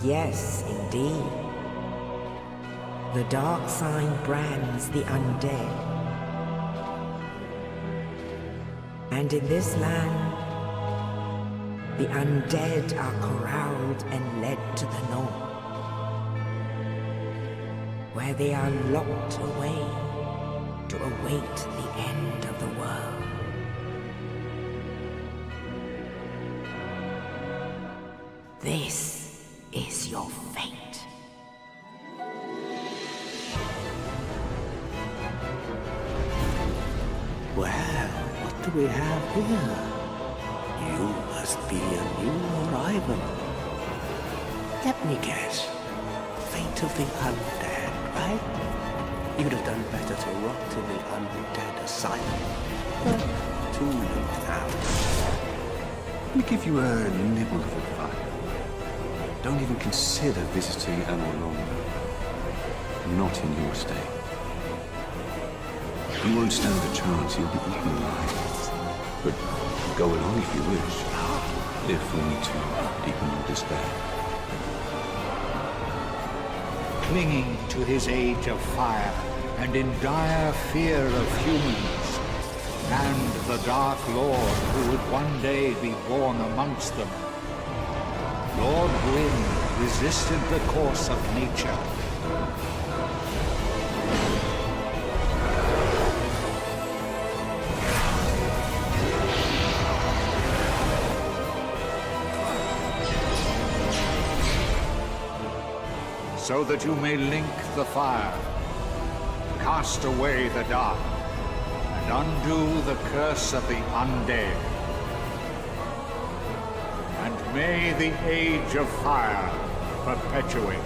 Yes, indeed. The dark sign brands the undead. And in this land, the undead are corralled and led to the north, where they are locked away to await the end of the world. This is your fate. Well, what do we have here? You must be a new arrival. Let me guess. Fate of the undead, right? You'd have done better to rot in the undead asylum. But too late now. Let me give you a nibble of advice. Don't even consider visiting Anor longer. Not in your state. You won't stand a chance, you'll be eaten alive. But go along if you wish, if only to deepen your despair. Clinging to his age of fire, and in dire fear of humans, and the Dark Lord who would one day be born amongst them. Lord Gwyn resisted the course of nature. So that you may link the fire, cast away the dark, and undo the curse of the undead. And may the age of fire perpetuate.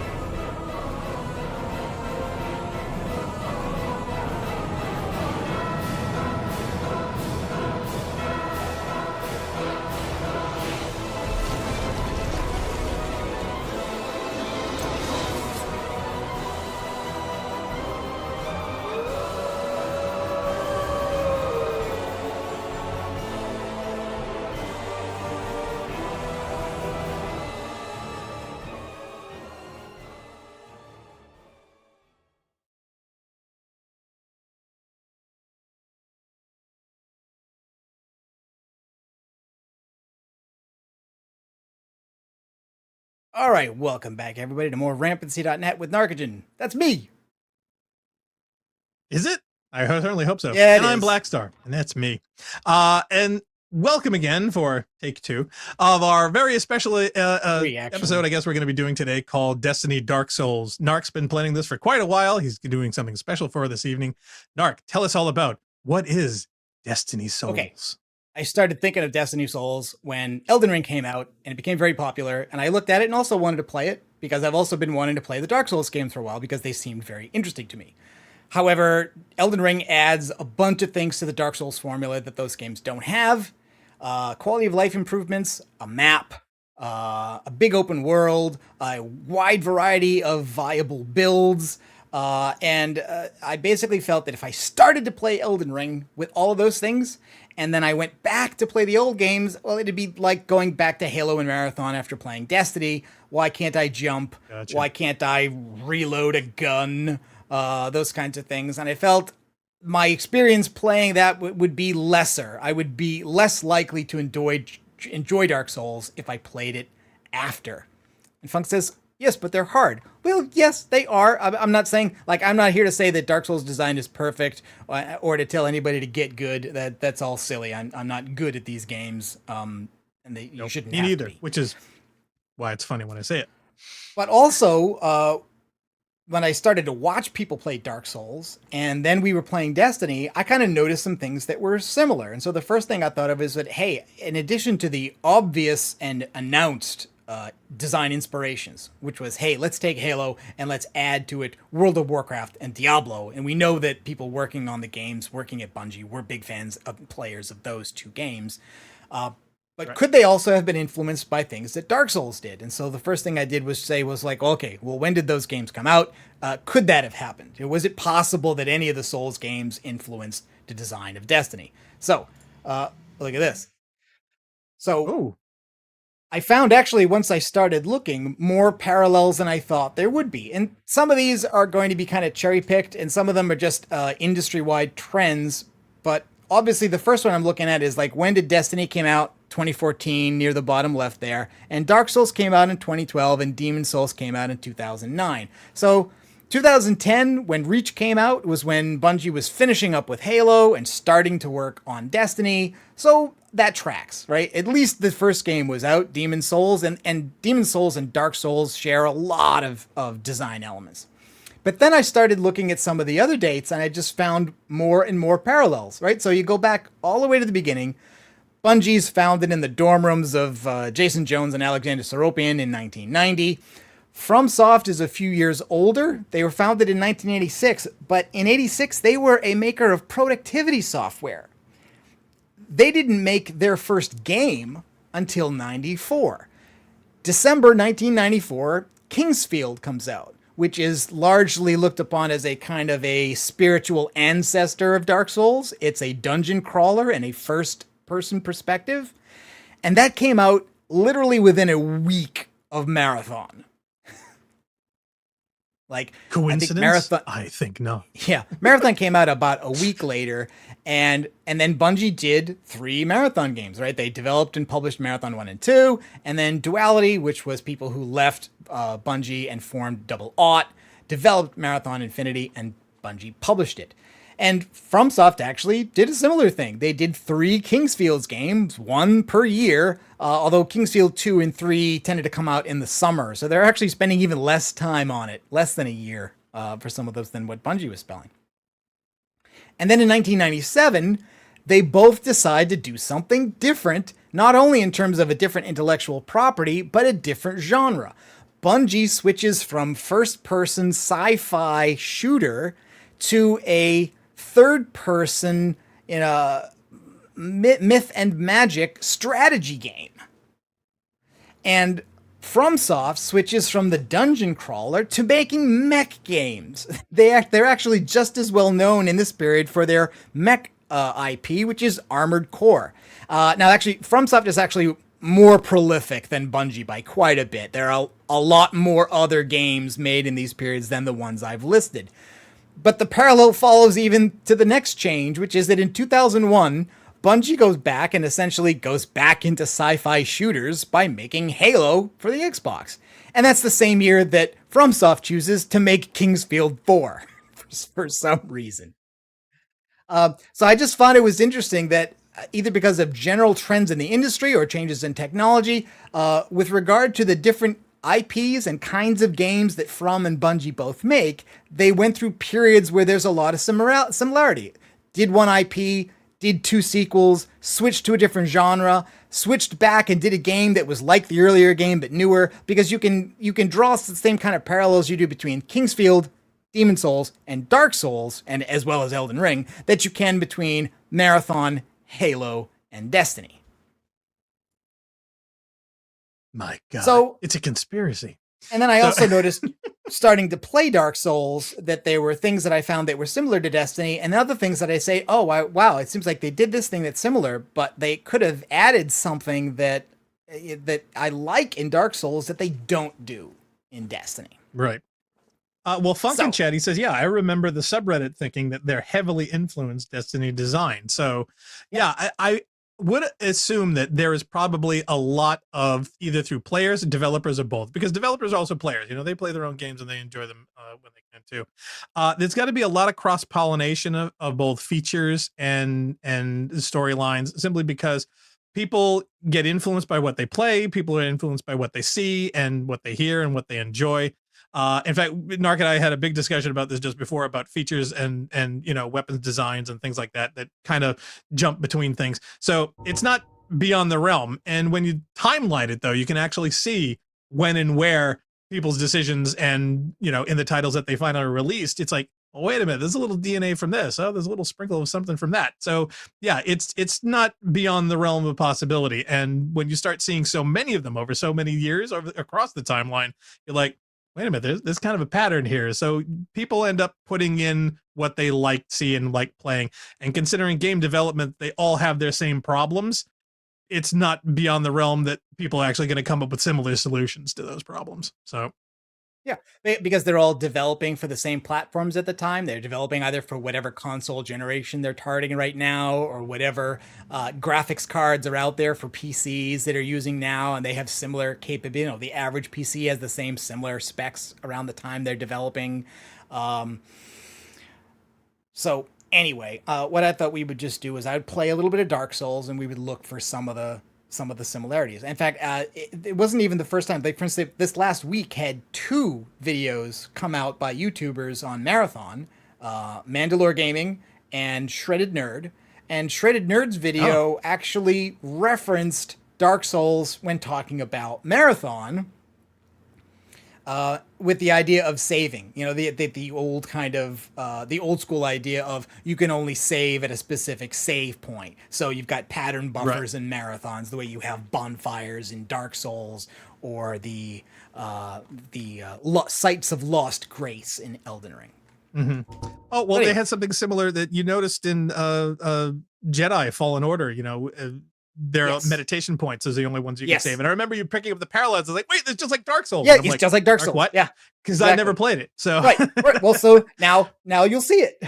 All right, welcome back, everybody, to more Rampancy.net with Narcogen. That's me. Is it? I certainly hope so. Yeah, and I'm Blackstar, and that's me. And welcome again for take 2 of our very special episode, I guess we're going to be doing today, called Destiny Dark Souls. Narc's been planning this for quite a while. He's doing something special for this evening. Narc, tell us all about what is Destiny Souls. Okay. I started thinking of Destiny Souls when Elden Ring came out, and it became very popular, and I looked at it and also wanted to play it, because I've also been wanting to play the Dark Souls games for a while, because they seemed very interesting to me. However, Elden Ring adds a bunch of things to the Dark Souls formula that those games don't have. Quality of life improvements, a map, a big open world, a wide variety of viable builds, and I basically felt that if I started to play Elden Ring with all of those things, and then I went back to play the old games, well, it'd be like going back to Halo and Marathon after playing Destiny. Why can't I jump? Gotcha. Why can't I reload a gun? Those kinds of things. And I felt my experience playing that would be lesser. I would be less likely to enjoy Dark Souls if I played it after. And Funk says, yes, but they're hard. Well, yes, they are. I'm not saying, like, I'm not here to say that Dark Souls design is perfect or to tell anybody to get good. That's all silly. I'm not good at these games. And you shouldn't me have neither, to be. Which is why it's funny when I say it. But also, when I started to watch people play Dark Souls, and then we were playing Destiny, I kind of noticed some things that were similar. And so the first thing I thought of is that, hey, in addition to the obvious and announced design inspirations, which was, hey, let's take Halo and let's add to it World of Warcraft and Diablo. And we know that people working on the games, working at Bungie, were big fans of players of those two games. But right. Could they also have been influenced by things that Dark Souls did? And so the first thing I did was like, okay, well, when did those games come out? Could that have happened? Was it possible that any of the Souls games influenced the design of Destiny? So, look at this. So, I found actually once I started looking more parallels than I thought there would be. And some of these are going to be kind of cherry picked and some of them are just industry wide trends. But obviously the first one I'm looking at is like, when did Destiny came out? 2014, near the bottom left there. And Dark Souls came out in 2012 and Demon Souls came out in 2009. So 2010, when Reach came out, was when Bungie was finishing up with Halo and starting to work on Destiny. So that tracks, right? At least the first game was out, Demon Souls, and Demon Souls and Dark Souls share a lot of design elements. But then I started looking at some of the other dates and I just found more and more parallels, right? So you go back all the way to the beginning. Bungie's founded in the dorm rooms of Jason Jones and Alexander Seropian in 1990. FromSoft is a few years older. They were founded in 1986, but in 86 they were a maker of productivity software. They didn't make their first game until 94. December 1994, Kingsfield comes out, which is largely looked upon as a kind of a spiritual ancestor of Dark Souls. It's a dungeon crawler and a first-person perspective. And that came out literally within a week of Marathon. Like, coincidence? I think no. Yeah, Marathon came out about a week later, and then Bungie did 3 Marathon games, right? They developed and published Marathon 1 and 2, and then Duality, which was people who left Bungie and formed Double Aught, developed Marathon Infinity, and Bungie published it. And FromSoft actually did a similar thing. They did 3 Kingsfields games, 1 per year, although Kingsfield 2 and 3 tended to come out in the summer. So they're actually spending even less time on it, less than a year for some of those than what Bungie was spending. And then in 1997, they both decide to do something different, not only in terms of a different intellectual property, but a different genre. Bungie switches from first-person sci-fi shooter to a third-person in a myth and magic strategy game. And FromSoft switches from the dungeon crawler to making mech games. They're actually just as well known in this period for their mech IP, which is Armored Core. Now, actually, FromSoft is actually more prolific than Bungie by quite a bit. There are a lot more other games made in these periods than the ones I've listed. But the parallel follows even to the next change, which is that in 2001, Bungie goes back and essentially goes back into sci-fi shooters by making Halo for the Xbox. And that's the same year that FromSoft chooses to make Kingsfield 4 for some reason. So I just found it was interesting that either because of general trends in the industry or changes in technology, with regard to the different IPs and kinds of games that From and Bungie both make, they went through periods where there's a lot of similarity. Did one IP, did 2 sequels, switched to a different genre, switched back and did a game that was like the earlier game but newer, because you can draw the same kind of parallels you do between Kingsfield, Demon Souls, and Dark Souls, and as well as Elden Ring, that you can between Marathon, Halo, and Destiny. My God, so it's a conspiracy. And then I also noticed, starting to play Dark Souls, that there were things that I found that were similar to Destiny, and other things that I say, oh, wow, it seems like they did this thing that's similar, but they could have added something that I like in Dark Souls that they don't do in Destiny. Right. Well, Funk in chat, he says, yeah, I remember the subreddit thinking that they're heavily influenced Destiny design. So, yeah, I would assume that there is probably a lot of either through players and developers or both, because developers are also players. You know, they play their own games and they enjoy them when they can too. There's got to be a lot of cross-pollination of both features and storylines, simply because people get influenced by what they play. People are influenced by what they see and what they hear and what they enjoy. In fact, Narc and I had a big discussion about this just before, about features and you know, weapons designs and things like that kind of jump between things. So it's not beyond the realm. And when you timeline it, though, you can actually see when and where people's decisions and, you know, in the titles that they finally released, it's like, oh, wait a minute, there's a little DNA from this. Oh, there's a little sprinkle of something from that. So yeah, it's not beyond the realm of possibility. And when you start seeing so many of them over so many years across the timeline, you're like, wait a minute, there's kind of a pattern here. So people end up putting in what they like seeing, like playing. And considering game development, they all have their same problems. it's not beyond the realm that people are actually going to come up with similar solutions to those problems. So. Yeah, because they're all developing for the same platforms at the time. They're developing either for whatever console generation they're targeting right now, or whatever graphics cards are out there for PCs that are using now, and they have similar capability. You know, the average PC has the same similar specs around the time they're developing. So anyway, what I thought we would just do is I would play a little bit of Dark Souls, and we would look for some of the similarities. In fact, it wasn't even the first time. Like, for instance, this last week had 2 videos come out by YouTubers on Marathon, Mandalore Gaming and Shredded Nerd. And Shredded Nerd's video actually referenced Dark Souls when talking about Marathon, with the idea of saving. You know, the old kind of the old school idea of you can only save at a specific save point. So you've got pattern buffers in marathons, the way you have bonfires in Dark Souls, or the sites of lost grace in Elden Ring. Mm-hmm. Oh well, they had something similar that you noticed in Jedi Fallen Order. You know. Their meditation points is the only ones you can save. And I remember you picking up the parallels. I was like, wait, it's just like Dark Souls. Yeah, it's just like Dark Souls. What? Yeah. Because I never played it. So right. Well, so now you'll see it.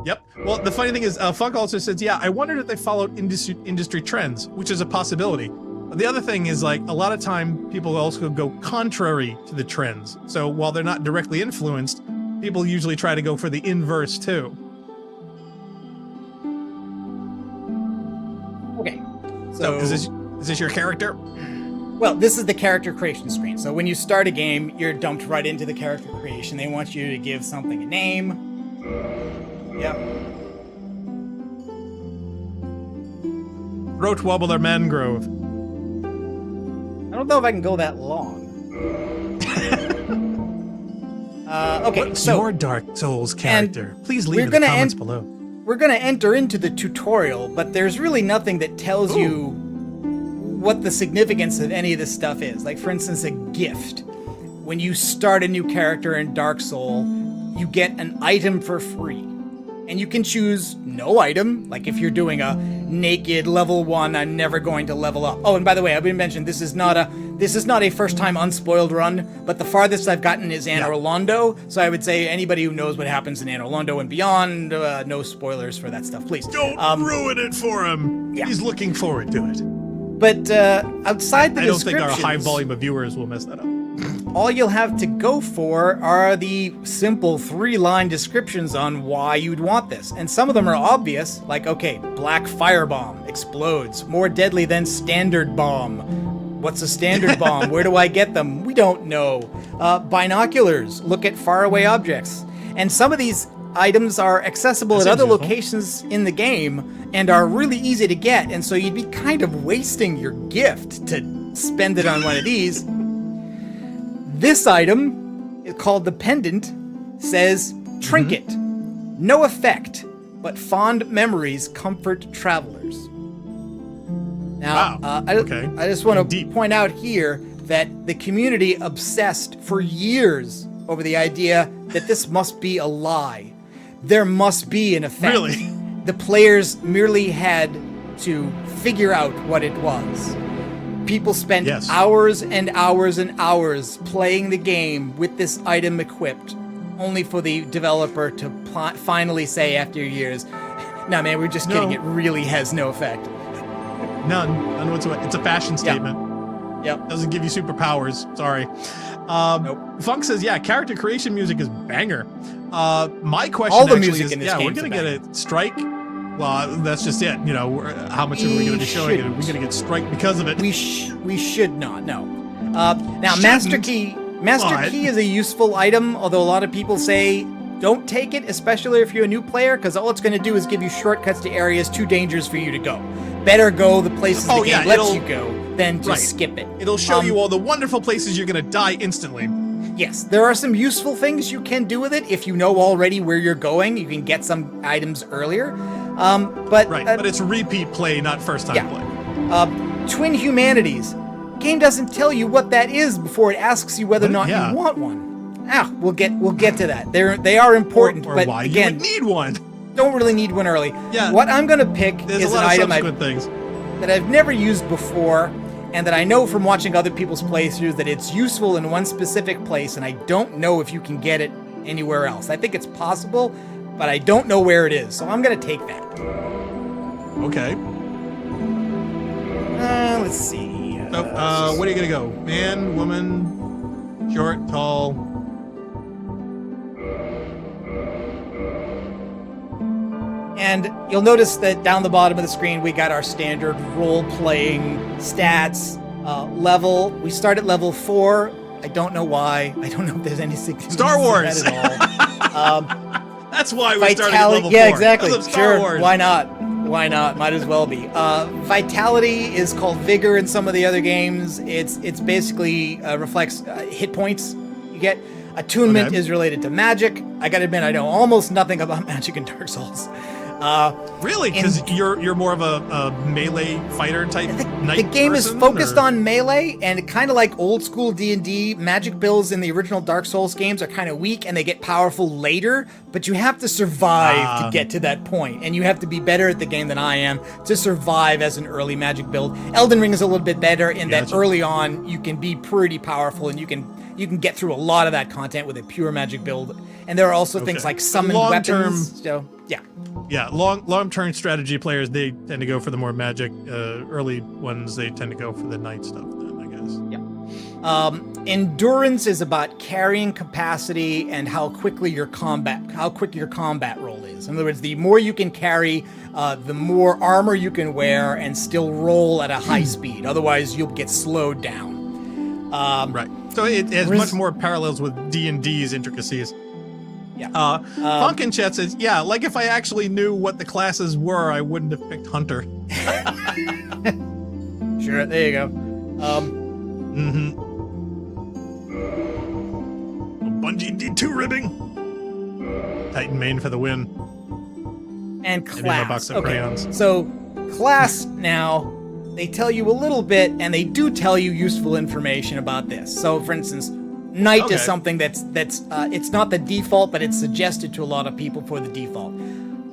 Yep. Well, the funny thing is, Funk also says, yeah, I wondered if they followed industry trends, which is a possibility. But the other thing is, like, a lot of time people also go contrary to the trends. So while they're not directly influenced, people usually try to go for the inverse too. Okay, so is this your character? Well, this is the character creation screen. So when you start a game, you're dumped right into the character creation. They want you to give something a name. Yep. Roach Wobbler Mangrove. I don't know if I can go that long. Okay, what's so your Dark Souls character? Please leave in the comments below. We're going to enter into the tutorial, but there's really nothing that tells you what the significance of any of this stuff is. Like, for instance, a gift. When you start a new character in Dark Soul, you get an item for free. And you can choose no item. Like, if you're doing a naked level 1, I'm never going to level up. Oh, and by the way, I've been mentioned, this is not a first-time unspoiled run, but the farthest I've gotten is Anor Londo, so I would say anybody who knows what happens in Anor Londo and beyond, no spoilers for that stuff, please. Don't ruin it for him. Yeah. He's looking forward to it. But outside the descriptions, I don't think our high volume of viewers will mess that up. All you'll have to go for are the simple 3-line descriptions on why you'd want this. And some of them are obvious, like, okay, black firebomb, explodes, more deadly than standard bomb. What's a standard bomb? Where do I get them? We don't know. Binoculars, look at faraway objects. And some of these items are accessible at other locations in the game and are really easy to get, and so you'd be kind of wasting your gift to spend it on one of these. This item, called the pendant, says trinket. No effect, but fond memories comfort travelers. Now, I just want to point out here that the community obsessed for years over the idea that this must be a lie. There must be an effect. Really? The players merely had to figure out what it was. People spent hours and hours and hours playing the game with this item equipped, only for the developer to finally say after years, "No, man, we're just kidding. It really has no effect." None whatsoever. It's a fashion statement. Yep. Doesn't give you superpowers. Sorry. Nope. Funk says, yeah, character creation music is banger. My question all the actually music is, in this we're going to get a strike. Well, that's just it. You know, how much are we going to be showing it? We're going to get strike because of it. We should not, no. Now, Master Key is a useful item, although a lot of people say don't take it, especially if you're a new player, because all it's going to do is give you shortcuts to areas too dangerous for you to go. Better go the places the game lets you go than just skip it. It'll show you all the wonderful places you're going to die instantly. Yes, there are some useful things you can do with it. If you know already where you're going, you can get some items earlier. But it's repeat play, not first time play. Twin Humanities. Game doesn't tell you what that is before it asks you whether or not you want one. We'll get to that. They are important, or but why again, you would need one. Don't really need one early. Yeah. What I'm going to pick There's is a lot an of item subsequent things. that I've never used before, and that I know from watching other people's playthroughs that it's useful in one specific place, and I don't know if you can get it anywhere else. I think it's possible, but I don't know where it is, so I'm going to take that. Okay. Let's see. So, what are you going to go? Man, woman, short, tall? And you'll notice that down the bottom of the screen, we got our standard role-playing stats level. We start at level 4. I don't know why. I don't know if there's any significance Star Wars to that at all. That's why we're starting at level 4. Yeah, exactly. Star Sure. Wars. Why not? Why not? Might as well be. Vitality is called Vigor in some of the other games. It's basically reflects hit points you get. Attunement is related to magic. I gotta admit, I know almost nothing about magic in Dark Souls. Really? Because you're more of a melee fighter type knight. The game is focused or? on melee, and kind of like old school D&D, magic builds in the original Dark Souls games are kind of weak, and they get powerful later, but you have to survive to get to that point, and you have to be better at the game than I am to survive as an early magic build. Elden Ring is a little bit better in that early on, you can be pretty powerful, and you can get through a lot of that content with a pure magic build. And there are also things like summoned weapons. So, yeah. Yeah, long-term strategy players, they tend to go for the more magic. Early ones, they tend to go for the knight stuff then, I guess. Yeah. Endurance is about carrying capacity and how quick your combat roll is. In other words, the more you can carry, the more armor you can wear and still roll at a high speed. Otherwise, you'll get slowed down. Right. So it has much more parallels with D&D's intricacies. Yeah. Pumpkin Chat says, yeah, like if I actually knew what the classes were, I wouldn't have picked Hunter. Sure, there you go. Bungie D2 ribbing. Titan main for the win. And class. My box of crayons. So class now, they tell you a little bit, and they do tell you useful information about this. So, for instance, Knight is something that's it's not the default, but it's suggested to a lot of people for the default.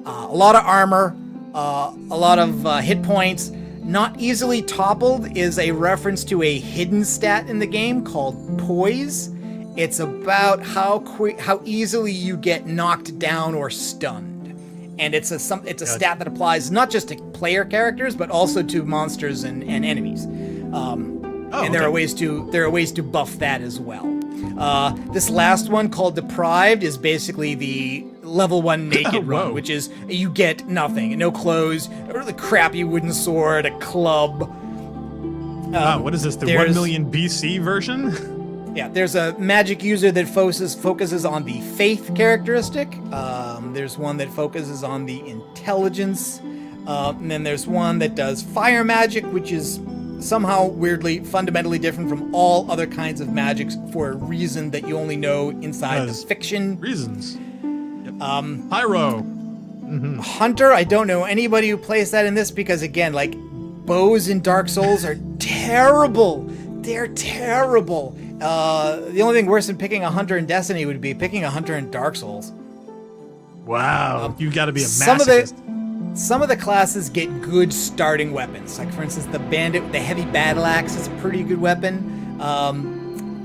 A lot of armor, a lot of hit points. Not easily toppled is a reference to a hidden stat in the game called Poise. It's about how easily you get knocked down or stunned, and it's a stat that applies not just to player characters but also to monsters and enemies. And there are ways to buff that as well. This last one called Deprived is basically the level 1 naked run, which is you get nothing, no clothes, a really crappy wooden sword, a club. What is this? The 1 million BC version? Yeah, there's a magic user that focuses on the faith characteristic. There's one that focuses on the intelligence. And then there's one that does fire magic, which is somehow weirdly fundamentally different from all other kinds of magics for a reason that you only know inside the fiction. Reasons. Yep. Pyro. Hunter, I don't know anybody who plays that in this because, again, like, bows in Dark Souls are terrible. They're terrible. The only thing worse than picking a Hunter in Destiny would be picking a Hunter in Dark Souls. Wow. You got to be a masochist. Some of the classes get good starting weapons. Like, for instance, the bandit, the heavy battle axe is a pretty good weapon.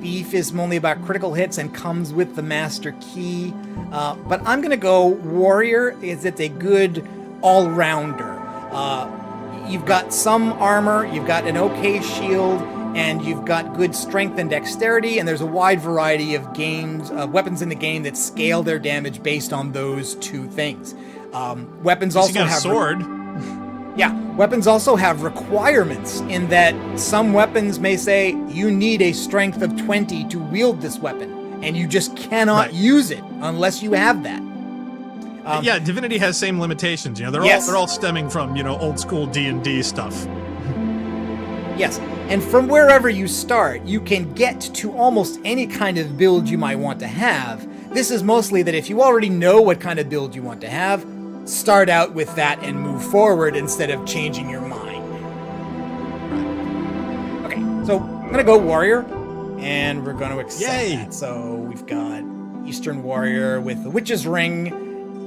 Thief is only about critical hits and comes with the master key. But I'm going to go warrior. It's a good all-rounder. You've got some armor, you've got an okay shield, and you've got good strength and dexterity, and there's a wide variety of weapons in the game that scale their damage based on those two things. Weapons also have a sword. Weapons also have requirements in that some weapons may say you need a strength of 20 to wield this weapon, and you just cannot use it unless you have that. Divinity has same limitations. They're all stemming from old school D&D stuff. Yes, and from wherever you start, you can get to almost any kind of build you might want to have. This is mostly that if you already know what kind of build you want to have, start out with that and move forward instead of changing your mind. Okay, so I'm going to go warrior, and we're going to accept that. So we've got Eastern warrior with the witch's ring,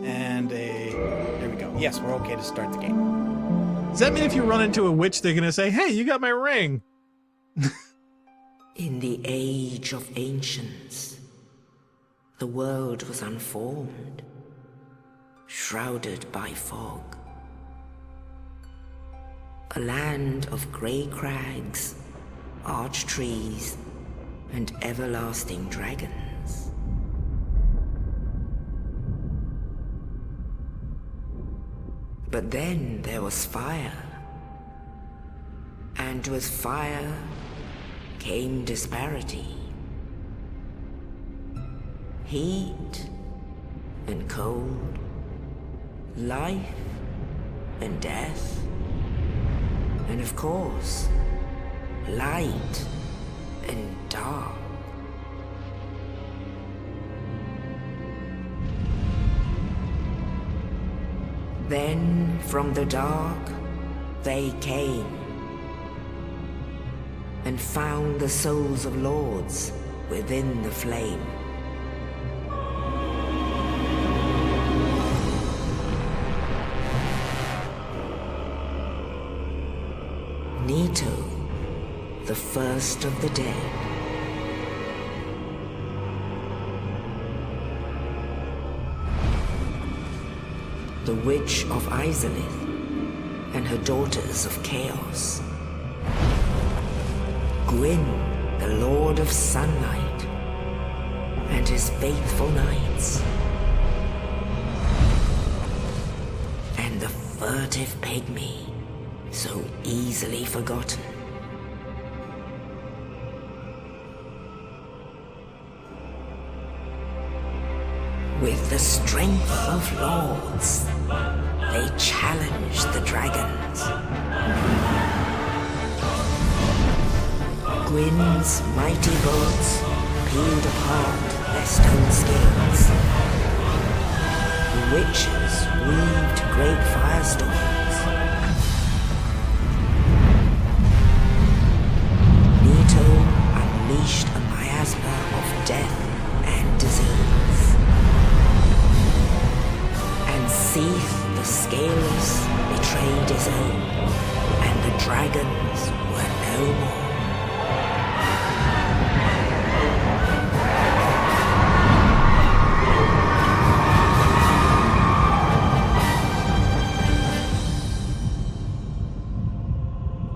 and there we go. Yes, we're okay to start the game. Does that mean if you run into a witch, they're going to say, hey, you got my ring? In the age of ancients, the world was unformed, shrouded by fog. A land of grey crags, arch trees, and everlasting dragons. But then there was fire. And with fire came disparity. Heat and cold, life and death, and of course, light and dark. Then from the dark they came and found the souls of lords within the flame. Nito, the first of the dead. The Witch of Izalith and her daughters of Chaos. Gwyn, the Lord of Sunlight, and his faithful knights. And the furtive pygmy, so easily forgotten. With the strength of lords, they challenged the dragons. Gwyn's mighty bolts peeled apart their stone scales. The witches weaved great firestorms. Nito unleashed a miasma of death and disease. And Seath the Scaleless betrayed his own, and the dragons were no more.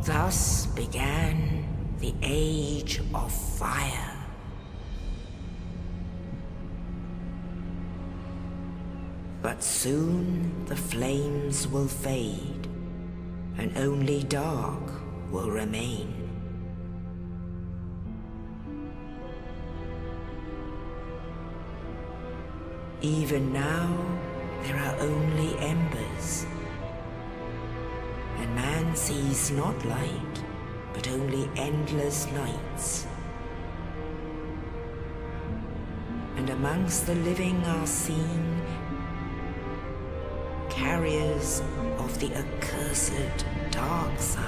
Thus began the Age of Fire. But soon the flames will fade, and only dark will remain. Even now, there are only embers. And man sees not light, but only endless nights. And amongst the living are seen carriers of the accursed dark sign.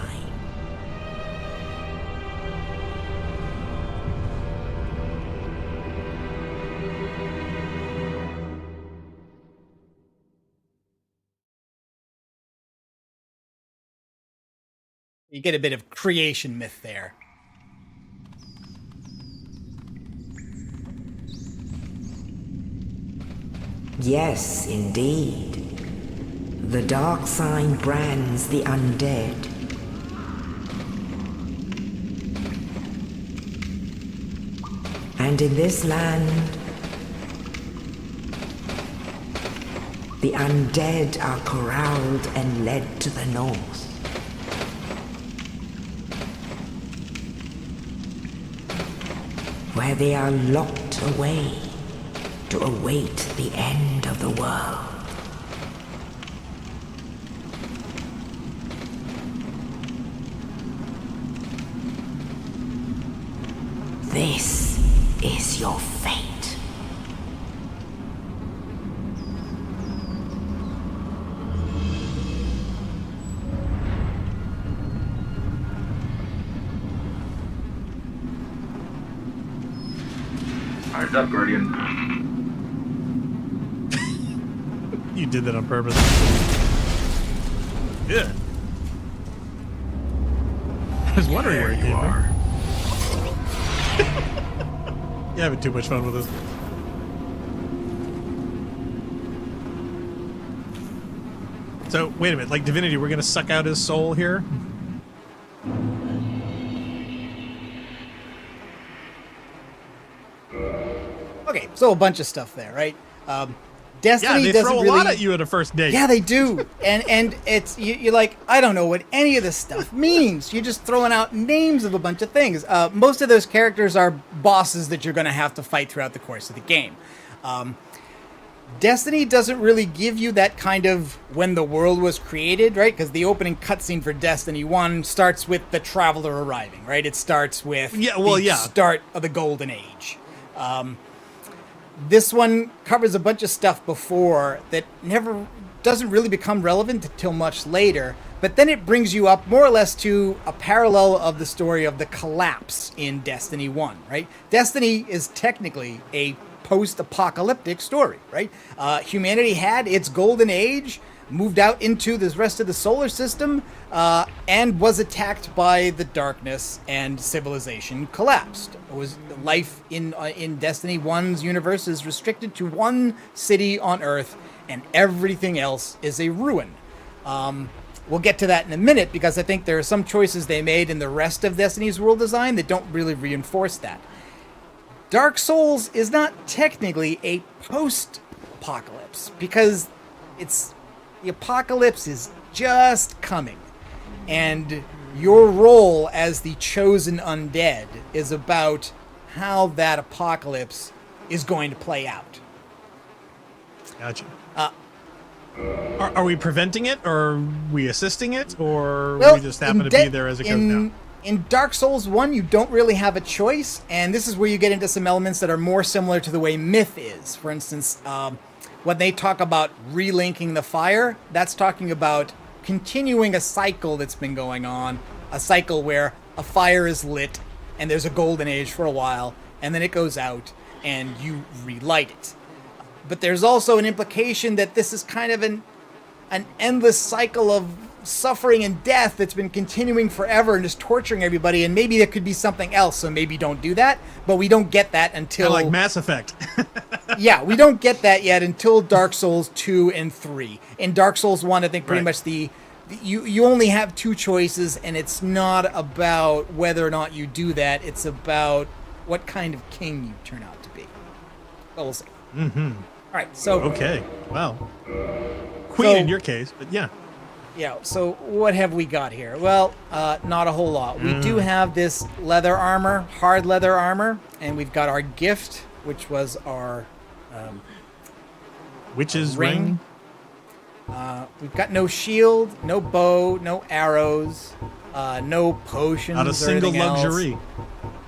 You get a bit of creation myth there. Yes, indeed. The dark sign brands the undead. And in this land, the undead are corralled and led to the north. Where they are locked away to await the end of the world. This is your fate. Eyes up, Guardian. You did that on purpose. Yeah. was wondering where it came from. You're having too much fun with this. So, wait a minute. Like Divinity, we're going to suck out his soul here? Okay, so a bunch of stuff there, right? Destiny yeah, they doesn't throw a really... lot at you at a first date. Yeah, they do. And it's you're like, I don't know what any of this stuff means. You're just throwing out names of a bunch of things. Most of those characters are bosses that you're going to have to fight throughout the course of the game. Destiny doesn't really give you that kind of when the world was created, right? Because the opening cutscene for Destiny 1 starts with the Traveler arriving, right? It starts with the start of the Golden Age. This one covers a bunch of stuff before that never doesn't really become relevant until much later, but then it brings you up more or less to a parallel of the story of the collapse in Destiny 1, right? Destiny is technically a post-apocalyptic story, right? Humanity had its golden age, moved out into the rest of the solar system, and was attacked by the darkness, and civilization collapsed. It was life in Destiny 1's universe is restricted to one city on Earth, and everything else is a ruin. We'll get to that in a minute, because I think there are some choices they made in the rest of Destiny's world design that don't really reinforce that. Dark Souls is not technically a post-apocalypse, because the apocalypse is just coming, and your role as the chosen undead is about how that apocalypse is going to play out. Gotcha. Are we preventing it, or are we assisting it, or we just happen to be there as it goes down? In Dark Souls 1, you don't really have a choice, and this is where you get into some elements that are more similar to the way Myth is. For instance, when they talk about relinking the fire, that's talking about continuing a cycle that's been going on, a cycle where a fire is lit, and there's a golden age for a while, and then it goes out, and you relight it. But there's also an implication that this is kind of an endless cycle of suffering and death that's been continuing forever and just torturing everybody, and maybe there could be something else, so maybe don't do that, but we don't get that until... Kind of like Mass Effect. Yeah, we don't get that yet until Dark Souls 2 and 3. In Dark Souls 1, I think pretty much you only have two choices, and it's not about whether or not you do that, it's about what kind of king you turn out to be. Well, we'll see. Mm-hmm. All right, so... Okay, well. Queen in your case, but yeah. Yeah, so what have we got here? Well, not a whole lot. We do have this leather armor, hard leather armor, and we've got our gift, which was our witch's ring. We've got no shield, no bow, no arrows, no potions. Not a single luxury.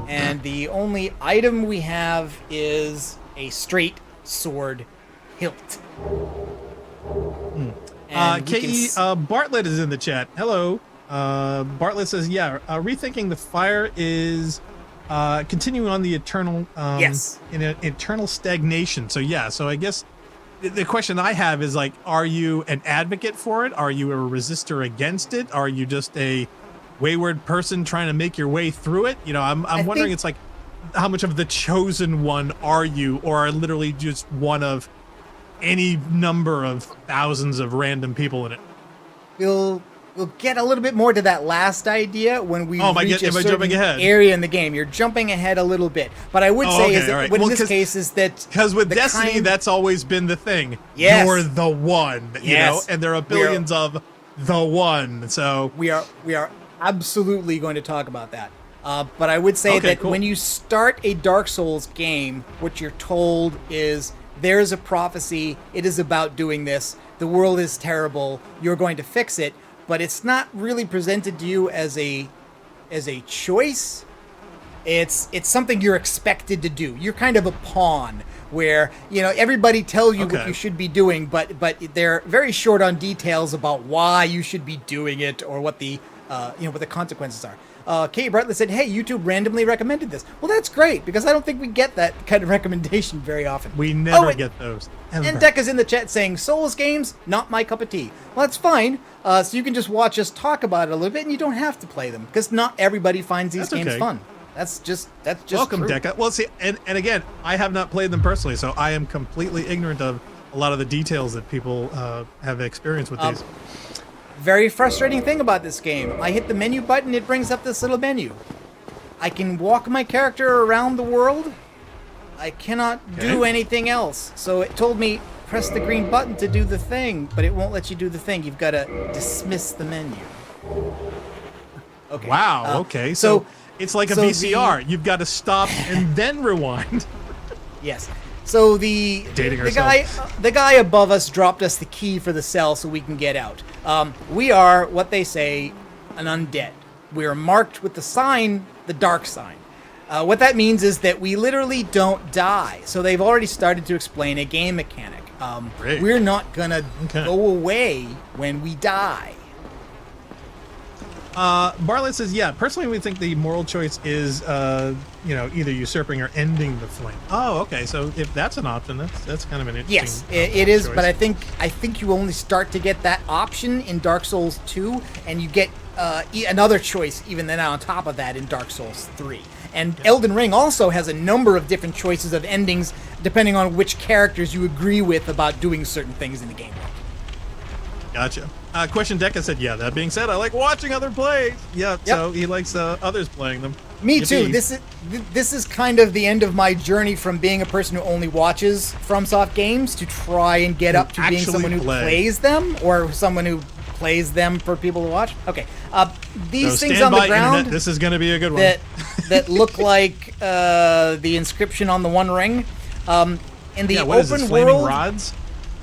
And the only item we have is a straight sword hilt. K.E. Bartlett is in the chat. Hello. Bartlett says, yeah, rethinking the fire is continuing on the eternal in an eternal stagnation. So yeah, so I guess the question I have is like, are you an advocate for it? Are you a resistor against it? Are you just a wayward person trying to make your way through it? You know, I'm wondering, it's like, how much of the chosen one are you, or are literally just one of any number of thousands of random people in it? We'll get a little bit more to that last idea when we reach a certain area in the game. You're jumping ahead a little bit, but I would say is that in this case is that because with Destiny that's always been the thing. Yes. You're the one, you know, and there are billions of the one. So we are absolutely going to talk about that. But I would say that when you start a Dark Souls game, what you're told is there's a prophecy. It is about doing this. The world is terrible. You're going to fix it. But it's not really presented to you as a choice. It's something you're expected to do. You're kind of a pawn where, you know, everybody tells you what you should be doing, but they're very short on details about why you should be doing it or what the what the consequences are. Katie Bartlett said, hey, YouTube randomly recommended this. Well, that's great, because I don't think we get that kind of recommendation very often. We never get those. Ever. And Decca's in the chat saying, Souls games, not my cup of tea. Well, that's fine. So you can just watch us talk about it a little bit, and you don't have to play them, because not everybody finds these games fun. That's just welcome, true. Decca. Well, see, and again, I have not played them personally, so I am completely ignorant of a lot of the details that people have experienced with these. Very frustrating thing about this game. I hit the menu button, it brings up this little menu. I can walk my character around the world. I cannot do anything else. So it told me, press the green button to do the thing, but it won't let you do the thing. You've got to dismiss the menu. Okay. Wow, okay. So it's like a VCR. You've got to stop and then rewind. Yes. So the guy above us dropped us the key for the cell so we can get out. We are what they say an undead. We are marked with the sign, the dark sign. What that means is that we literally don't die. So they've already started to explain a game mechanic. We're not gonna go away when we die. Bartlett says, yeah, personally we think the moral choice is, either usurping or ending the flame. Oh, okay. So if that's an option, that's kind of an interesting Yes, it is, choice. but I think you only start to get that option in Dark Souls 2, and you get another choice even then on top of that in Dark Souls 3. And Elden Ring also has a number of different choices of endings depending on which characters you agree with about doing certain things in the game. Gotcha. Question Decca said, yeah, that being said, I like watching other play. Yeah, so he likes others playing them. Me too. This is kind of the end of my journey from being a person who only watches FromSoft games to try and get up to being someone who plays them, or someone who plays them for people to watch. Okay. These things on the ground. Internet. This is going to be a good one. That look like the inscription on the One Ring. In the open world, rods?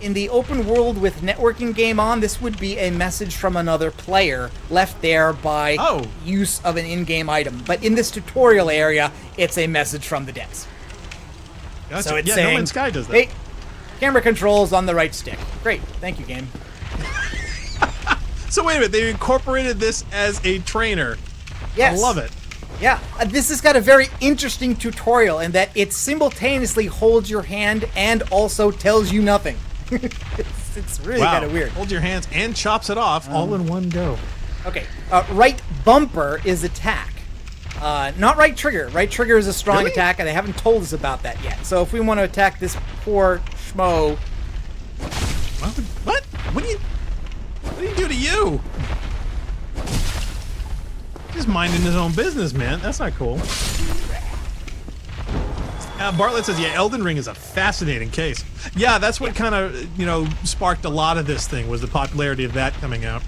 In the open world with networking game on, this would be a message from another player left there by use of an in-game item. But in this tutorial area, it's a message from the devs. Gotcha. So it's No saying, Man's Sky does that. hey, camera controls on the right stick. Great. Thank you, game. So wait a minute, they incorporated this as a trainer. Yes. I love it. Yeah, this has got a very interesting tutorial in that it simultaneously holds your hand and also tells you nothing. It's really kind of weird. Hold your hands and chops it off all in one go. Okay, right bumper is attack. Not right trigger. Right trigger is a strong attack, and they haven't told us about that yet. So if we want to attack this poor schmo... What? What do you do to you? He's minding his own business, man. That's not cool. Bartlett says, yeah, Elden Ring is a fascinating case. Yeah, that's what kind of, sparked a lot of this thing, was the popularity of that coming out.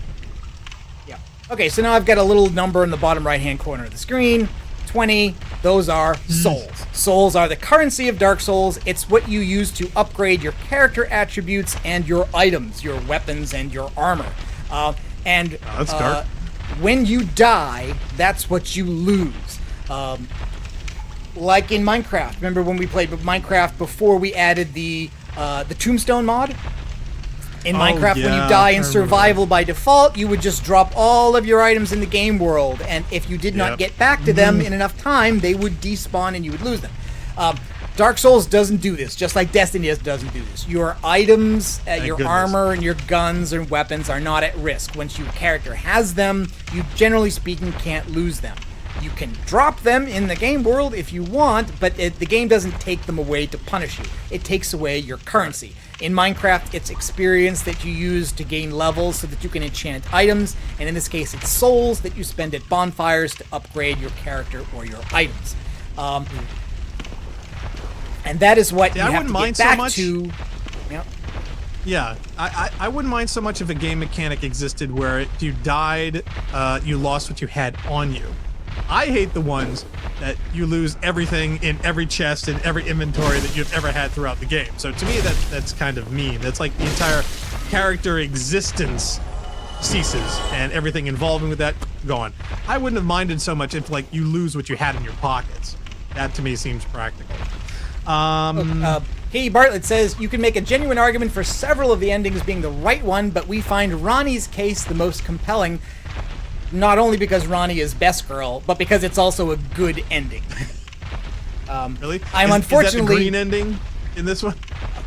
Yeah. Okay, so now I've got a little number in the bottom right-hand corner of the screen. 20. Those are souls. Souls are the currency of Dark Souls. It's what you use to upgrade your character attributes and your items, your weapons and your armor. That's dark. When you die, that's what you lose. Like in Minecraft. Remember when we played Minecraft before we added the Tombstone mod? In Minecraft, when you die in survival by default, you would just drop all of your items in the game world, and if you did not get back to them in enough time, they would despawn and you would lose them. Dark Souls doesn't do this, just like Destiny doesn't do this. Your items, your armor, and your guns and weapons are not at risk. Once your character has them, you generally speaking can't lose them. You can drop them in the game world if you want, but the game doesn't take them away to punish you. It takes away your currency. In Minecraft, it's experience that you use to gain levels so that you can enchant items, and in this case, it's souls that you spend at bonfires to upgrade your character or your items. And that is what you have to get back to. Yep. Yeah, I wouldn't mind so much if a game mechanic existed where if you died, you lost what you had on you. I hate the ones that you lose everything in every chest and every inventory that you've ever had throughout the game. So to me, that's kind of mean. That's like the entire character existence ceases and everything involving with that gone. I wouldn't have minded so much if like you lose what you had in your pockets. That to me seems practical. Katie Bartlett says, you can make a genuine argument for several of the endings being the right one, but we find Ronnie's case the most compelling. not only because Ronnie is best girl, but because it's also a good ending. Really? I'm Is unfortunately that the green ending in this one?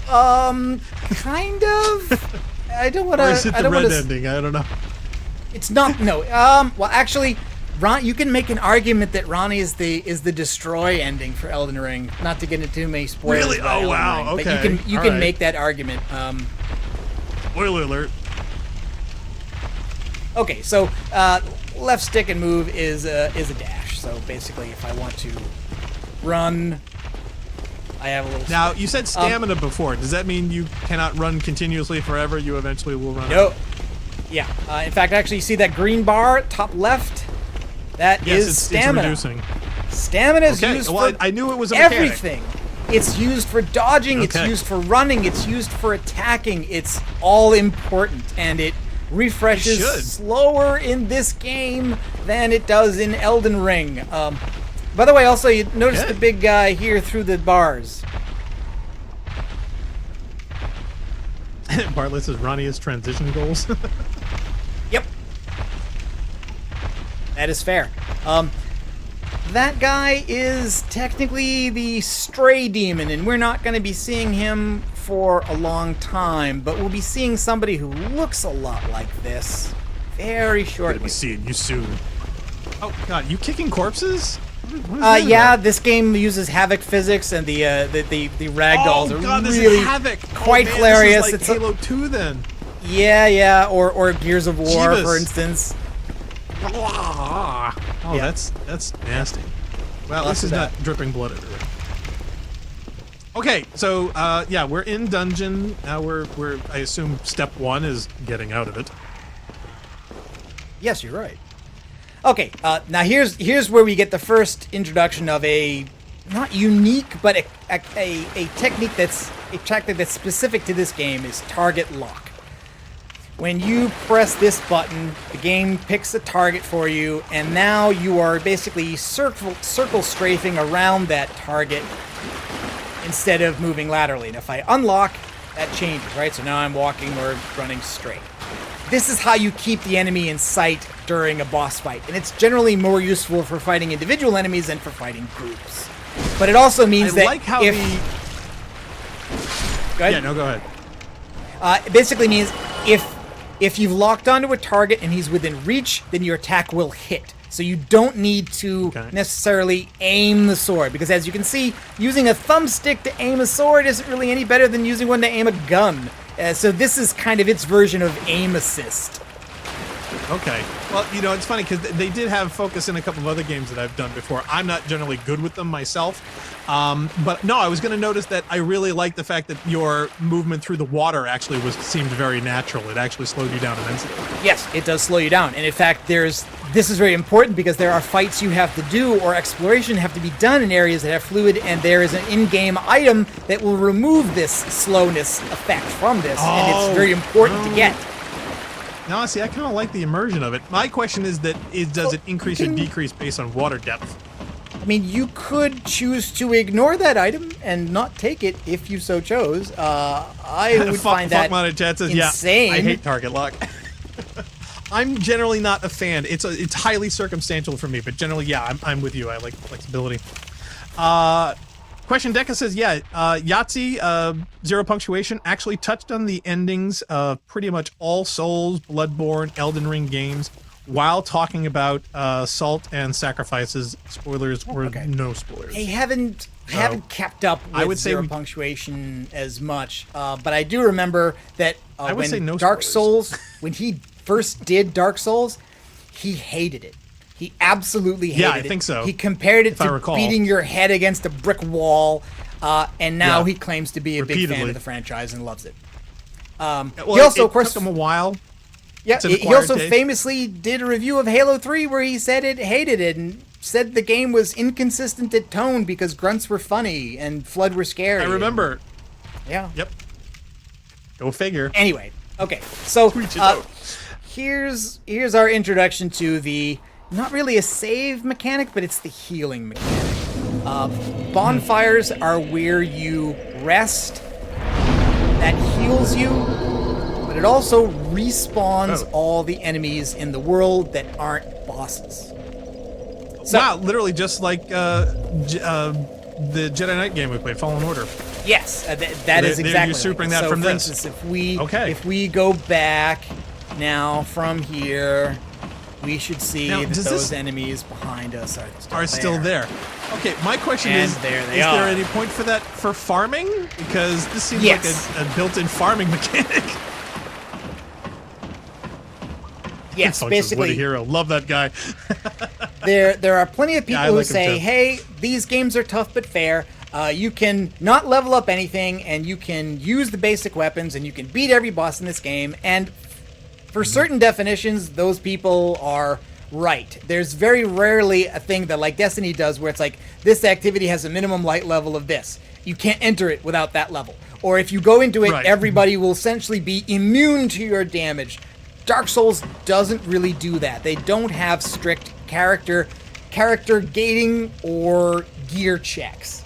Kind of. I don't want to. Or is it the red ending? I don't know. It's not. No. Well, actually, you can make an argument that Ronnie is the destroy ending for Elden Ring. Not to get into too many spoilers. Really? about Oh, Elden wow. Ring, Okay. But you All can right. make that argument. Spoiler alert. Okay, so left stick and move is a dash. So basically, if I want to run, I have a little. Now, sprint. you said stamina before. Does that mean you cannot run continuously forever? You eventually will run out? No. Yeah. In fact, actually, you see that green bar top left? That Yes, is stamina. it's reducing. Stamina is Okay, used well, for I knew it was a mechanic. everything. It's used for dodging. It's Okay. used for running. It's used for attacking. It's all important, and it refreshes It should. slower in this game than it does in Elden Ring. By the way, also you notice Okay. the big guy here through the bars. Bartlett says Ronnie has transition goals. Yep. That is fair. That guy is technically the stray demon, and we're not going to be seeing him for a long time, but we'll be seeing somebody who looks a lot like this very Gonna shortly. be seeing you soon. Oh God, you kicking corpses? What is that Yeah, about? this game uses Havoc physics, and the ragdolls Oh are God, this really is Havoc. quite oh, man, hilarious. This is like Halo 2 then. Yeah, or Gears of War, Jeebus. for instance. Oh, Yeah. that's nasty. Well, at Lots least of it's not dripping blood everywhere. Okay, so yeah, we're in dungeon now. We're I assume step 1 is getting out of it. Yes, you're right. Okay, now here's where we get the first introduction of a not unique, but a technique that's a tactic that's specific to this game is target lock. When you press this button, the game picks a target for you, and now you are basically circle strafing around that target instead of moving laterally. And if I unlock, that changes, right? So now I'm walking or running straight. This is how you keep the enemy in sight during a boss fight, and it's generally more useful for fighting individual enemies than for fighting groups. But it also means I that like how if... Go ahead. Yeah, no, go ahead. It basically means if you've locked onto a target and he's within reach, then your attack will hit. So you don't need to necessarily aim the sword, because as you can see, using a thumbstick to aim a sword isn't really any better than using one to aim a gun. So this is kind of its version of aim assist. Okay. Well, you know, it's funny because they did have focus in a couple of other games that I've done before. I'm not generally good with them myself. But no, I was going to notice that I really like the fact that your movement through the water actually seemed very natural. It actually slowed you down immensely. Yes, it does slow you down. And in fact, this is very important because there are fights you have to do or exploration have to be done in areas that have fluid, and there is an in-game item that will remove this slowness effect from this, and it's very important to get. No, see, I kind of like the immersion of it. My question is does it increase or decrease based on water depth? I mean, you could choose to ignore that item and not take it if you so chose. I would find that Chat says, insane. Yeah, I hate target lock. I'm generally not a fan. It's highly circumstantial for me, but generally, yeah, I'm with you. I like flexibility. Question Deca says, yeah, Yahtzee, Zero Punctuation, actually touched on the endings of pretty much all Souls, Bloodborne, Elden Ring games while talking about Salt and Sacrifices. Spoilers or no spoilers. I haven't kept up with I would say Zero Punctuation as much, but I do remember that I would say no Dark spoilers. Souls, when he first did Dark Souls, he hated it. He absolutely hated it. Yeah, I think so. He compared it if I to recall. beating your head against a brick wall, and now Yeah. he claims to be a big fan Repeatedly. of the franchise and loves it. Well, he also, it of course, took him a while. yeah, It's an he acquired also taste. famously did a review of Halo 3 where he said it hated it and said the game was inconsistent at tone because grunts were funny and Flood were scary. I remember. Yeah. Yep. Go figure. Anyway, okay, so Tweet it out. here's our introduction to the not really a save mechanic, but it's the healing mechanic. Bonfires are where you rest. That heals you. but it also respawns all the enemies in the world that aren't bosses. So, wow, literally just like the Jedi Knight game we played, Fallen Order. Yes, that is exactly. They're usurping that from for this. Instance, if we go back now from here, we should see that those enemies behind us are still there. Okay, my question And is there they there are. any point for that for farming? Because this seems like a built-in farming mechanic. Yes, basically. Woody Hero, love that guy. there are plenty of people who like him say, too. hey, these games are tough but fair. You can not level up anything, and you can use the basic weapons, and you can beat every boss in this game. And for certain definitions, those people are right. There's very rarely a thing that like Destiny does where it's like, this activity has a minimum light level of this. You can't enter it without that level. Or if you go into it, everybody will essentially be immune to your damage. Dark Souls doesn't really do that. They don't have strict character gating or gear checks.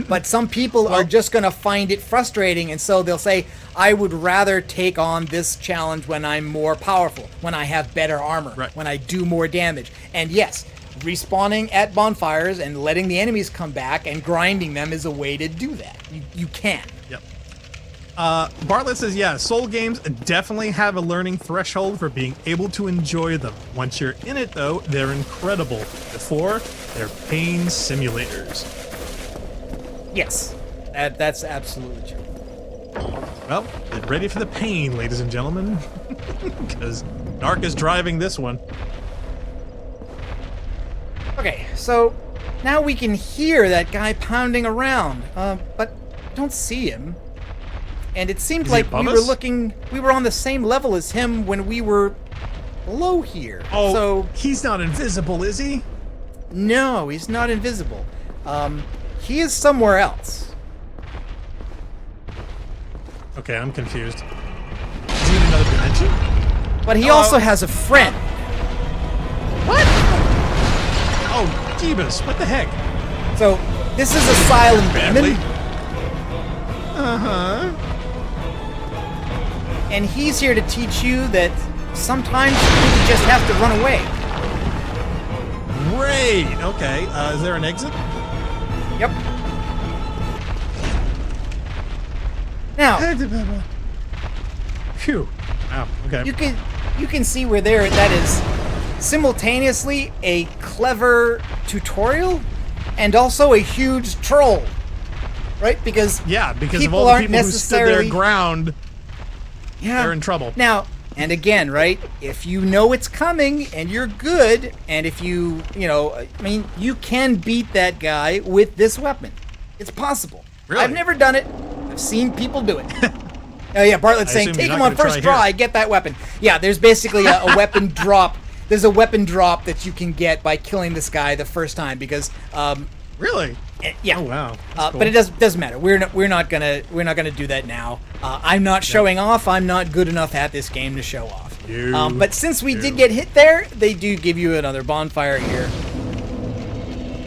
But some people are just going to find it frustrating, and so they'll say, I would rather take on this challenge when I'm more powerful, when I have better armor, when I do more damage. And yes, respawning at bonfires and letting the enemies come back and grinding them is a way to do that. You can. Yep. Bartlett says, yeah, Soul games definitely have a learning threshold for being able to enjoy them. Once you're in it, though, they're incredible. Before, they're pain simulators. Yes, that's absolutely true. Well, get ready for the pain, ladies and gentlemen, because Dark is driving this one. Okay, so now we can hear that guy pounding around, but don't see him. And it seemed like we were on the same level as him when we were below here. Oh, so he's not invisible, is he? No, he's not invisible. He is somewhere else. Okay, I'm confused. Is he in another dimension? But he also has a friend. What? Oh, Jeebus, what the heck? So, this is a silent demon. Uh-huh. And he's here to teach you that sometimes you just have to run away. Great. Okay. Is there an exit? Yep. Now, phew. Wow. Okay. you can see where that is simultaneously a clever tutorial and also a huge troll, right? Because because of people all the aren't people who stood their ground, they're in trouble. Now, and again, right? If you know it's coming and you're good, and if you you can beat that guy with this weapon. It's possible. Really? I've never done it. I've seen people do it. Oh yeah, Bartlett's saying, take him on first try, get that weapon. Yeah, there's basically a weapon drop. There's a weapon drop that you can get by killing this guy the first time because really? Yeah. Oh wow. Cool. But it doesn't matter. We're not gonna do that now. I'm not showing off. I'm not good enough at this game to show off. But since we did get hit there, they do give you another bonfire here.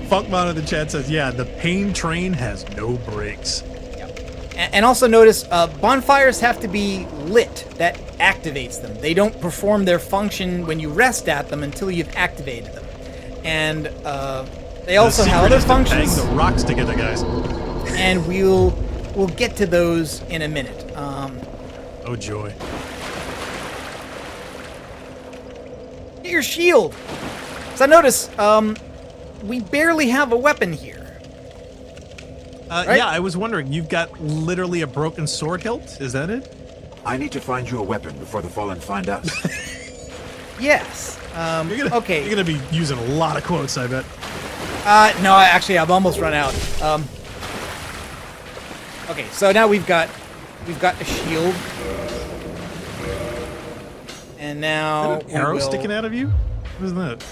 Funkmon in the chat says, yeah, the pain train has no brakes. And also notice, bonfires have to be lit. That activates them. They don't perform their function when you rest at them until you've activated them. And they also have other functions. Bang the rocks together, guys. And we'll get to those in a minute. Oh joy! Get your shield. So notice, we barely have a weapon here. Right? Yeah, I was wondering. You've got literally a broken sword hilt. Is that it? I need to find you a weapon before the Fallen find us. Yes. Okay. You're gonna be using a lot of quotes, I bet. No, actually, I've almost run out. Okay, so now we've got a shield, and now Is that an arrow sticking out of you? What is that?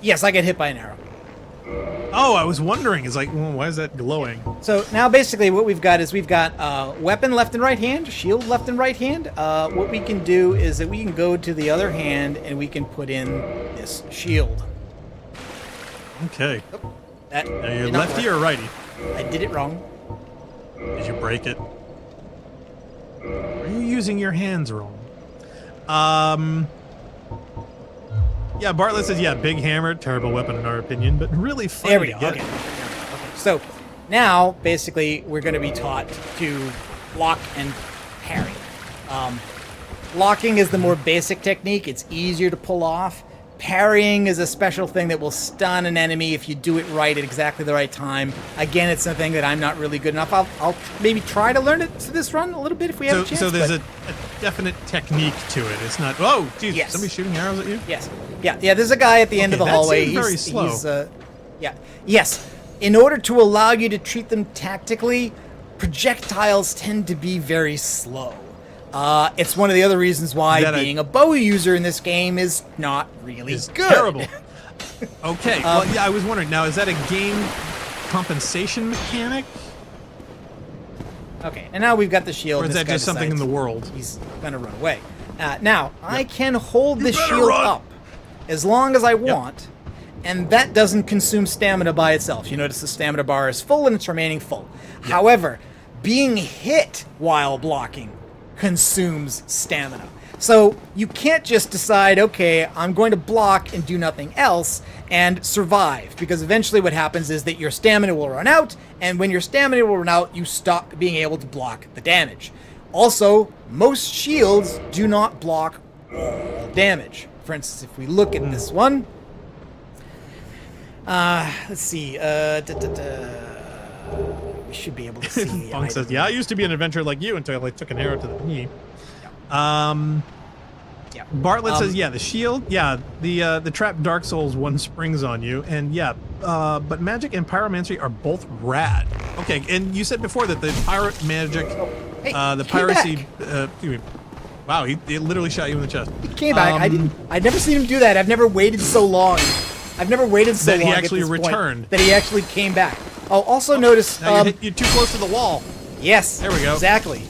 Yes, I get hit by an arrow. Oh, I was wondering. It's like, well, why is that glowing? So now basically what we've got is weapon left and right hand, shield left and right hand. What we can do is that we can go to the other hand and we can put in this shield. Okay. Oh, that Are you lefty or righty? I did it wrong. Did you break it? Are you using your hands wrong? Yeah, Bartlett says, yeah, big hammer, terrible weapon in our opinion, but really funny. There we go. Okay. So now, basically, we're going to be taught to block and parry. Blocking is the more basic technique. It's easier to pull off. Parrying is a special thing that will stun an enemy if you do it right at exactly the right time. Again, it's something that I'm not really good enough. I'll maybe try to learn it to this run a little bit if we have a chance. So there's a definite technique to it. It's not, oh, geez, Yes. somebody shooting arrows at you? Yes. Yeah, there's a guy at the end of the that hallway. seemed very slow. Yes. In order to allow you to treat them tactically, projectiles tend to be very slow. It's one of the other reasons why being a bow user in this game is not really good. Terrible. Okay. Well, yeah, I was wondering. Now, is that a game compensation mechanic? Okay, and now we've got the shield. Or is that just something in the world? He's gonna run away. Now, I can hold the shield up as long as I want, and that doesn't consume stamina by itself. You notice the stamina bar is full and it's remaining full. However, being hit while blocking consumes stamina. So you can't just decide, okay, I'm going to block and do nothing else and survive, because eventually what happens is that your stamina will run out, and when your stamina will run out, you stop being able to block the damage. Also, most shields do not block all damage. For instance, if we look at this one, let's see, we should be able to see the Funk says, yeah, I used to be an adventurer like you until I took an arrow to the knee. Bartlett says, yeah, the shield, the trap Dark Souls one springs on you, and but magic and pyromancy are both rad. Okay, and you said before that the pirate magic, the piracy, wow, he literally shot you in the chest. He came back. I'd never seen him do that. I've never waited so long. That he actually returned. That he actually came back. Oh, also notice. Now you're too close to the wall. Yes. There we go. Exactly.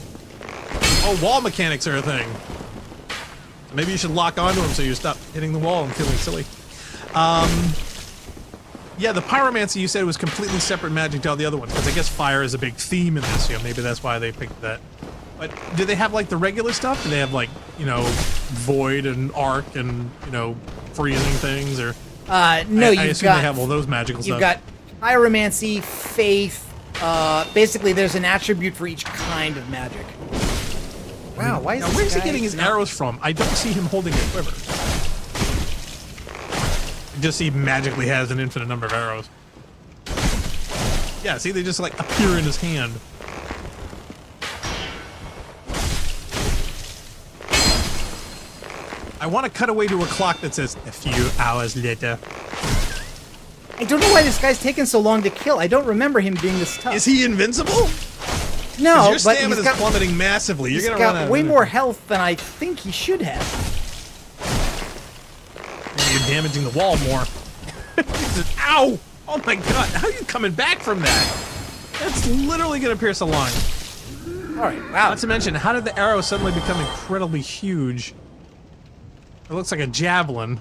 Oh, wall mechanics are a thing. Maybe you should lock onto him so you stop hitting the wall and feeling silly. Yeah, the pyromancy you said was completely separate magic to all the other ones, because I guess fire is a big theme in this. Maybe that's why they picked that. But do they have like the regular stuff? Do they have like void and arc and freezing things or? No, I assume they have all those magical stuff. You've got pyromancy, faith. Basically, there's an attribute for each kind of magic. Wow, why is where's he getting his arrows from? I don't see him holding a quiver. I just see he magically has an infinite number of arrows. Yeah, see, they just like appear in his hand. I want to cut away to a clock that says a few hours later. I don't know why this guy's taking so long to kill. I don't remember him being this tough. Is he invincible? No, your stamina is plummeting massively. You're gonna run out. He's got way more health than I think he should have. Maybe you're damaging the wall more. Ow! Oh my god! How are you coming back from that? That's literally gonna pierce a lung. All right. Wow. Not to mention, how did the arrow suddenly become incredibly huge? It looks like a javelin.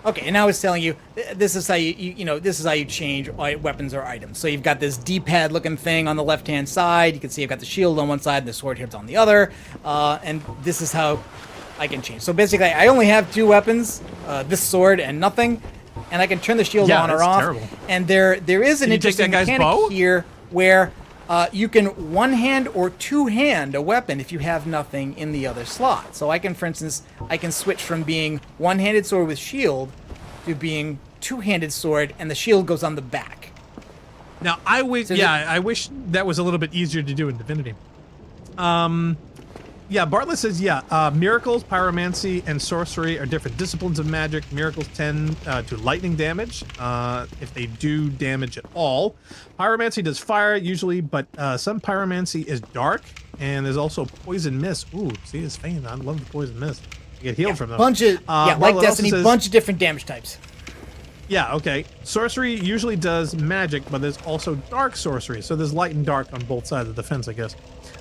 Okay, and now it's telling you this is how this is how you change weapons or items. So you've got this D-pad looking thing on the left-hand side. You can see I've got the shield on one side and the sword head's on the other. And this is how I can change. So basically, I only have two weapons, this sword and nothing, and I can turn the shield on or off. Terrible. And there is an interesting mechanic here where you can one-hand or two-hand a weapon if you have nothing in the other slot. So I can, for instance, switch from being one-handed sword with shield to being two-handed sword, and the shield goes on the back. Now, I wish that was a little bit easier to do in Divinity. Bartlett says, miracles, pyromancy, and sorcery are different disciplines of magic. Miracles tend to lightning damage, if they do damage at all. Pyromancy does fire, usually, but some pyromancy is dark, and there's also poison mist. Ooh, see his fame. I love the poison mist. You get healed from them. Like Destiny, bunch of different damage types. Yeah, okay. Sorcery usually does magic, but there's also dark sorcery, so there's light and dark on both sides of the fence, I guess.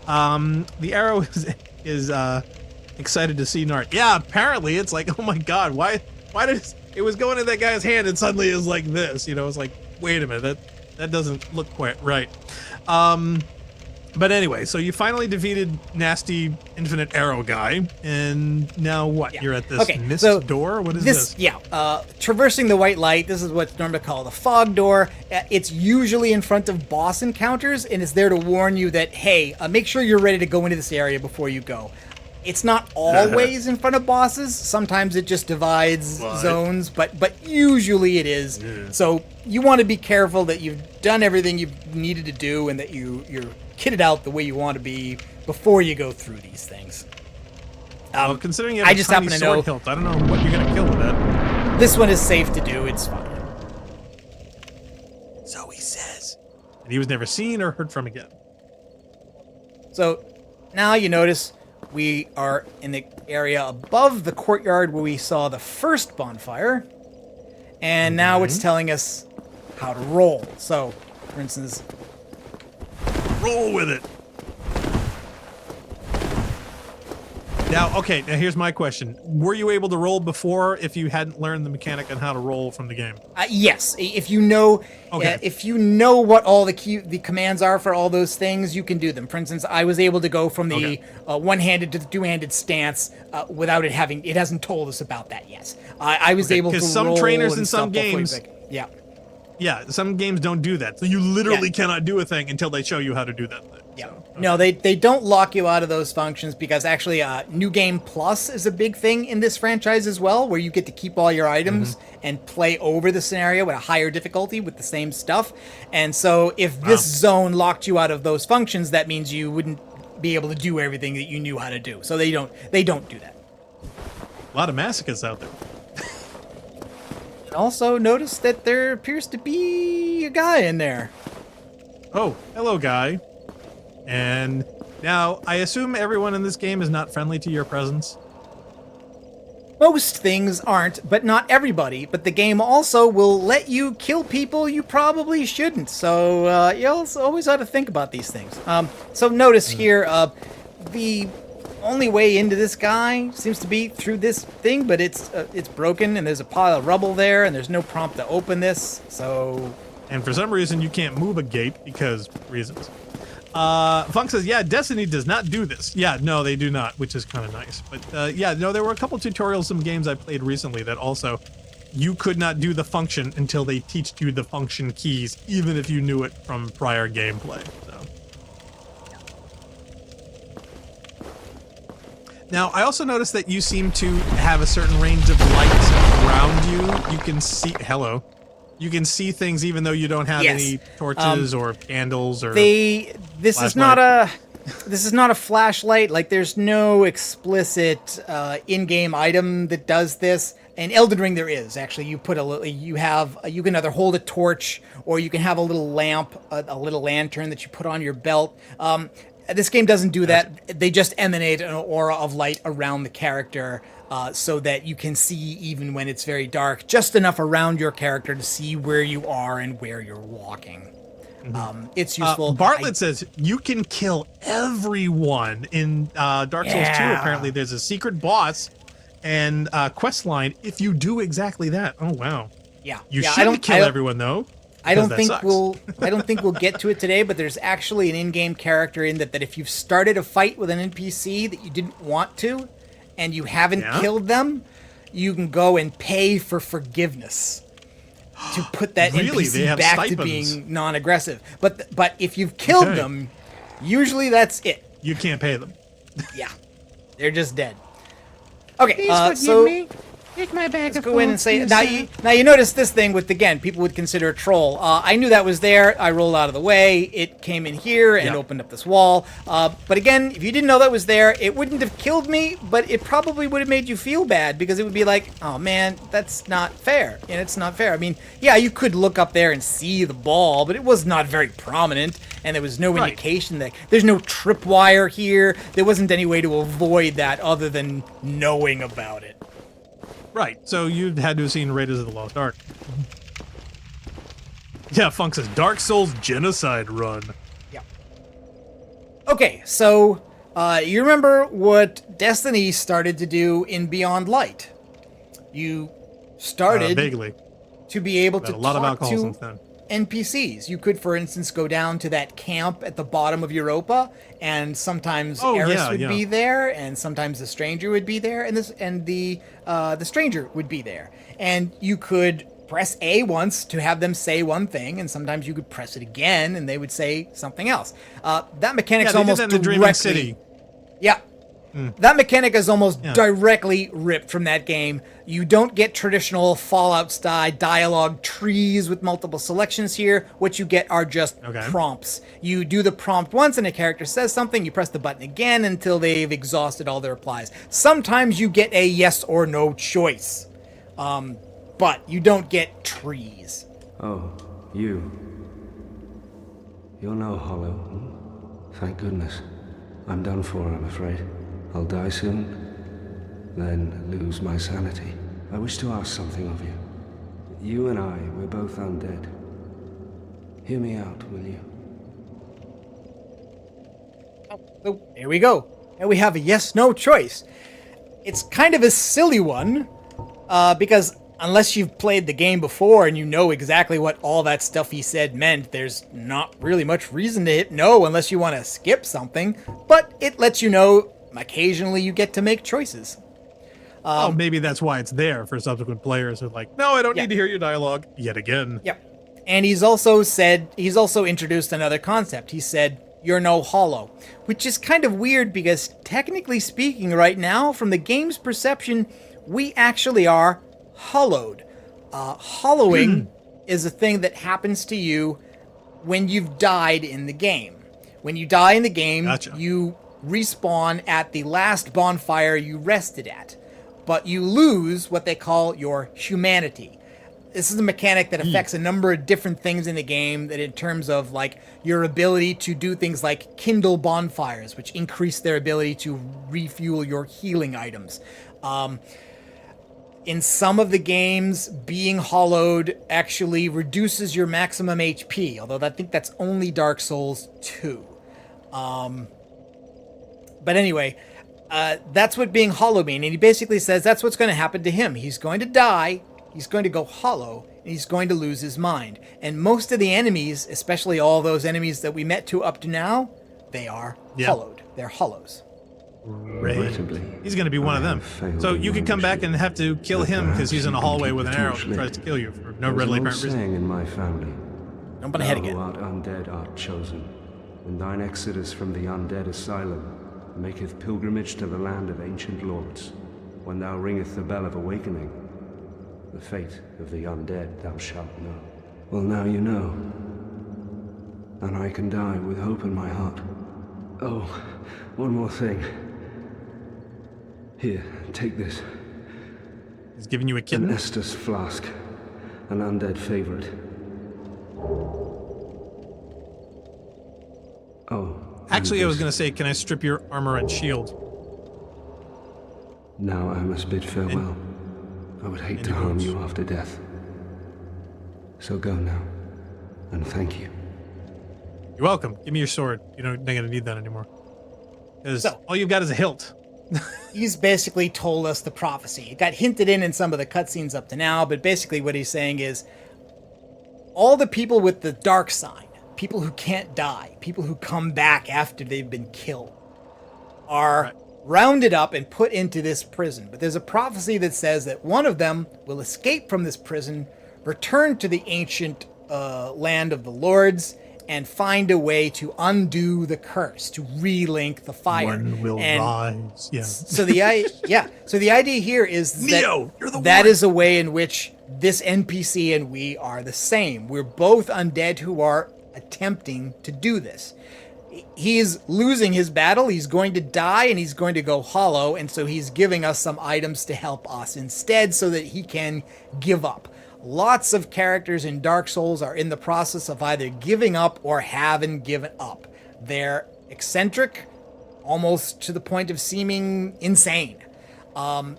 The arrow is excited to see Nart. Yeah, apparently it's like, oh my god, why did it was going in that guy's hand and suddenly it was like this, it's like, wait a minute, that doesn't look quite right. But anyway, so you finally defeated nasty infinite arrow guy, and now what? Yeah. You're at this mist door? What is this? Yeah, traversing the white light, this is what's normally called a fog door. It's usually in front of boss encounters, and it's there to warn you that, hey, make sure you're ready to go into this area before you go. It's not always in front of bosses. Sometimes it just divides zones, but usually it is. Yeah. So you want to be careful that you've done everything you've needed to do and that you're kitted out the way you want to be before you go through these things. Well, considering you have a tiny sword hilt, I don't know what you're going to kill with that. This one is safe to do. It's fine. So he says. And he was never seen or heard from again. So now you notice we are in the area above the courtyard where we saw the first bonfire. And now it's telling us how to roll. So, for instance... Roll with it. Now, okay, now here's my question. Were you able to roll before if you hadn't learned the mechanic on how to roll from the game? Yes. If you know what all the commands are for all those things, you can do them. For instance, I was able to go from the one-handed to the two-handed stance without it hasn't told us about that yet. I was able to roll. Because some trainers in some games... Yeah, some games don't do that. So you literally cannot do a thing until they show you how to do that thing. Yeah. So, okay. No, they don't lock you out of those functions because actually New Game Plus is a big thing in this franchise as well, where you get to keep all your items and play over the scenario at a higher difficulty with the same stuff. And so if this zone locked you out of those functions, that means you wouldn't be able to do everything that you knew how to do. So they don't do that. A lot of masochists out there. Also notice that there appears to be a guy in there. Oh, hello, guy. And now, I assume everyone in this game is not friendly to your presence? Most things aren't, but not everybody. But the game also will let you kill people you probably shouldn't. So you always ought to think about these things. So notice here, the only way into this guy seems to be through this thing, but it's broken, and there's a pile of rubble there, and there's no prompt to open this. So, and for some reason, you can't move a gate because reasons. Funk says, yeah, Destiny does not do this. Yeah, no, they do not, which is kind of nice. But yeah, no, there were a couple tutorials, some games I played recently that also you could not do the function until they teach you the function keys, even if you knew it from prior gameplay. So. Now, I also noticed that you seem to have a certain range of light around you. You can see, you can see things even though you don't have any torches or candles or. This is not a flashlight. Like, there's no explicit in-game item that does this. In Elden Ring, there is actually. You can either hold a torch or you can have a little lamp, a little lantern that you put on your belt. This game doesn't do that. They just emanate an aura of light around the character so that you can see even when it's very dark, just enough around your character to see where you are and where you're walking. It's useful. Bartlett says you can kill everyone in Dark Souls 2. Apparently, there's a secret boss and quest line if you do exactly that. Oh, wow. Yeah. You shouldn't kill everyone, though. I don't think we'll get to it today, but there's actually an in-game character in that if you've started a fight with an NPC that you didn't want to, and you haven't killed them, you can go and pay for forgiveness to put that NPC back to being non-aggressive. But if you've killed them, usually that's it. You can't pay them. Yeah, they're just dead. Okay, Please forgive me. Take my bag Let's go in and say now you notice this thing with, again, people would consider a troll. I knew that was there. I rolled out of the way. It came in here and opened up this wall. But again, if you didn't know that was there, it wouldn't have killed me, but it probably would have made you feel bad because it would be like, oh man, that's not fair. And it's not fair. I mean, yeah, you could look up there and see the ball, but it was not very prominent, and there was no indication that there's no tripwire here. There wasn't any way to avoid that other than knowing about it. Right, so you had to have seen Raiders of the Lost Ark. Yeah, Funk says, Dark Souls Genocide Run. Yeah. Okay, so you remember what Destiny started to do in Beyond Light. You started vaguely to be able to a lot of alcohol to, since then. NPCs. You could, for instance, go down to that camp at the bottom of Europa, and sometimes Eris would be there, and sometimes the stranger would be there, and the stranger would be there. And you could press A once to have them say one thing, and sometimes you could press it again, and they would say something else. That mechanic's almost did that in Dreaming City. Yeah. That mechanic is almost directly ripped from that game. You don't get traditional Fallout-style dialogue trees with multiple selections here. What you get are just prompts. You do the prompt once and a character says something, you press the button again until they've exhausted all their replies. Sometimes you get a yes or no choice, but you don't get trees. Oh, you. You're no hollow. Thank goodness. I'm done for, I'm afraid. I'll die soon, then lose my sanity. I wish to ask something of you. You and I, we're both undead. Hear me out, will you? So here we go. And we have a yes-no choice. It's kind of a silly one, because unless you've played the game before and you know exactly what all that stuff he said meant, there's not really much reason to hit no unless you want to skip something. But it lets you know occasionally you get to make choices. Maybe that's why it's there for subsequent players who are like, no, I don't need to hear your dialogue yet again. Yep. And he's also introduced another concept. He said, you're no hollow, which is kind of weird because technically speaking right now, from the game's perception, we actually are hollowed. Hollowing is a thing that happens to you when you've died in the game. When you die in the game, you respawn at the last bonfire you rested at, but you lose what they call your humanity. This is a mechanic that affects a number of different things in the game, that in terms of like your ability to do things like kindle bonfires, which increase their ability to refuel your healing items. In some of the games, being hollowed actually reduces your maximum HP, although I think that's only Dark Souls 2. But anyway, that's what being hollow means. And he basically says that's what's going to happen to him. He's going to die, he's going to go hollow, and he's going to lose his mind. And most of the enemies, especially all those enemies that we met up to now, they are hollowed. They're hollows. He's going to be one of them. So you could come back and have to kill him because he's in a hallway with an arrow and tries to kill you for no readily apparent reason. In my family, jump on ahead again. Thou art undead art chosen, and thine exodus from the undead asylum maketh pilgrimage to the land of ancient lords. When thou ringeth the bell of awakening, the fate of the undead thou shalt know. Well, now you know, and I can die with hope in my heart. Oh, one more thing. Here, take this. He's giving you a kitten? An Estus flask, an undead favorite. Oh. Actually, I was going to say, can I strip your armor and shield? Now I must bid farewell. I would hate to harm you after death. So go now, and thank you. You're welcome. Give me your sword. You're not going to need that anymore. Because all you've got is a hilt. He's basically told us the prophecy. It got hinted in some of the cutscenes up to now, but basically what he's saying is all the people with the dark sign, people who can't die, people who come back after they've been killed, are rounded up and put into this prison. But there's a prophecy that says that one of them will escape from this prison, return to the ancient land of the lords, and find a way to undo the curse, to relink the fire. One will rise. Yeah. So the idea here is Neo, that is a way in which this NPC and we are the same. We're both undead who are attempting to do this. He's losing his battle, he's going to die, and he's going to go hollow, and so he's giving us some items to help us instead so that he can give up. Lots of characters in Dark Souls are in the process of either giving up or having given up. They're eccentric, almost to the point of seeming insane. And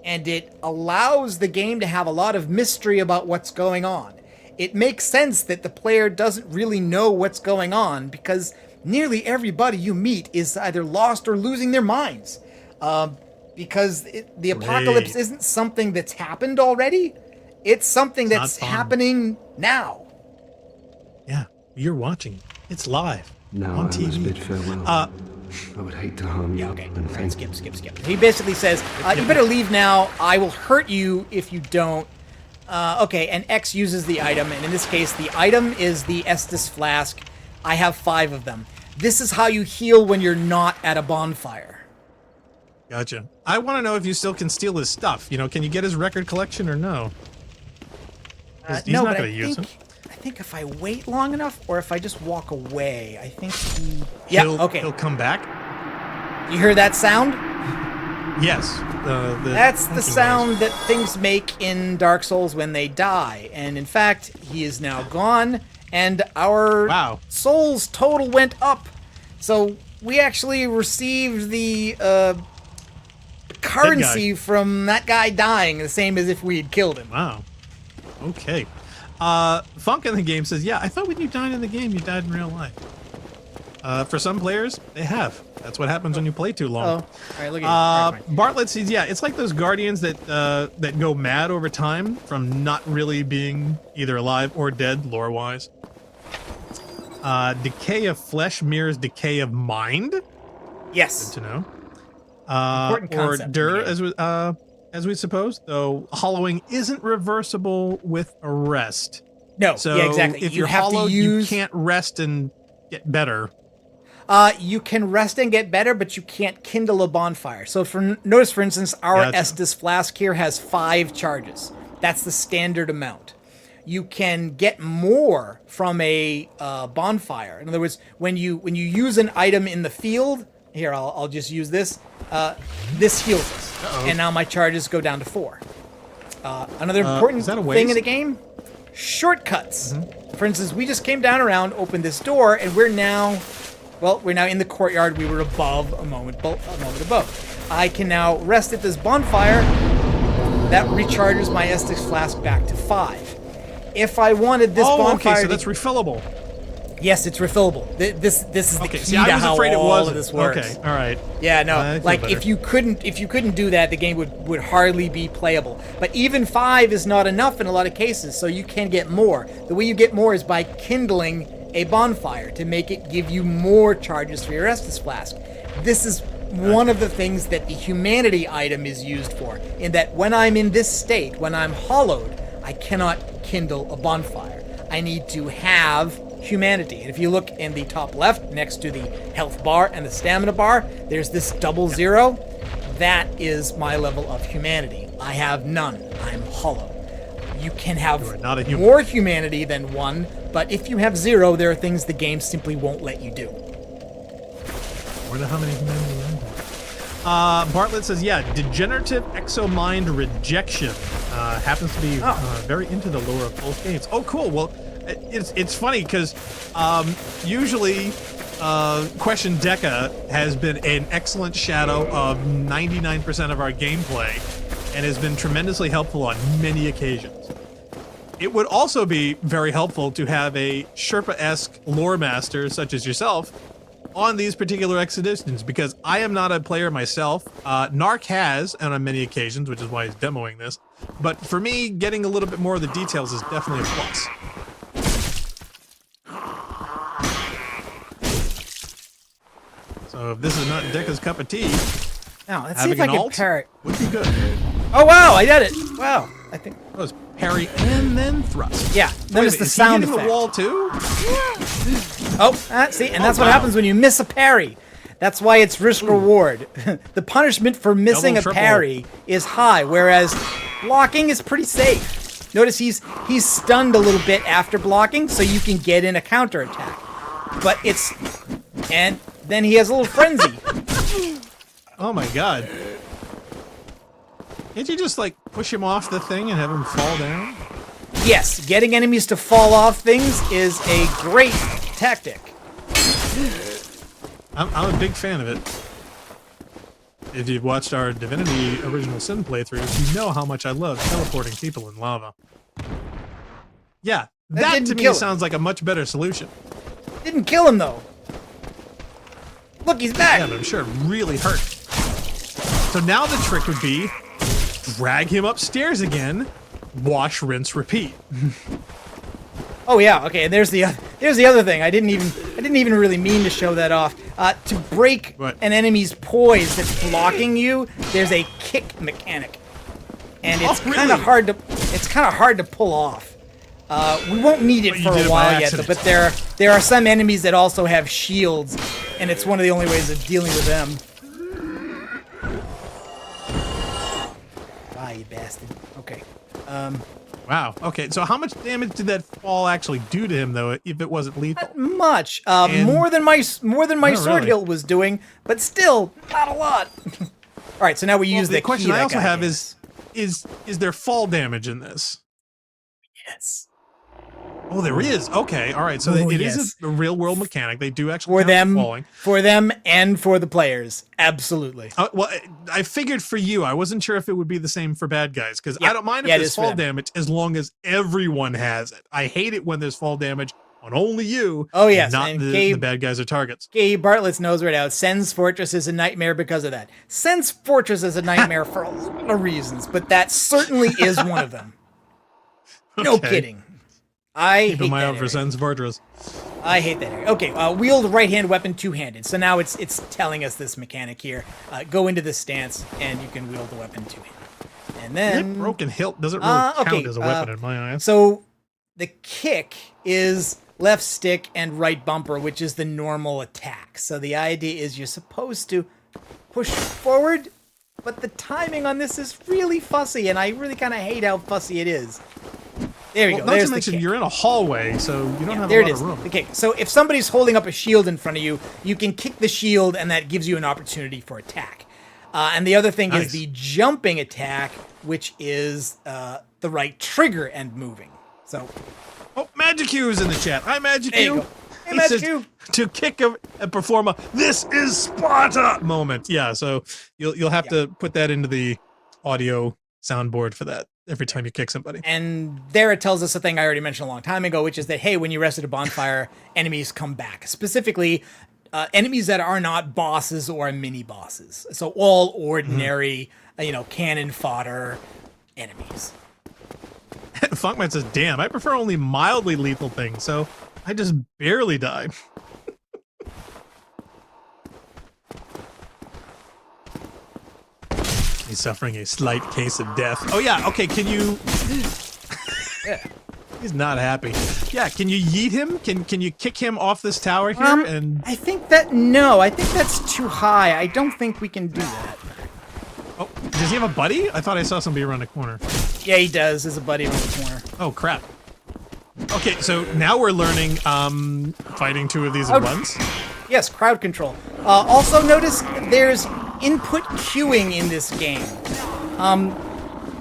it allows the game to have a lot of mystery about what's going on. It makes sense that the player doesn't really know what's going on because nearly everybody you meet is either lost or losing their minds. Because the apocalypse isn't something that's happened already. It's something that's happening now. Yeah, you're watching. It's live Now on I must TV. bid farewell. I would hate to harm you. Yeah, okay. And Right, thank skip. He basically says, you better leave now. I will hurt you if you don't. Okay, and X uses the item, and in this case, the item is the Estus Flask. I have 5 of them. This is how you heal when you're not at a bonfire. Gotcha. I want to know if you still can steal his stuff. You know, can you get his record collection or no? He's No, not but going to use it. I think if I wait long enough, or if I just walk away, I think he... Yeah, okay. He'll come back? You hear that sound? Yes. That's the honking sound noise. that things make in Dark Souls when they die. And in fact, he is now gone, and our souls total went up. So we actually received the currency from that guy dying, the same as if we had killed him. Wow. Okay. Funk in the game says, yeah, I thought when you died in the game, you died in real life. For some players, they have. That's what happens when you play too long. Oh, all right, look at you. Bartlett says, yeah, it's like those guardians that go mad over time from not really being either alive or dead, lore-wise. Decay of flesh mirrors decay of mind. Yes. Good to know. Important concept. Or as we suppose, though hollowing isn't reversible with a rest. No, so yeah, exactly. If You you're have to hollowed, use- you can't rest and get better. You can rest and get better, but you can't kindle a bonfire. So notice, for instance, our Estus Flask here has 5 charges. That's the standard amount. You can get more from a bonfire. In other words, when you use an item in the field, here I'll just use this. This heals us, and now my charges go down to 4. Another important thing in the game: shortcuts. For instance, we just came down around, opened this door, and we're now in the courtyard. We were above a moment above. I can now rest at this bonfire. That recharges my Estus Flask back to 5. If I wanted this bonfire, okay, so that's refillable. Yes, it's refillable. This is the key See, I to was how afraid all it was of this works. Okay, all right. Yeah, no, I feel like better. if you couldn't do that, the game would hardly be playable. But even 5 is not enough in a lot of cases, so you can get more. The way you get more is by kindling a bonfire to make it give you more charges for your Estus Flask. This is one of the things that the humanity item is used for, in that when I'm in this state, when I'm hollowed, I cannot kindle a bonfire. I need to have humanity. And if you look in the top left, next to the health bar and the stamina bar, there's this double 0. That is my level of humanity. I have none. I'm hollow. You can have more humanity than 1, but if you have 0, there are things the game simply won't let you do. Wonder how many humanity I have. Bartlett says, yeah, degenerative exomind rejection happens to be very into the lore of both games. Oh, cool. Well, it's funny because usually Question Deca has been an excellent shadow of 99% of our gameplay and has been tremendously helpful on many occasions. It would also be very helpful to have a Sherpa-esque lore master such as yourself on these particular expeditions, because I am not a player myself. Narc has, and on many occasions, which is why he's demoing this. But for me, getting a little bit more of the details is definitely a plus. So if this is not Deca's cup of tea, now let's see if I can parry. Would be good. Oh wow, I did it! Wow, I think it was parry and then thrust. Yeah, notice the sound effect. The wall too. Oh, see, and that's what happens when you miss a parry. That's why it's risk reward. The punishment for missing a parry is high, whereas blocking is pretty safe. Notice he's stunned a little bit after blocking, so you can get in a counter attack. But and then he has a little frenzy. Oh my god. Can't you just like push him off the thing and have him fall down? Yes, getting enemies to fall off things is a great tactic. I'm a big fan of it. If you've watched our Divinity Original Sin playthroughs, you know how much I love teleporting people in lava. Yeah, that to me sounds like a much better solution. Didn't kill him though. Look, he's back. Yeah, but I'm sure it really hurt. So now the trick would be drag him upstairs again, wash, rinse, repeat. Oh yeah, okay. And there's the Here's the other thing. I didn't even really mean to show that off. To break an enemy's poise that's blocking you, there's a kick mechanic, and it's kind of hard to pull off. We won't need it for a while yet, but there are some enemies that also have shields, and it's one of the only ways of dealing with them. Ah, you bastard. Okay. Wow. Okay. So how much damage did that fall actually do to him, though, if it wasn't lethal? Not much. More than my sword hilt was doing, but still not a lot. All right. So now we use the question I also have is there fall damage in this? Yes. Oh, there is. Okay. All right. So it is a real world mechanic. They do actually falling. For them and for the players. Absolutely. Well, I figured for you, I wasn't sure if it would be the same for bad guys, because I don't mind if there's fall damage as long as everyone has it. I hate it when there's fall damage on only you. Oh, yes. Not the bad guys are targets. Gabe Bartlett's knows right out. Sen's Fortress is a nightmare because of that. Sen's Fortress is a nightmare for a lot of reasons, but that certainly is one of them. No kidding. I hate my out for Sen's Fortress. I hate that area. Okay, wield right-hand weapon two-handed. So now it's telling us this mechanic here. Go into this stance, and you can wield the weapon two-handed. And then... That broken hilt doesn't really count as a weapon in my eyes. So the kick is left stick and right bumper, which is the normal attack. So the idea is you're supposed to push forward, but the timing on this is really fussy, and I really kind of hate how fussy it is. There we go. Not to mention, you're in a hallway, so you don't have a lot of room. Okay, so if somebody's holding up a shield in front of you, you can kick the shield, and that gives you an opportunity for attack. And the other thing is the jumping attack, which is the right trigger and moving. So, Magic Q's in the chat. Hi, Magic Q. There you go. Hey, Magic Q. To kick and perform a "This is Sparta" moment. Yeah, so you'll have to put that into the audio soundboard for that every time you kick somebody. And there it tells us a thing I already mentioned a long time ago, which is that, hey, when you rest at a bonfire, enemies come back. Specifically, enemies that are not bosses or mini bosses. So all ordinary, cannon fodder enemies. Funkman says, damn, I prefer only mildly lethal things, so I just barely died. He's suffering a slight case of death. Oh yeah, okay, can you... Yeah. He's not happy. Yeah, can you yeet him? Can you kick him off this tower here? I think that's too high. I don't think we can do that. Oh, does he have a buddy? I thought I saw somebody around the corner. Yeah, he does. There's a buddy around the corner. Oh, crap. Okay, so now we're learning fighting two of these at once. Yes, crowd control. Also notice there's input queuing in this game.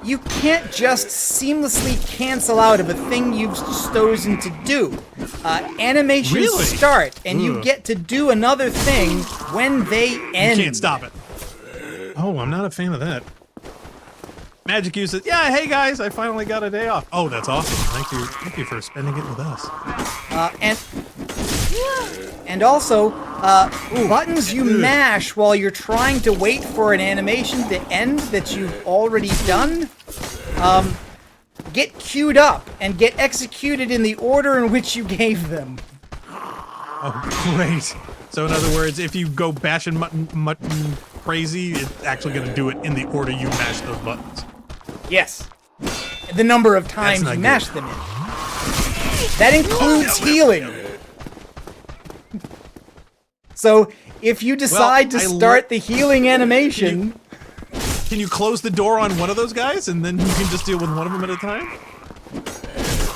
You can't just seamlessly cancel out of a thing you've chosen to do. Animations start, and you get to do another thing when they end. You can't stop it. Oh, I'm not a fan of that. Magic U says, yeah, hey guys, I finally got a day off. Oh, that's awesome. Thank you for spending it with us. And also, buttons you mash while you're trying to wait for an animation to end that you've already done, get queued up and get executed in the order in which you gave them. Oh, great. So in other words, if you go bashing mutton crazy, it's actually going to do it in the order you mash those buttons. Yes. The number of times you mash them in. That includes healing. So, if you decide to start the healing animation... Can you close the door on one of those guys, and then you can just deal with one of them at a time?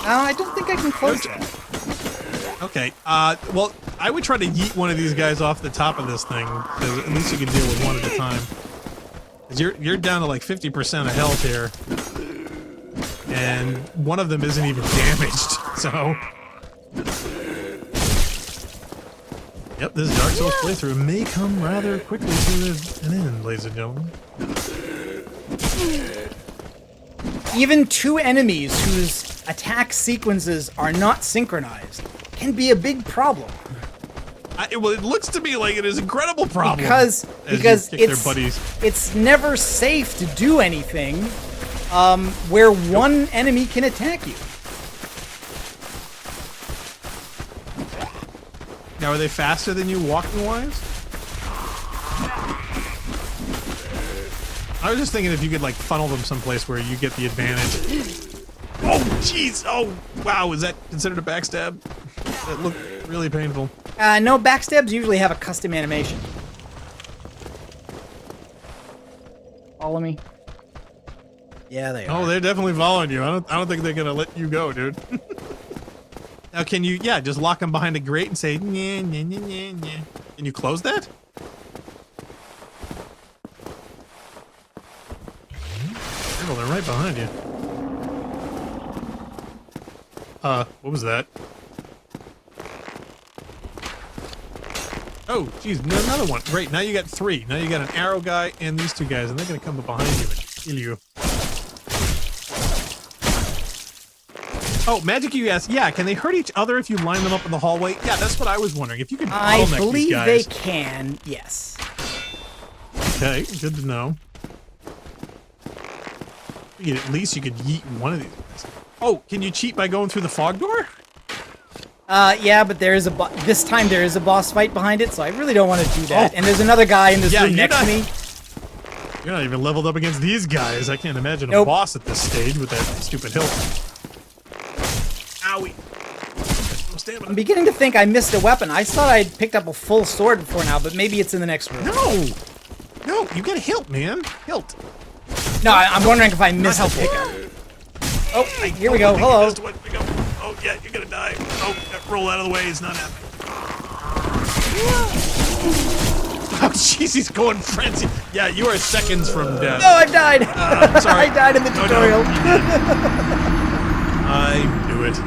I don't think I can close that. Okay, well, I would try to yeet one of these guys off the top of this thing, because at least you can deal with one at a time. Because you're down to like 50% of health here. And one of them isn't even damaged, so... Yep, this Dark Souls playthrough may come rather quickly to an end, ladies and gentlemen. Even two enemies whose attack sequences are not synchronized can be a big problem. Well, it looks to me like it is an incredible problem. Because it's never safe to do anything where one enemy can attack you. Now, are they faster than you walking-wise? I was just thinking if you could, like, funnel them someplace where you get the advantage. Oh, jeez! Oh, wow, is that considered a backstab? That looked really painful. No, backstabs usually have a custom animation. Follow me. Yeah, they are. Oh, they're definitely following you. I don't think they're gonna let you go, dude. Now, can you, just lock them behind a grate and say, nyeh, nyeh, nyeh, nyeh, nyeh. Can you close that? Oh, they're right behind you. What was that? Oh, geez, another one. Great, now you got 3. Now you got an arrow guy and these 2 guys, and they're gonna come up behind you and kill you. Oh, Magic, you asked, can they hurt each other if you line them up in the hallway? Yeah, that's what I was wondering. If you could bottleneck these guys. I believe they can, yes. Okay, good to know. At least you could yeet one of these guys. Oh, can you cheat by going through the fog door? Yeah, but there is this time there is a boss fight behind it, so I really don't want to do that. Oh. And there's another guy in this room next to me. You're not even leveled up against these guys. I can't imagine a boss at this stage with that stupid hilt. Owie. I'm beginning to think I missed a weapon. I thought I'd picked up a full sword before now, but maybe it's in the next room. No, you got a hilt, man. Hilt. No, I'm wondering if I missed a pickup. Oh, here we go. Hello. Oh, yeah, you're gonna die. Oh, roll out of the way. It's not happening. Oh, jeez, he's going frenzy. Yeah, you are seconds from death. No, I've died. Sorry. I died in the tutorial. I knew it.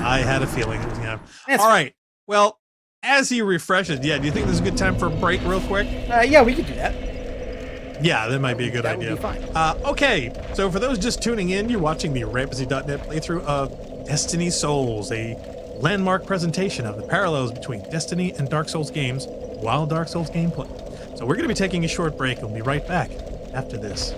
I had a feeling it was gonna happen. All right. Well, as he refreshes, do you think this is a good time for a break real quick? Yeah, we could do that. Yeah, that might be a good idea. Would be fine. Okay, so for those just tuning in, you're watching the Rampancy.net playthrough of Destiny Souls, a landmark presentation of the parallels between Destiny and Dark Souls games while Dark Souls gameplay. So we're going to be taking a short break, and we'll be right back after this.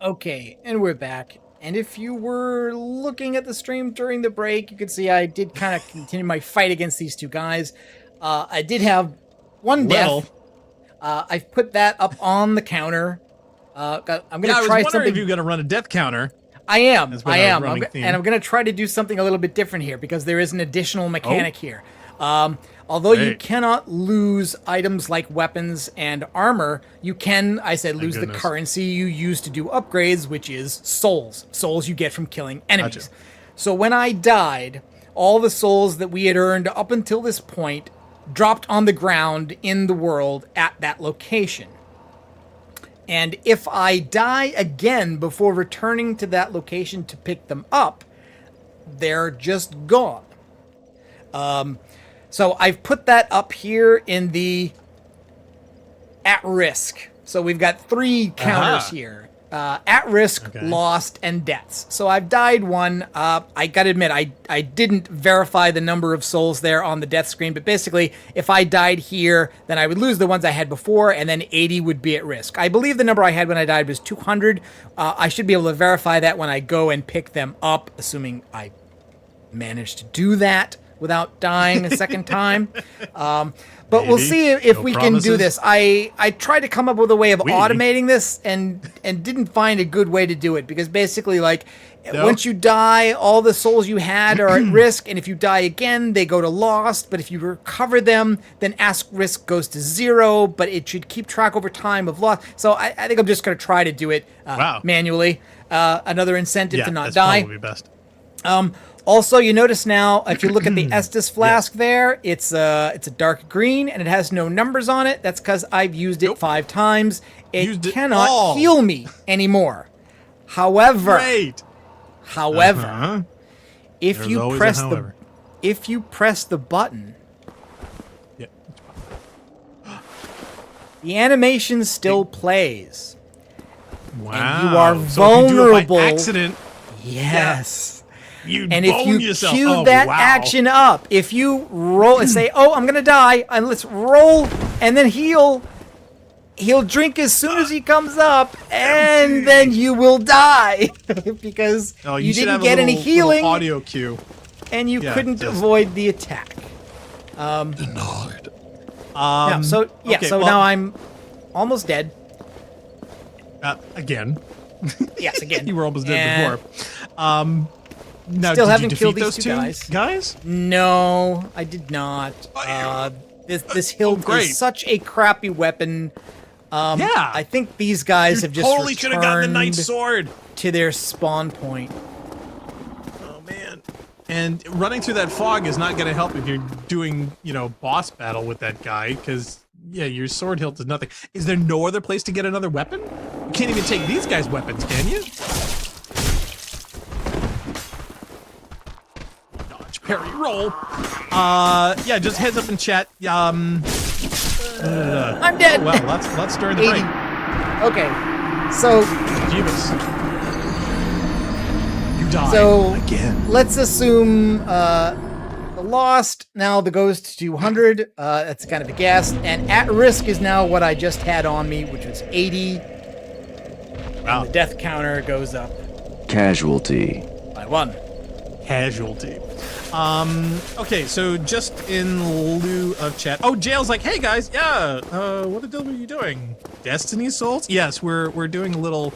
Okay, and we're back. And if you were looking at the stream during the break, you could see I did kind of continue my fight against these two guys. I did have one death. I've put that up on the counter. I'm going to try something. If you're going to run a death counter. I am. And I'm going to try to do something a little bit different here because there is an additional mechanic here. Although you cannot lose items like weapons and armor, you can, lose the currency you use to do upgrades, which is souls. Souls you get from killing enemies. Gotcha. So when I died, all the souls that we had earned up until this point dropped on the ground in the world at that location. And if I die again before returning to that location to pick them up, they're just gone. So I've put that up here in the at risk. So we've got 3 counters here. At risk, lost, and deaths. So I've died one. I gotta admit, I didn't verify the number of souls there on the death screen, but basically, if I died here, then I would lose the ones I had before, and then 80 would be at risk. I believe the number I had when I died was 200. I should be able to verify that when I go and pick them up, assuming I managed to do that without dying a second time. But we'll see if we can do this. I tried to come up with a way of automating this and didn't find a good way to do it because basically, like, once you die, all the souls you had are at risk, and if you die again, they go to lost. But if you recover them, then risk goes to 0, but it should keep track over time of loss. So I think I'm just going to try to do it manually. Another incentive to not die. Probably best. Also, you notice now, if you look at the Estus flask there, it's a dark green, and it has no numbers on it. That's because I've used it 5 times. It cannot heal me anymore. However, if you press the button, the animation still plays. Wow. And you are So vulnerable. if you do it by accident. Yes. And if you cue that action up, if you roll and say, "Oh, I'm gonna die," and let's roll and then heal, he'll drink as soon as he comes up, and then you will die because you didn't get any healing. Audio cue, and you couldn't avoid the attack. Denied. Now I'm almost dead. Again. Yes, again. You were almost dead before. Now, still haven't defeat killed those these two guys? No, I did not. This hilt is such a crappy weapon. I think these guys have just totally should have gotten the knight's sword to their spawn point. Oh man! And running through that fog is not going to help if you're doing, boss battle with that guy because your sword hilt is nothing. Is there no other place to get another weapon? You can't even take these guys' weapons, can you? Parry roll. Just heads up in chat. I'm dead. Well, let's start the break. Okay, so Jeebus. You die. So again. Let's assume the lost now goes to 200. That's kind of a guess, and at risk is now what I just had on me, which was 80. Wow. And the death counter goes up. Casualty. By 1. Casualty. Okay, so just in lieu of chat. Oh, Jail's like, hey guys, what the deal are you doing? Destiny Souls? Yes, we're doing a little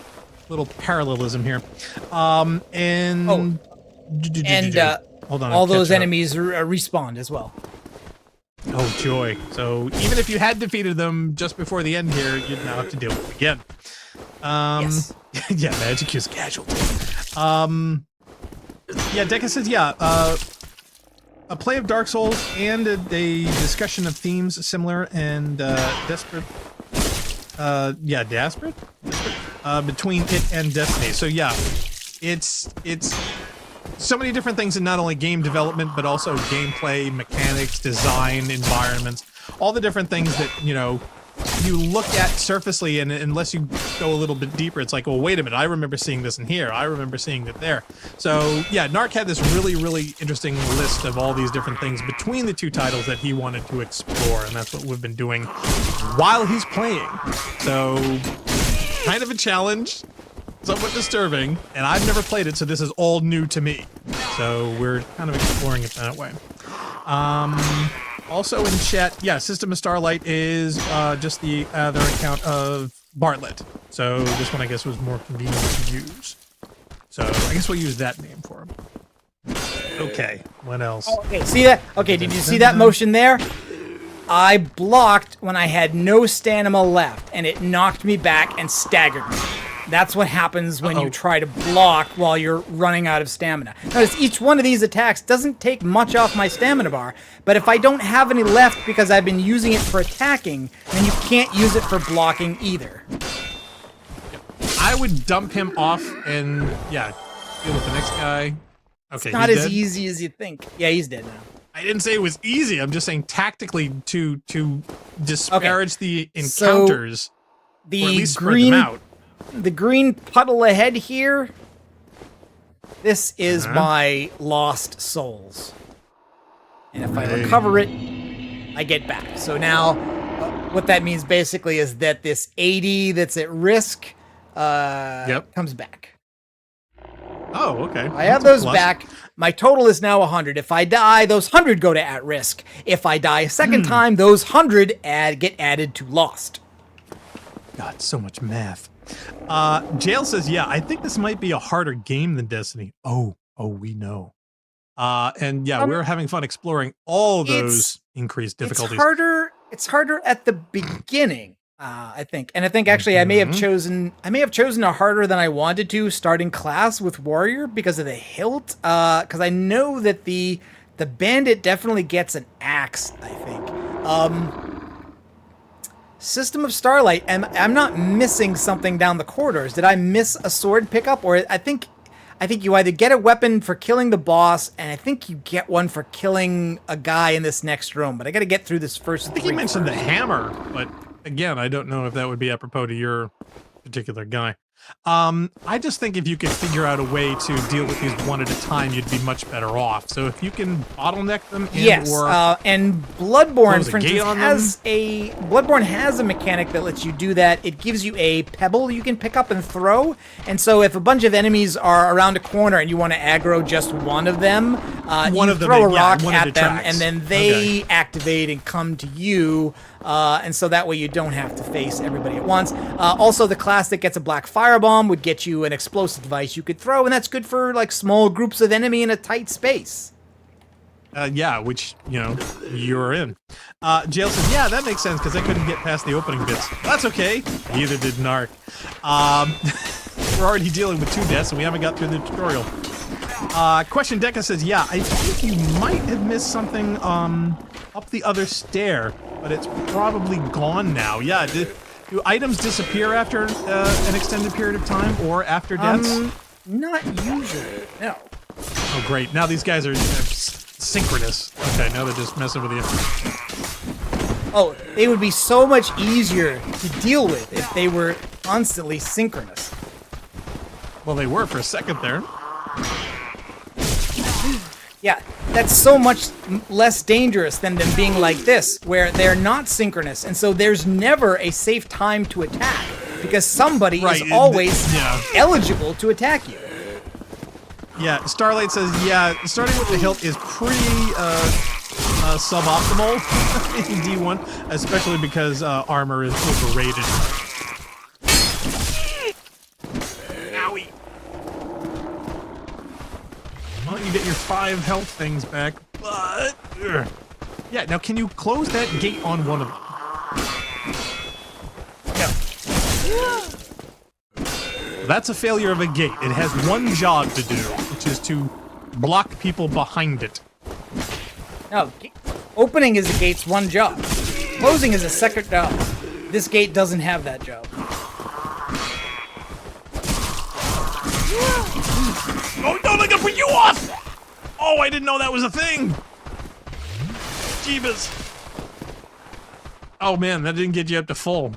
parallelism here. Hold on. All those enemies respawned as well. Oh joy! So even if you had defeated them just before the end here, you'd now have to deal with them again. Yes. Magic is casualty. Deca says, a play of Dark Souls and a discussion of themes similar and desperate. Desperate? Between it and Destiny. So it's so many different things in not only game development but also gameplay, mechanics, design, environments, all the different things that you look at surfacely, and unless you go a little bit deeper, it's like, well, wait a minute, I remember seeing this in here, I remember seeing it there. So Narc had this really, really interesting list of all these different things between the 2 titles that he wanted to explore, and that's what we've been doing while he's playing. So kind of a challenge. somewhat disturbing, and I've never played it, so this is all new to me. So we're kind of exploring it that way. Also in chat, yeah, System of Starlight is just the other account of Bartlett. So this one, I guess, was more convenient to use. So I guess we'll use that name for him. Okay, what else? Oh, okay, see that? Okay, did you see that motion there? I blocked when I had no stamina left, and it knocked me back and staggered me. That's what happens when you try to block while you're running out of stamina. Notice each one of these attacks doesn't take much off my stamina bar, but if I don't have any left because I've been using it for attacking, then you can't use it for blocking either. I would dump him off and, yeah, deal with the next guy. Okay, it's not as easy as you think. Yeah, he's dead now. I didn't say it was easy. I'm just saying tactically to disparage the encounters, or at least spread them out. The green puddle ahead here, this is my lost souls. And if I recover it, I get back. So now, what that means basically is that this 80 that's at risk comes back. Oh, okay. I have those back. My total is now 100. If I die, those 100 go to at risk. If I die a second time, those 100 get added to lost. God, so much math. Jail says, yeah, I think this might be a harder game than Destiny. Oh, we know. And yeah, we're having fun exploring all those increased difficulties. It's harder at the beginning, I think. And I think actually I may have chosen a harder than I wanted to starting class with Warrior because of the hilt. Because I know that the bandit definitely gets an axe, I think. System of Starlight, I'm not missing something down the corridors. Did I miss a sword pickup? Or I think you either get a weapon for killing the boss, and I think you get one for killing a guy in this next room. But I got to get through this first. I think you mentioned the hammer, but again, I don't know if that would be apropos to your particular guy. I just think if you could figure out a way to deal with these one at a time, you'd be much better off. So if you can bottleneck them, and Bloodborne, for instance, Bloodborne has a mechanic that lets you do that. It gives you a pebble you can pick up and throw, and so if a bunch of enemies are around a corner and you want to aggro just one of them, you throw a rock at them, and then they activate and come to you. And so that way you don't have to face everybody at once. Also, the class that gets a black firebomb would get you an explosive device you could throw, and that's good for like small groups of enemy in a tight space. Yeah, which, you know, you're in. Jail says, yeah, that makes sense, because I couldn't get past the opening bits. That's okay. Neither did Narc. We're already dealing with 2 deaths, and we haven't got through the tutorial. Question Deca says, yeah, I think you might have missed something up the other stair, but it's probably gone now. Yeah, do items disappear after an extended period of time or after deaths? Not usually, no. Oh, great. Now these guys are synchronous. Okay, now they're just messing with you. Oh, they would be so much easier to deal with if they were constantly synchronous. Well, they were for a second there. Yeah, that's so much less dangerous than them being like this, where they're not synchronous, and so there's never a safe time to attack, because somebody is always eligible to attack you. Yeah, Starlight says, yeah, starting with the hilt is pretty suboptimal in D1, especially because armor is overrated. Owie. Well, you get your 5 health things back, but... Yeah, now can you close that gate on one of them? No. That's a failure of a gate. It has one job to do, which is to block people behind it. No, opening is the gate's one job. Closing is a second job. This gate doesn't have that job. Oh no, they're gonna put you off! Oh, I didn't know that was a thing! Jeebus. Oh man, that didn't get you up to full.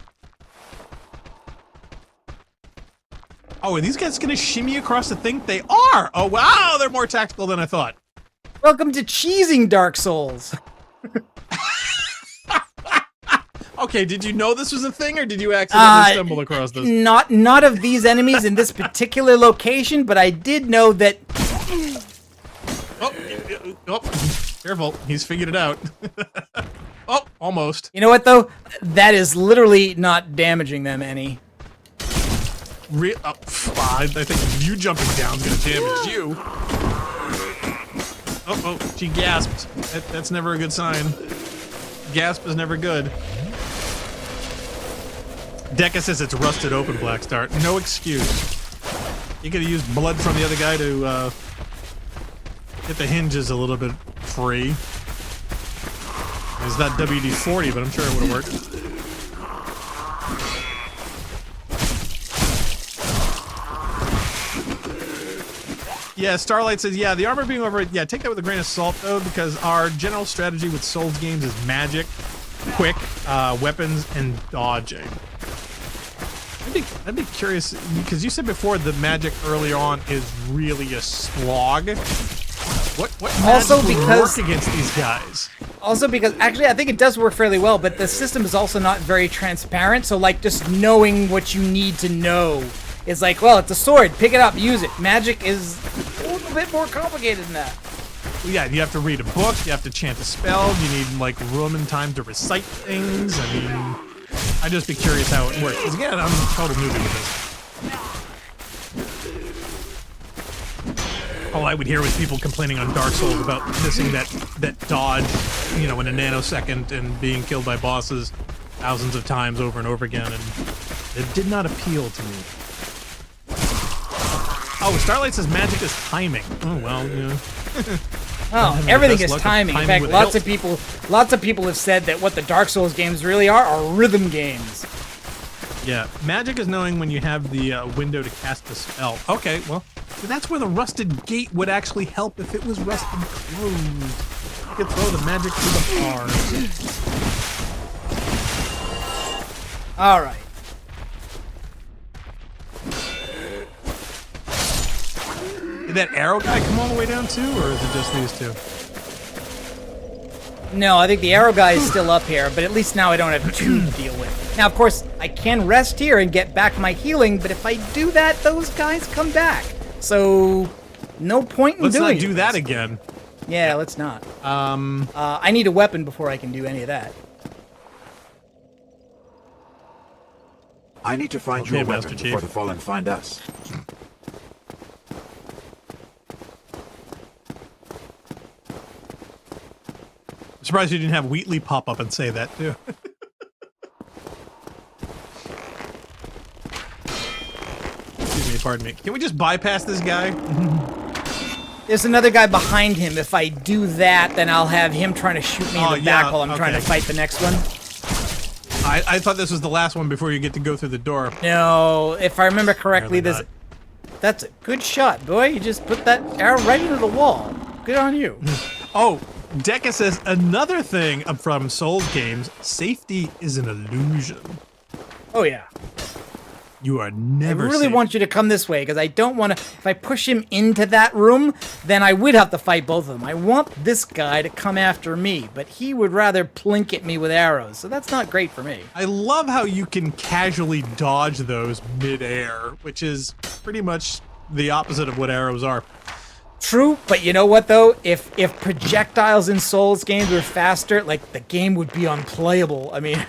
Oh, are these guys gonna shimmy across the thing? They are! Oh wow, they're more tactical than I thought. Welcome to cheesing Dark Souls. Okay, did you know this was a thing, or did you accidentally stumble across this? Not of these enemies in this particular location, but I did know that. Oh, careful. He's figured it out. Oh, almost. You know what, though? That is literally not damaging them any. I think you jumping down is going to damage you. Oh, she gasped. That's never a good sign. Gasp is never good. Deca says it's rusted open, Black Star. No excuse. You could have used blood from the other guy to get the hinges a little bit free. It's not WD-40, but I'm sure it would have worked. Yeah, Starlight says, yeah, the armor being over, yeah, take that with a grain of salt, though, because our general strategy with Souls games is magic, quick, weapons, and dodging. I'd be curious, because you said before the magic early on is really a slog. What also magic would because work against these guys? Also because, actually, I think it does work fairly well, but the system is also not very transparent, so, like, just knowing what you need to know is like, well, it's a sword, pick it up, use it. Magic is a little bit more complicated than that. Well, yeah, you have to read a book, you have to chant a spell, you need, like, room and time to recite things. I mean, I'd just be curious how it works. Because, again, I'm a total newbie with this. All I would hear was people complaining on Dark Souls about missing that dodge, you know, in a nanosecond and being killed by bosses thousands of times over and over again, and it did not appeal to me. Oh, Starlight says magic is timing. Oh, well, yeah. Oh, everything is timing. In fact, lots of people have said that what the Dark Souls games really are rhythm games. Yeah, magic is knowing when you have the window to cast a spell. Okay, well, so that's where the rusted gate would actually help if it was rusted closed. You could throw the magic to the bars. All right. Did that arrow guy come all the way down too, or is it just these two? No, I think the arrow guy is still up here, but at least now I don't have two to deal with. Now, of course, I can rest here and get back my healing, but if I do that, those guys come back. So, no point in doing it. Let's not do that again. Yeah, let's not. I need a weapon before I can do any of that. I need to find your weapon before the Fallen find us. I'm surprised you didn't have Wheatley pop up and say that, too. Excuse me, pardon me. Can we just bypass this guy? There's another guy behind him. If I do that, then I'll have him trying to shoot me in the back while I'm trying to fight the next one. I thought this was the last one before you get to go through the door. No, if I remember correctly, that's a good shot, boy. You just put that arrow right into the wall. Good on you. Oh, Deca says another thing from Souls games, safety is an illusion. Oh, yeah. You are never I really safe. want you to come this way, because I don't want to... If I push him into that room, then I would have to fight both of them. I want this guy to come after me, but he would rather plink at me with arrows, so that's not great for me. I love how you can casually dodge those mid-air, which is pretty much the opposite of what arrows are. True, but you know what, though? If projectiles in Souls games were faster, like, the game would be unplayable. I mean...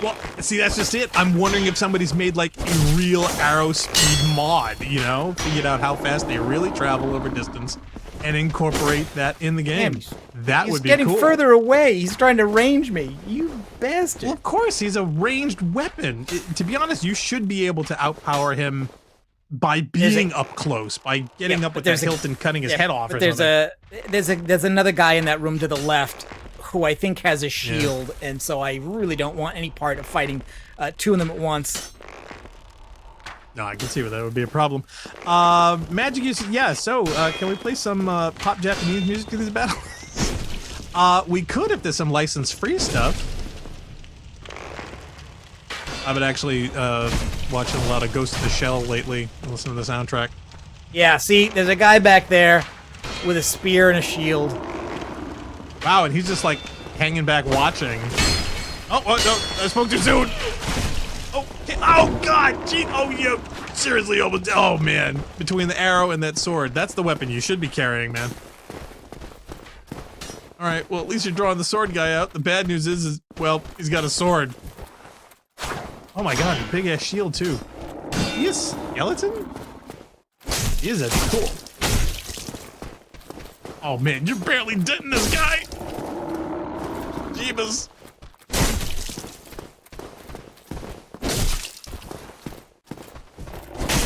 Well, see, that's just it. I'm wondering if somebody's made, like, a real arrow speed mod, you know? Figured out how fast they really travel over distance and incorporate that in the game. Damn, that would be cool. He's getting further away. He's trying to range me. You bastard. Well, of course, he's a ranged weapon. To be honest, you should be able to outpower him by being up close, by getting up with that hilt and cutting his head off or something. There's another guy in that room to the left who I think has a shield, and so I really don't want any part of fighting two of them at once. No, I can see where that would be a problem. Magic use, yeah, so can we play some pop Japanese music to these battles? We could if there's some license-free stuff. I've been actually watching a lot of Ghost of the Shell lately, listening to the soundtrack. Yeah, see, there's a guy back there with a spear and a shield. Wow, and he's just like hanging back watching. Oh, no, I spoke too soon. Oh God, gee, oh, you seriously almost, oh man. Between the arrow and that sword, that's the weapon you should be carrying, man. All right, well, at least you're drawing the sword guy out. The bad news is well, he's got a sword. Oh my God, a big ass shield too. He is skeleton? He is, that'd be cool. Oh man, you're barely denting this guy. Jeebus.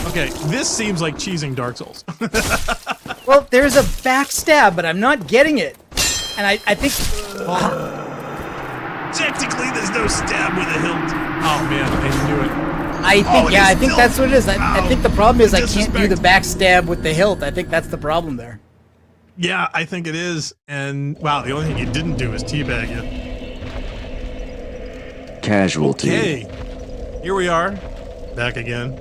Okay, this seems like cheesing Dark Souls. Well, there's a backstab, but I'm not getting it. And I think... Technically, there's no stab with a hilt. Oh man, I knew it. I think that's what it is. I think the problem is I can't do the backstab with the hilt. I think that's the problem there. Yeah, I think it is. And wow, the only thing you didn't do is teabag you. Casualty. Okay, here we are, back again.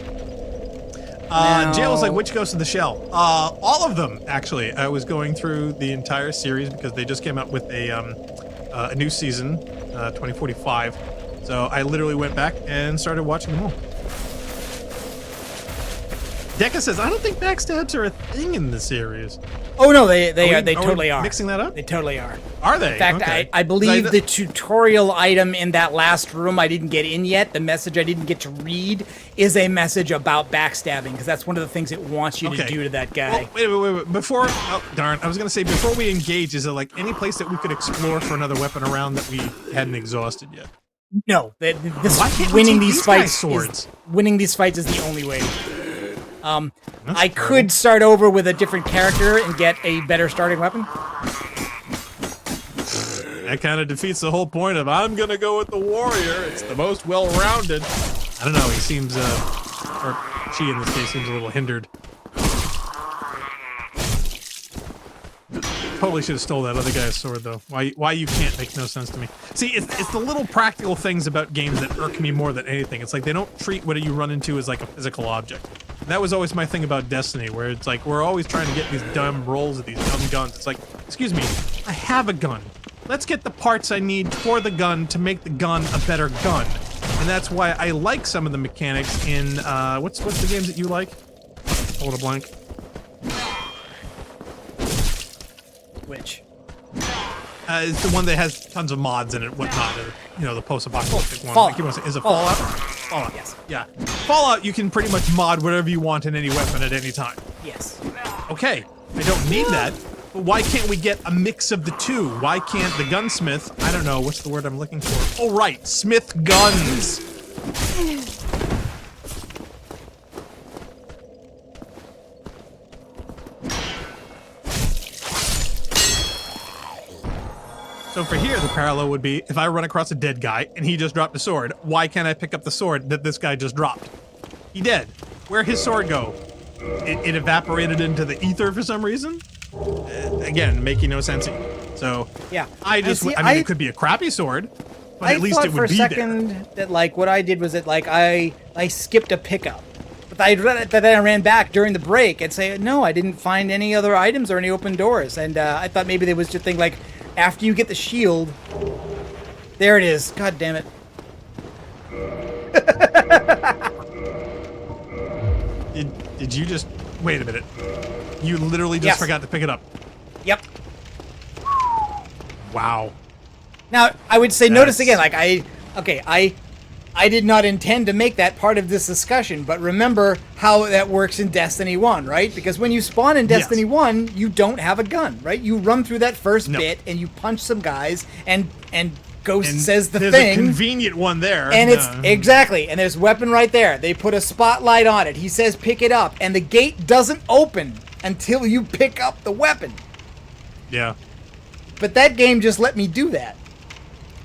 Jail was like, which Ghost in the Shell? All of them, actually. I was going through the entire series because they just came out with a new season, 2045. So I literally went back and started watching them all. Deca says, I don't think backstabs are a thing in the series. Oh no, they totally are. Mixing that up? They totally are. Are they? In fact, okay. I believe the tutorial item in that last room I didn't get in yet, the message I didn't get to read, is a message about backstabbing, because that's one of the things it wants you to do to that guy. Well, wait. Before, oh darn, I was going to say, before we engage, is there like any place that we could explore for another weapon around that we hadn't exhausted yet? No, winning these fights is the only way. I could start over with a different character and get a better starting weapon. That kind of defeats the whole point of I'm gonna go with the warrior. It's the most well-rounded. I don't know. He seems, or she in this case seems a little hindered. Totally should have stole that other guy's sword, though. Why you can't makes no sense to me. See, it's the little practical things about games that irk me more than anything. It's like they don't treat what you run into as like a physical object. And that was always my thing about Destiny, where it's like we're always trying to get these dumb rolls of these dumb guns. It's like, excuse me, I have a gun. Let's get the parts I need for the gun to make the gun a better gun. And that's why I like some of the mechanics in what's the games that you like? Hold a blank. Which? It's the one that has tons of mods in it, whatnot. You know, the post-apocalyptic one. Fallout. Like, is it Fallout? Fallout. Yes. Yeah. Fallout, you can pretty much mod whatever you want in any weapon at any time. Yes. Okay, I don't need that. But why can't we get a mix of the two? Why can't the gunsmith, I don't know, what's the word I'm looking for? Oh, right, smith guns. So for here, the parallel would be, if I run across a dead guy and he just dropped a sword, why can't I pick up the sword that this guy just dropped? He did. Where'd his sword go? It evaporated into the ether for some reason? Again, making no sense. So, yeah. I mean, it could be a crappy sword, but at least it would be there. I thought for a second that, like, what I did was that, like, I skipped a pickup. But then I ran back during the break and say, no, I didn't find any other items or any open doors. And I thought maybe there was just a thing like, after you get the shield, there it is. God damn it. Did you just... Wait a minute. You literally just forgot to pick it up. Yep. Wow. Now, I would say, notice again, like, I did not intend to make that part of this discussion, but remember how that works in Destiny 1, right? Because when you spawn in Destiny 1, you don't have a gun, right? You run through that first bit and you punch some guys and Ghost says the thing. There's a convenient one there. And it's exactly, and there's weapon right there. They put a spotlight on it. He says pick it up, and the gate doesn't open until you pick up the weapon. Yeah. But that game just let me do that.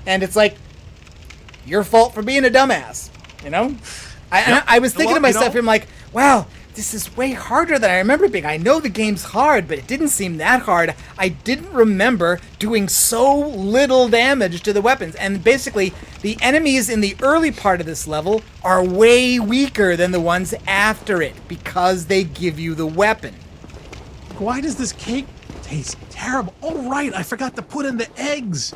And it's like, your fault for being a dumbass, you know? I was thinking to myself, I'm like, wow, this is way harder than I remember being. I know the game's hard, but it didn't seem that hard. I didn't remember doing so little damage to the weapons. And basically, the enemies in the early part of this level are way weaker than the ones after it because they give you the weapon. Why does this cake taste terrible? Oh, right, I forgot to put in the eggs.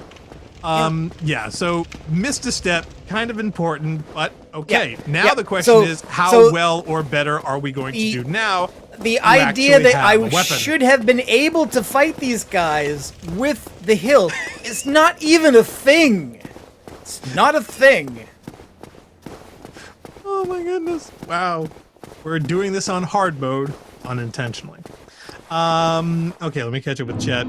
Yeah, so missed a step, kind of important, but okay. Yeah, now yeah. the question is, how well or better are we going to do now? The idea that I should have been able to fight these guys with the hilt is not even a thing. It's not a thing. Oh my goodness. Wow. We're doing this on hard mode unintentionally. Okay, let me catch up with chat.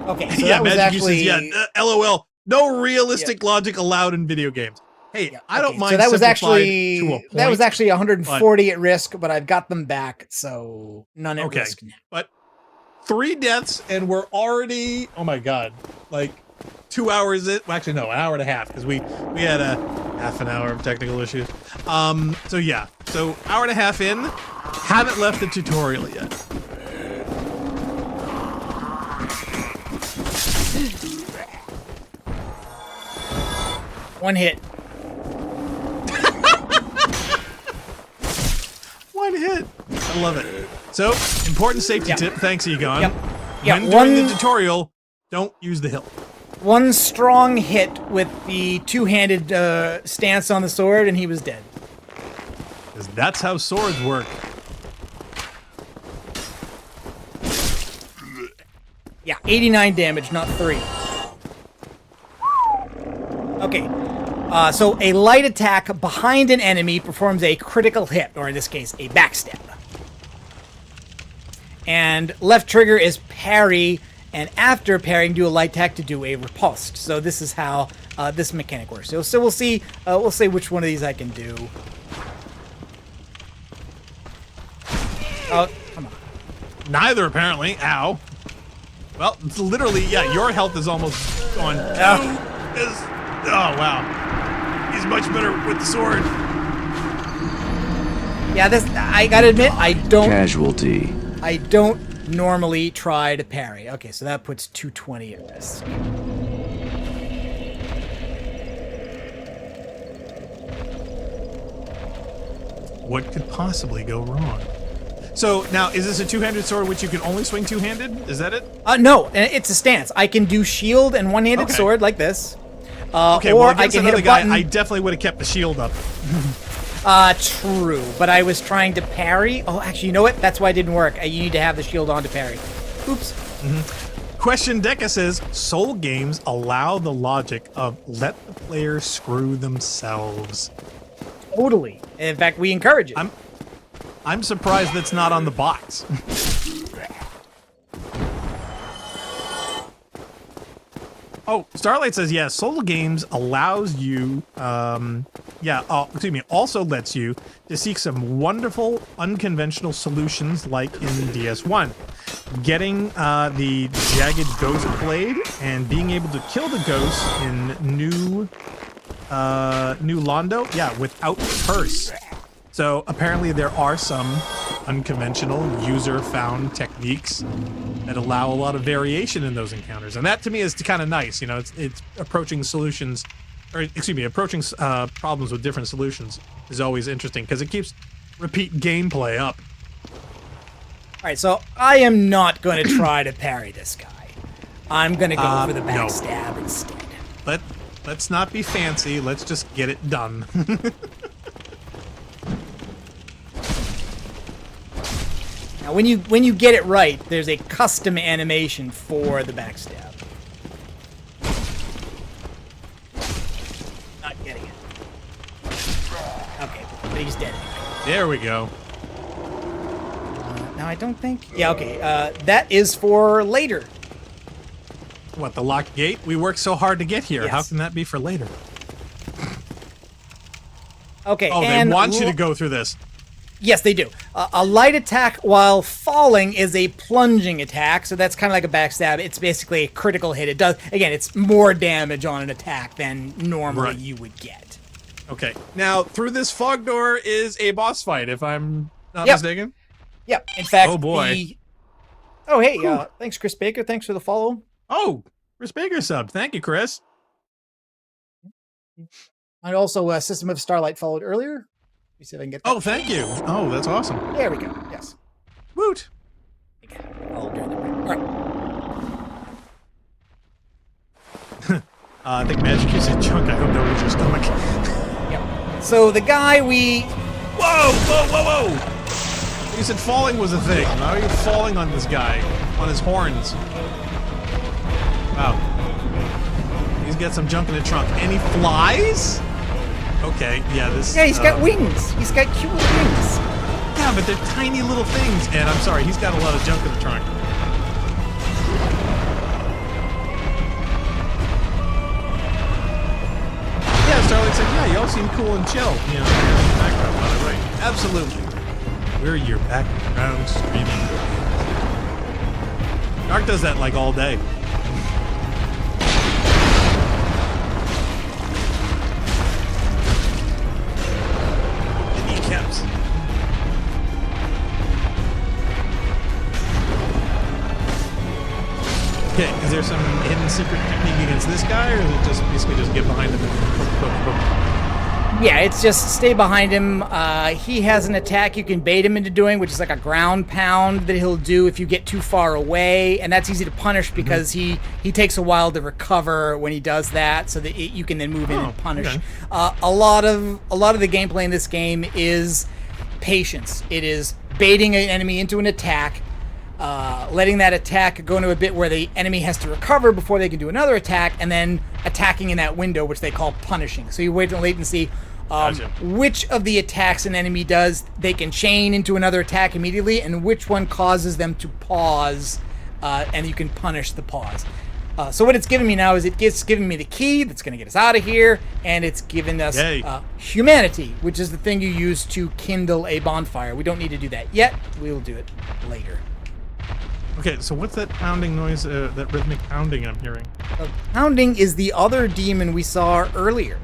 Okay, so yeah, that was Magic actually... uses, LOL. No realistic logic allowed in video games. Hey, I don't mind. So that was simplified actually to a point, that was actually 140 at risk, but I've got them back, so none at risk now. But 3 deaths, and we're already, oh my god, like 2 hours in. Well, actually, no, an hour and a half, because we had a half an hour of technical issues. So yeah, so hour and a half in, haven't left the tutorial yet. One hit. One hit. I love it. So, important safety tip. Thanks, Egon. Yep. When during the tutorial, don't use the hilt. One strong hit with the two-handed stance on the sword, and he was dead. Because that's how swords work. Yeah, 89 damage, not 3. Okay. So a light attack behind an enemy performs a critical hit, or in this case, a backstab. And left trigger is parry, and after parrying, do a light attack to do a riposte. So this is how this mechanic works. So we'll see. We'll see which one of these I can do. Oh, come on. Neither, apparently. Ow. Well, it's literally, yeah, your health is almost gone. Oh, wow. He's much better with the sword. Yeah, this, I gotta admit, I don't... Casualty. I don't normally try to parry. Okay, so that puts 220 at risk. What could possibly go wrong? So now, is this a two-handed sword which you can only swing two-handed? Is that it? No, it's a stance. I can do shield and one-handed sword like this. Okay, or well, I can hit a guy, button. I definitely would have kept the shield up. True, but I was trying to parry. Oh, actually, you know what? That's why it didn't work. You need to have the shield on to parry. Oops. Question Deca says, Soul games allow the logic of let the player screw themselves. Totally. In fact, we encourage it. I'm surprised that's not on the box. Oh, Starlight says, yeah, Soul Games allows you, also lets you to seek some wonderful, unconventional solutions like in DS1. Getting the Jagged Ghost Blade and being able to kill the ghost in New Londo, yeah, without curse. So apparently there are some unconventional user-found techniques that allow a lot of variation in those encounters, and that to me is kind of nice. You know, it's approaching solutions, or excuse me, approaching problems with different solutions is always interesting because it keeps repeat gameplay up. All right, so I am not going to try to parry this guy. I'm going to go for the backstab instead. Let's not be fancy. Let's just get it done. Now, when you get it right, there's a custom animation for the backstab. Not getting it. Okay, but he's dead. There we go. Now I don't think. Yeah, okay. That is for later. What, the locked gate? We worked so hard to get here. Yes. How can that be for later? Okay. Oh, they want you to go through this. Yes, they do. A light attack while falling is a plunging attack, so that's kind of like a backstab. It's basically a critical hit. It does, again, it's more damage on an attack than normally you would get. Okay. Now, through this fog door is a boss fight, if I'm not mistaken. Yep. In fact, oh boy. Oh, hey, thanks, Chris Baker. Thanks for the follow. Oh, Chris Baker sub. Thank you, Chris. And also, System of Starlight followed earlier. Let me see if I can get that. Oh, thank you. Oh, that's awesome. There we go. Yes. Woot. All right. I think Magic you said junk. I hope that was your stomach. Yep. So the guy we... Whoa, whoa, whoa, whoa! You said falling was a thing. Now you're falling on this guy. On his horns. Wow. He's got some junk in the trunk. And he flies? Okay, yeah, this... Yeah, he's got wings. He's got cute little wings. Yeah, but they're tiny little things. And I'm sorry, he's got a lot of junk in the trunk. Yeah, Starlight said, yeah, y'all seem cool and chill. You know, in the background, by the way. Absolutely. We're your background streaming. Dark does that like all day. The kneecaps. Okay, is there some hidden secret technique against this guy, or is it just basically just get behind him and boom, boom, boom? Yeah, it's just stay behind him. He has an attack you can bait him into doing, which is like a ground pound that he'll do if you get too far away, and that's easy to punish because he takes a while to recover when he does that, so that you can then move in and punish. Okay. A lot of the gameplay in this game is patience. It is baiting an enemy into an attack, letting that attack go into a bit where the enemy has to recover before they can do another attack, and then attacking in that window, which they call punishing. So you wait and see which of the attacks an enemy does they can chain into another attack immediately, and which one causes them to pause, and you can punish the pause. So what it's giving me now is it's giving me the key that's going to get us out of here, and it's given us humanity, which is the thing you use to kindle a bonfire. We don't need to do that yet. We'll do it later. Okay, so what's that pounding noise, that rhythmic pounding I'm hearing? Pounding is the other demon we saw earlier.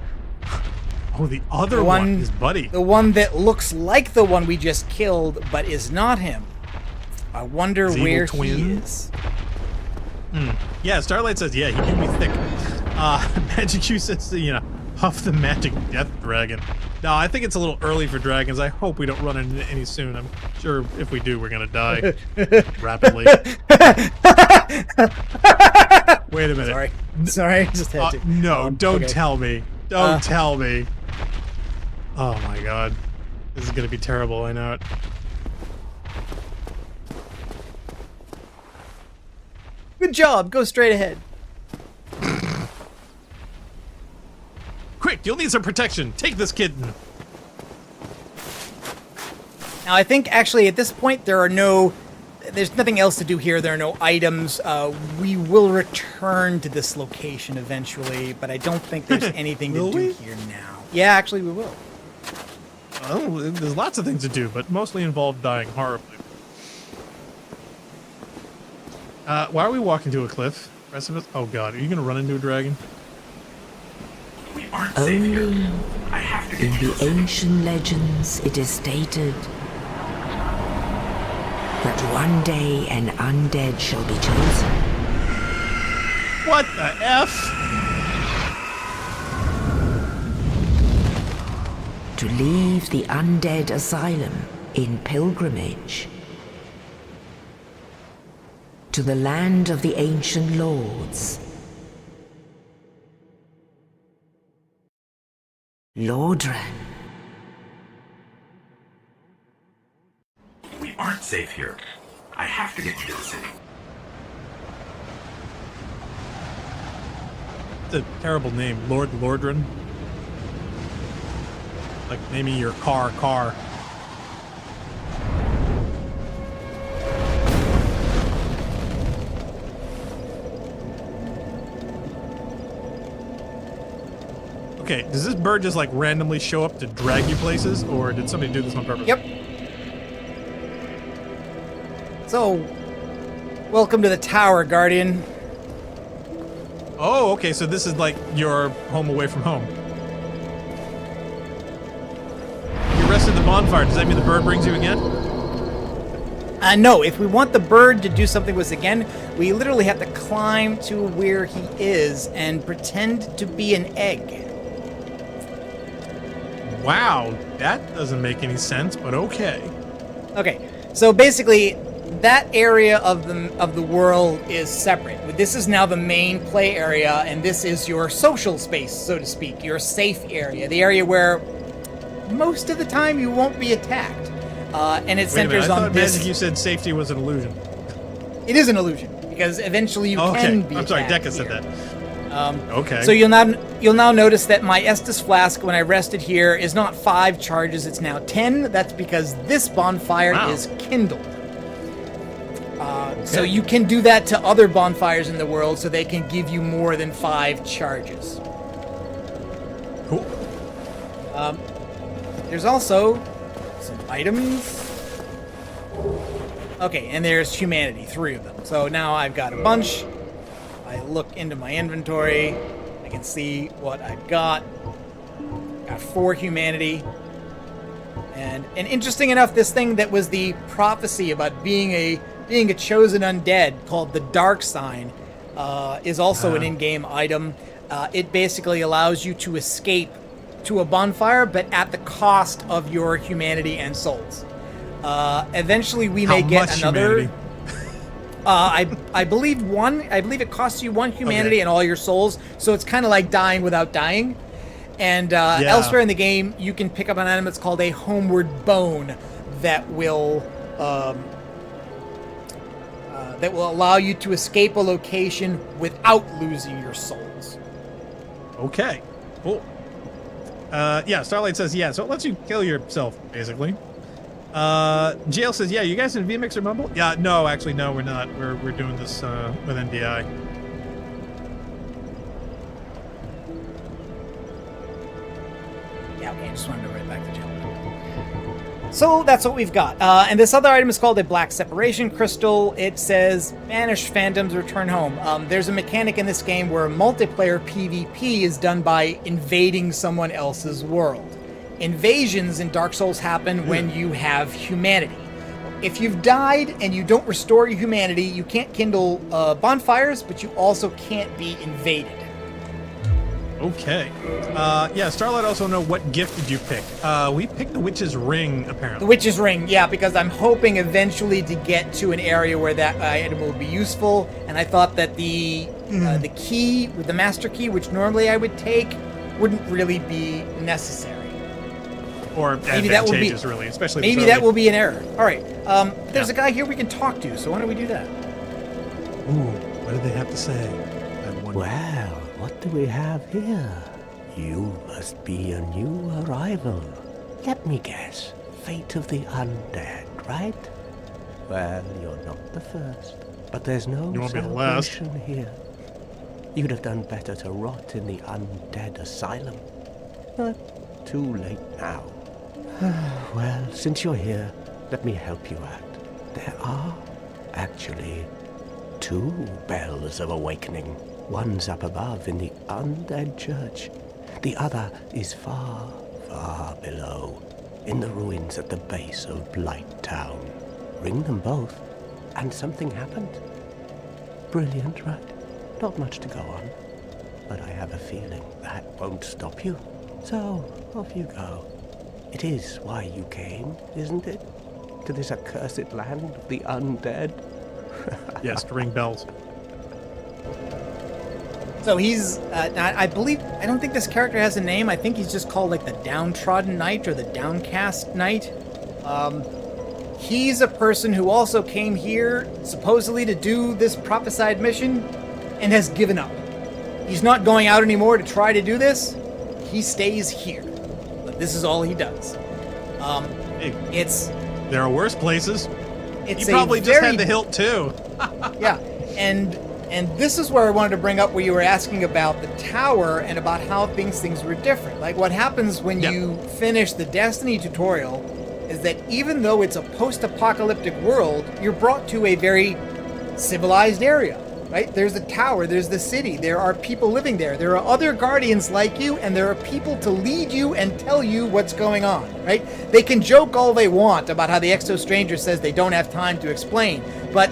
Oh, the other one, his buddy. The one that looks like the one we just killed, but is not him. I wonder where he is. Yeah, Starlight says, yeah, he can be thick. Magic Q says, you know, huff the magic death dragon. No, I think it's a little early for dragons. I hope we don't run into any soon. I'm sure if we do, we're gonna die rapidly. Wait a minute. Sorry, just had to. No, don't tell me. Don't tell me. Oh my god. This is gonna be terrible, I know it. Good job, go straight ahead. Quick, you'll need some protection. Take this kitten. Now I think actually at this point there's nothing else to do here. There are no items. We will return to this location eventually, but I don't think there's anything to do here now. Yeah, actually we will. Oh, there's lots of things to do, but mostly involve dying horribly. Why are we walking to a cliff? Precipice? Oh god, are you gonna run into a dragon? We aren't safe here. I have to get In the ancient legends, it is stated that one day an undead shall be chosen. What the F? To leave the undead asylum in pilgrimage to the land of the ancient lords. Lordran. We aren't safe here. I have to get you to the city. It's a terrible name. Lord Lordran. Like naming your car. Okay, does this bird just like randomly show up to drag you places, or did somebody do this on purpose? Yep. So, welcome to the tower, Guardian. Oh, okay, so this is like your home away from home. You rested the bonfire. Does that mean the bird brings you again? No, if we want the bird to do something with us again, we literally have to climb to where he is and pretend to be an egg. Wow, that doesn't make any sense, but okay. Okay, so basically, that area of the world is separate. This is now the main play area, and this is your social space, so to speak, your safe area, the area where most of the time you won't be attacked. And it centers on this. Magic, you said safety was an illusion. It is an illusion because eventually you can be. I'm sorry, attacked Deca said here. that. Okay. So you'll now notice that my Estus flask, when I rested here, is not 5 charges; it's now 10. That's because this bonfire is kindled. So you can do that to other bonfires in the world, so they can give you more than 5 charges. Cool. There's also some items. Okay, and there's humanity, 3 of them. So now I've got a bunch. I look into my inventory. I can see what I've got. Got 4 humanity. And interesting enough, this thing that was the prophecy about being a chosen undead, called the Dark Sign, is also an in-game item. It basically allows you to escape to a bonfire, but at the cost of your humanity and souls. Eventually, we may get another. I believe it costs you 1 humanity and all your souls, so it's kind of like dying without dying. And elsewhere in the game, you can pick up an item that's called a Homeward Bone that will allow you to escape a location without losing your souls. Okay, cool. Starlight says, so it lets you kill yourself, basically. GL says, you guys in VMix or Mumble? Yeah, no, actually, no, we're not. We're doing this with NDI. Yeah, okay, I just wanted to write back to Jill. So that's what we've got. And this other item is called a Black Separation Crystal. It says, banish phantoms, return home. There's a mechanic in this game where multiplayer PvP is done by invading someone else's world. Invasions in Dark Souls happen when you have humanity. If you've died and you don't restore your humanity, you can't kindle bonfires, but you also can't be invaded. Okay. Starlight also know what gift did you pick? We picked the Witch's Ring, apparently. The Witch's Ring, yeah, because I'm hoping eventually to get to an area where that item will be useful, and I thought that the key, with the Master Key, which normally I would take, wouldn't really be necessary. Or maybe that will be, really, especially maybe that will be an error. All right, there's a guy here we can talk to, so why don't we do that? Ooh, what do they have to say? Well, what do we have here? You must be a new arrival. Let me guess. Fate of the undead, right? Well, you're not the first. But there's no celebration here. You'd have done better to rot in the undead asylum. But too late now. Well, since you're here, let me help you out. There are actually 2 bells of awakening. One's up above in the undead church. The other is far, far below, in the ruins at the base of Blight Town. Ring them both, and something happened. Brilliant, right? Not much to go on, but I have a feeling that won't stop you. So, off you go. It is why you came, isn't it? To this accursed land of the undead? Yes, to ring bells. So he's, I don't think this character has a name. I think he's just called like the Downtrodden Knight or the Downcast Knight. He's a person who also came here supposedly to do this prophesied mission and has given up. He's not going out anymore to try to do this. He stays here. But this is all he does. There are worse places. He probably just had the hilt too. Yeah, and this is where I wanted to bring up where you were asking about the tower and about how things were different. Like what happens when you finish the Destiny tutorial is that even though it's a post-apocalyptic world, you're brought to a very civilized area, right? There's the tower, there's the city, there are people living there, there are other guardians like you, and there are people to lead you and tell you what's going on, right? They can joke all they want about how the Exo Stranger says they don't have time to explain, but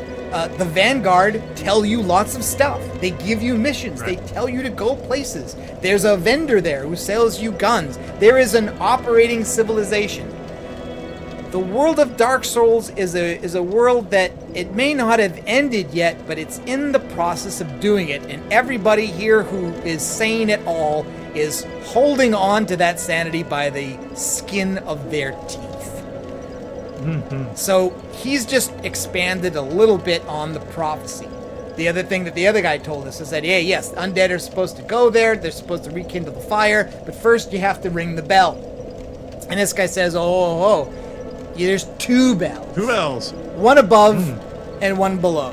the Vanguard tell you lots of stuff. They give you missions. Right. They tell you to go places. There's a vendor there who sells you guns. There is an operating civilization. the world of Dark Souls is a world that it may not have ended yet, but it's in the process of doing it, and everybody here who is sane at all is holding on to that sanity by the skin of their teeth. Mm-hmm. So he's just expanded a little bit on the prophecy. The other thing that the other guy told us is that, yeah, yes, undead are supposed to go there, they're supposed to rekindle the fire, but first you have to ring the bell. And this guy says, yeah, there's 2 bells. 2 bells. One above and one below.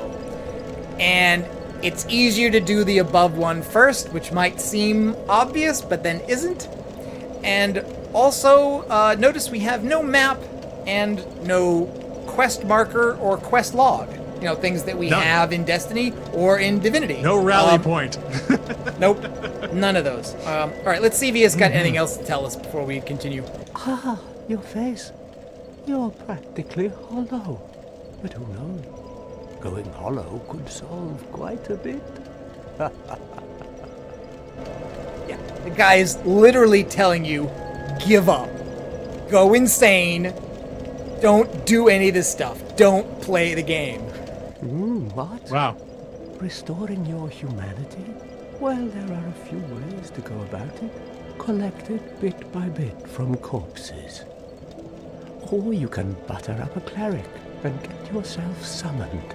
And it's easier to do the above one first, which might seem obvious, but then isn't. And also, notice we have no map and no quest marker or quest log. You know, things that we have in Destiny or in Divinity. No rally point. Nope, none of those. All right, let's see if he has got anything else to tell us before we continue. Ah, your face. You're practically hollow. But who knows? Going hollow could solve quite a bit. Yeah, the guy is literally telling you, give up. Go insane. Don't do any of this stuff. Don't play the game. What? Wow. Restoring your humanity? Well, there are a few ways to go about it. Collected bit by bit from corpses. Or you can butter up a cleric and get yourself summoned.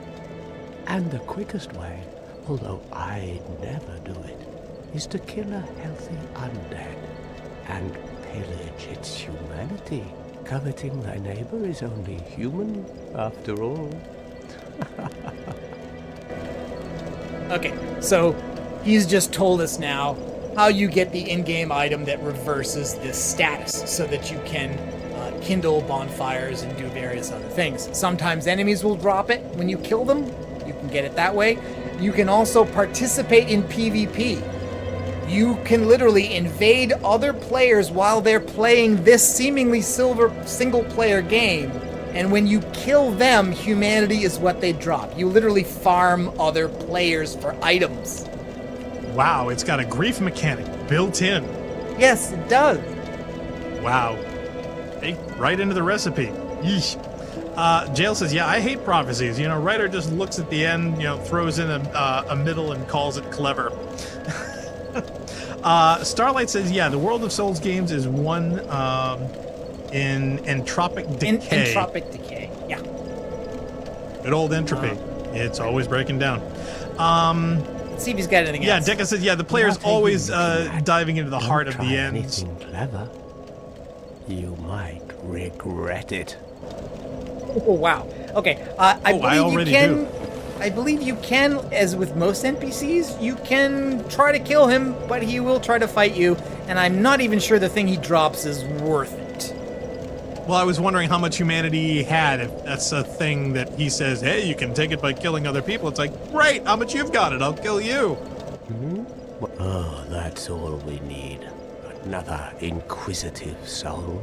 And the quickest way, although I'd never do it, is to kill a healthy undead and pillage its humanity. Coveting thy neighbor is only human, after all. Okay, so he's just told us now how you get the in-game item that reverses this status so that you can kindle bonfires and do various other things. Sometimes enemies will drop it when you kill them. You can get it that way. You can also participate in PvP. You can literally invade other players while they're playing this seemingly single-player game, and when you kill them, humanity is what they drop. You literally farm other players for items. Wow, it's got a grief mechanic built in. Yes, it does. Wow. Hey, right into the recipe. Yeesh. Jail says, yeah, I hate prophecies. You know, writer just looks at the end, you know, throws in a middle and calls it clever. Starlight says, yeah, the world of Souls games is one in entropic decay. Entropic decay, yeah. Good old entropy. It's always breaking down. Let's see if he's got anything else. Yeah, Deca says, yeah, the player's always diving into the heart of the end. Anything clever. You might regret it. Oh, wow. Okay, I believe you can, as with most NPCs, you can try to kill him, but he will try to fight you, and I'm not even sure the thing he drops is worth it. Well, I was wondering how much humanity he had, if that's a thing that he says, hey, you can take it by killing other people. It's like, great, how much you've got it, I'll kill you. Oh, that's all we need. Another inquisitive soul.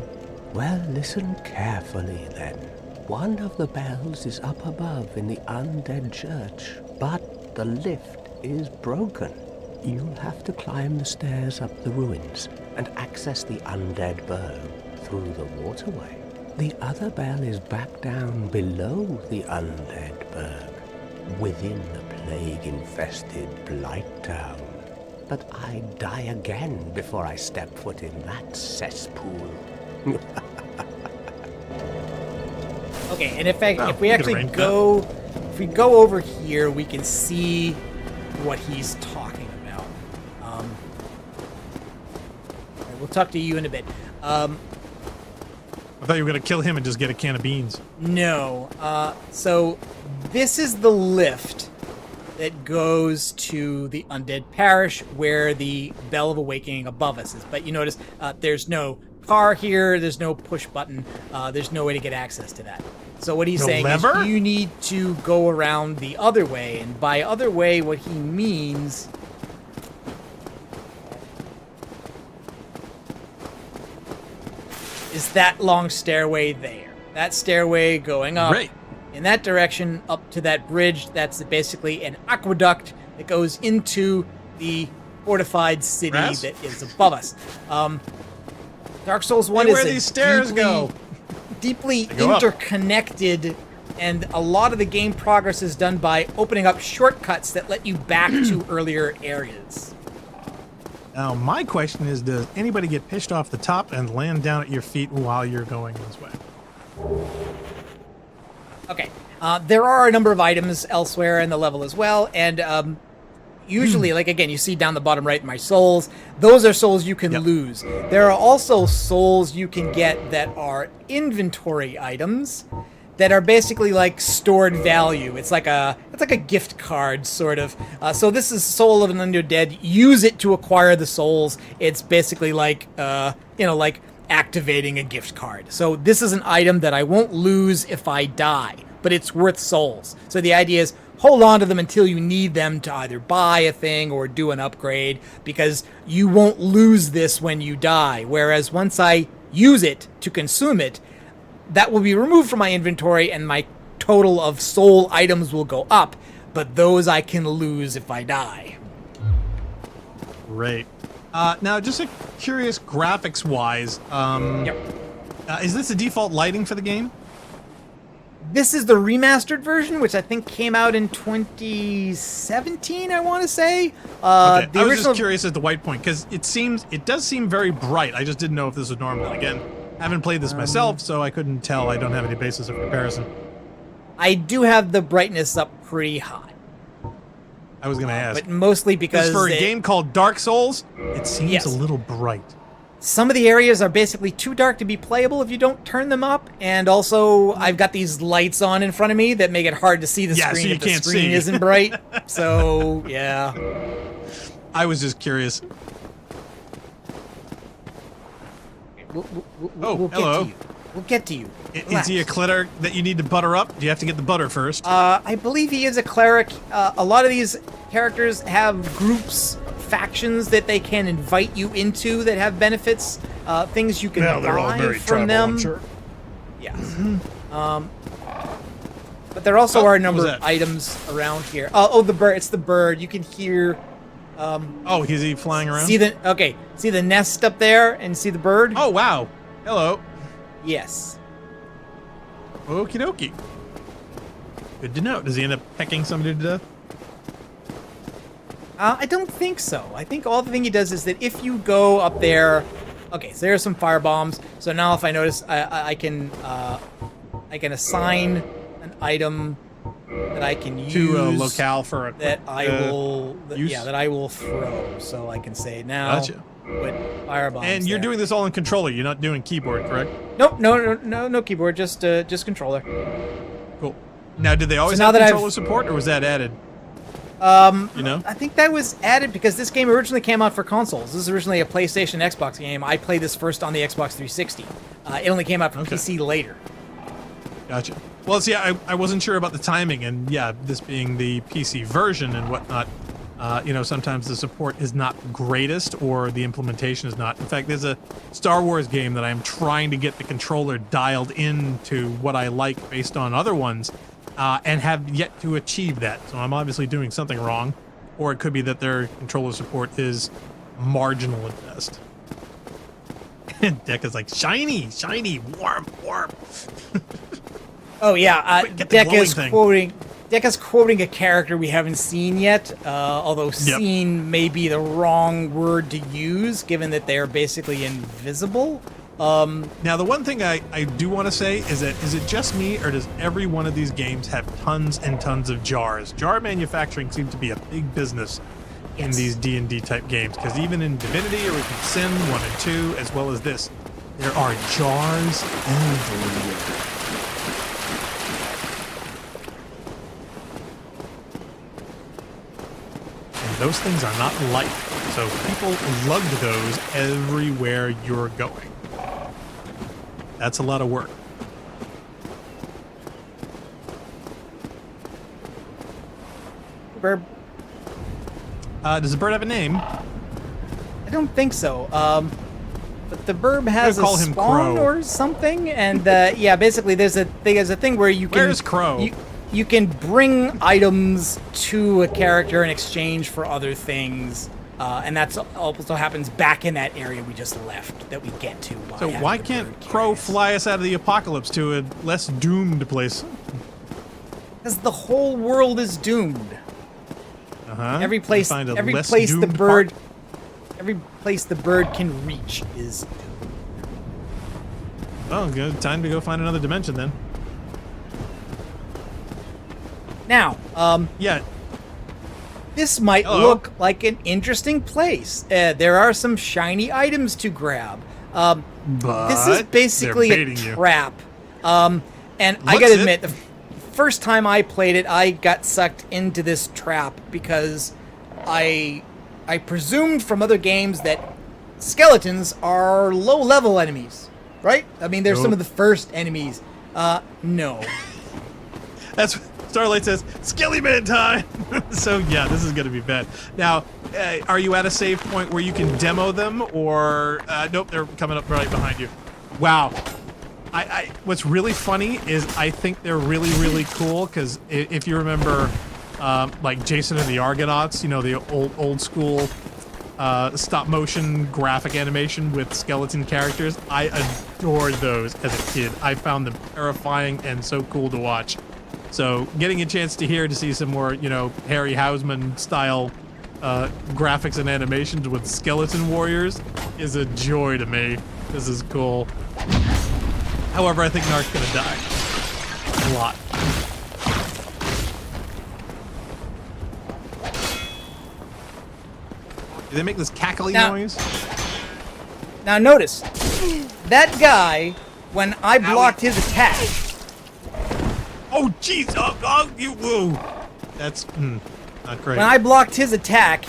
Well, listen carefully then. One of the bells is up above in the undead church, but the lift is broken. You'll have to climb the stairs up the ruins and access the undead burg through the waterway. The other bell is back down below the undead burg, within the plague-infested Blight Town. But I'd die again before I step foot in that cesspool. Okay, and if we actually go over here, we can see what he's talking about. We'll talk to you in a bit. I thought you were going to kill him and just get a can of beans. No. So this is the lift that goes to the Undead Parish where the Bell of Awakening above us is. But you notice there's no car here, there's no push button, there's no way to get access to that. So what he's saying is you need to go around the other way, and by other way what he means is that long stairway there. That stairway going up in that direction up to that bridge. That's basically an aqueduct that goes into the fortified city that is above us. Dark Souls 1 is where these stairs go. deeply Go up. interconnected, and a lot of the game progress is done by opening up shortcuts that let you back to earlier areas. Now, my question is, does anybody get pitched off the top and land down at your feet while you're going this way? Okay. There are a number of items elsewhere in the level as well, and usually, like again, you see down the bottom right, my souls. Those are souls you can lose. There are also souls you can get that are inventory items that are basically like stored value. It's like a gift card sort of. So this is Soul of an Undead. Use it to acquire the souls. It's basically like like activating a gift card. So this is an item that I won't lose if I die, but it's worth souls. So the idea is hold on to them until you need them to either buy a thing or do an upgrade, because you won't lose this when you die. Whereas once I use it to consume it, that will be removed from my inventory and my total of soul items will go up, but those I can lose if I die. Great. Now, just a curious graphics-wise, is this the default lighting for the game? This is the remastered version, which I think came out in 2017, I want to say. Okay. I was just curious at the white point, because it does seem very bright. I just didn't know if this was normal. Again, I haven't played this myself, so I couldn't tell. I don't have any basis of comparison. I do have the brightness up pretty high. I was going to ask. But mostly because for a game called Dark Souls, it seems a little bright. Some of the areas are basically too dark to be playable if you don't turn them up, and also I've got these lights on in front of me that make it hard to see the screen if the screen isn't bright. So, yeah. I was just curious. We'll hello. Get to you. We'll get to you. Is he a cleric that you need to butter up? Do you have to get the butter first? I believe he is a cleric. A lot of these characters have groups, factions that they can invite you into that have benefits, things you can buy from them. I'm sure. Yes. But there also are a number of items around here. The bird. It's the bird. You can hear. Is he flying around? See the nest up there and see the bird? Oh, wow. Hello. Yes. Okie dokie. Good to know. Does he end up pecking somebody to death? I don't think so. I think all the thing he does is that if you go up there, okay, so there are some fire bombs. So now if I notice, I can assign an item that I can use to a locale for a that I will throw. So I can say now. Gotcha. Put fire bombs. And you're doing this all in controller. You're not doing keyboard, correct? Nope. No keyboard. Just controller. Cool. Now, did they always have controller support, or was that added? I think that was added because this game originally came out for consoles. This is originally a PlayStation Xbox game. I played this first on the Xbox 360. It only came out for PC later. Gotcha. Well, see, I wasn't sure about the timing, and this being the PC version and whatnot, sometimes the support is not greatest or the implementation is not. In fact, there's a Star Wars game that I'm trying to get the controller dialed into what I like based on other ones, and have yet to achieve that. So I'm obviously doing something wrong, or it could be that their controller support is marginal at best. And Decca's like, shiny, warm. Oh yeah, Decca's quoting a character we haven't seen yet, although seen may be the wrong word to use, given that they're basically invisible. Now, the one thing I do want to say is that, is it just me, or does every one of these games have tons and tons of jars? Jar manufacturing seems to be a big business in these D&D type games, because even in Divinity, Original Sin 1 and 2, as well as this, there are jars everywhere. And those things are not light, so people lug those everywhere you're going. That's a lot of work. Bird. Does the bird have a name? I don't think so. But the bird has a spawn or something, and basically there's a thing where you can. Where's Crow? You can bring items to a character in exchange for other things. And that's also happens back in that area we just left that we get to. So why can't Crow fly us out of the apocalypse to a less doomed place? Because the whole world is doomed. Every place the bird can reach is doomed. Oh, good. Time to go find another dimension then. Now, yeah. This might look like an interesting place. There are some shiny items to grab. But this is basically a trap. And I gotta admit, the first time I played it, I got sucked into this trap because I presumed from other games that skeletons are low-level enemies, right? I mean, they're some of the first enemies. No. That's Starlight says, Skellyman time! So yeah, this is gonna be bad. Now, are you at a save point where you can demo them, or nope, they're coming up right behind you. Wow. What's really funny is I think they're really, really cool, because if you remember, like Jason and the Argonauts, you know, the old school stop motion graphic animation with skeleton characters, I adored those as a kid. I found them terrifying and so cool to watch. So getting a chance to see some more, you know, Harry Houseman style graphics and animations with skeleton warriors is a joy to me. This is cool. However, I think Nark's gonna die. A lot. Do they make this cackling noise? Now notice, that guy, when I blocked his attack... Oh, jeez! Whoa! That's not great. When I blocked his attack,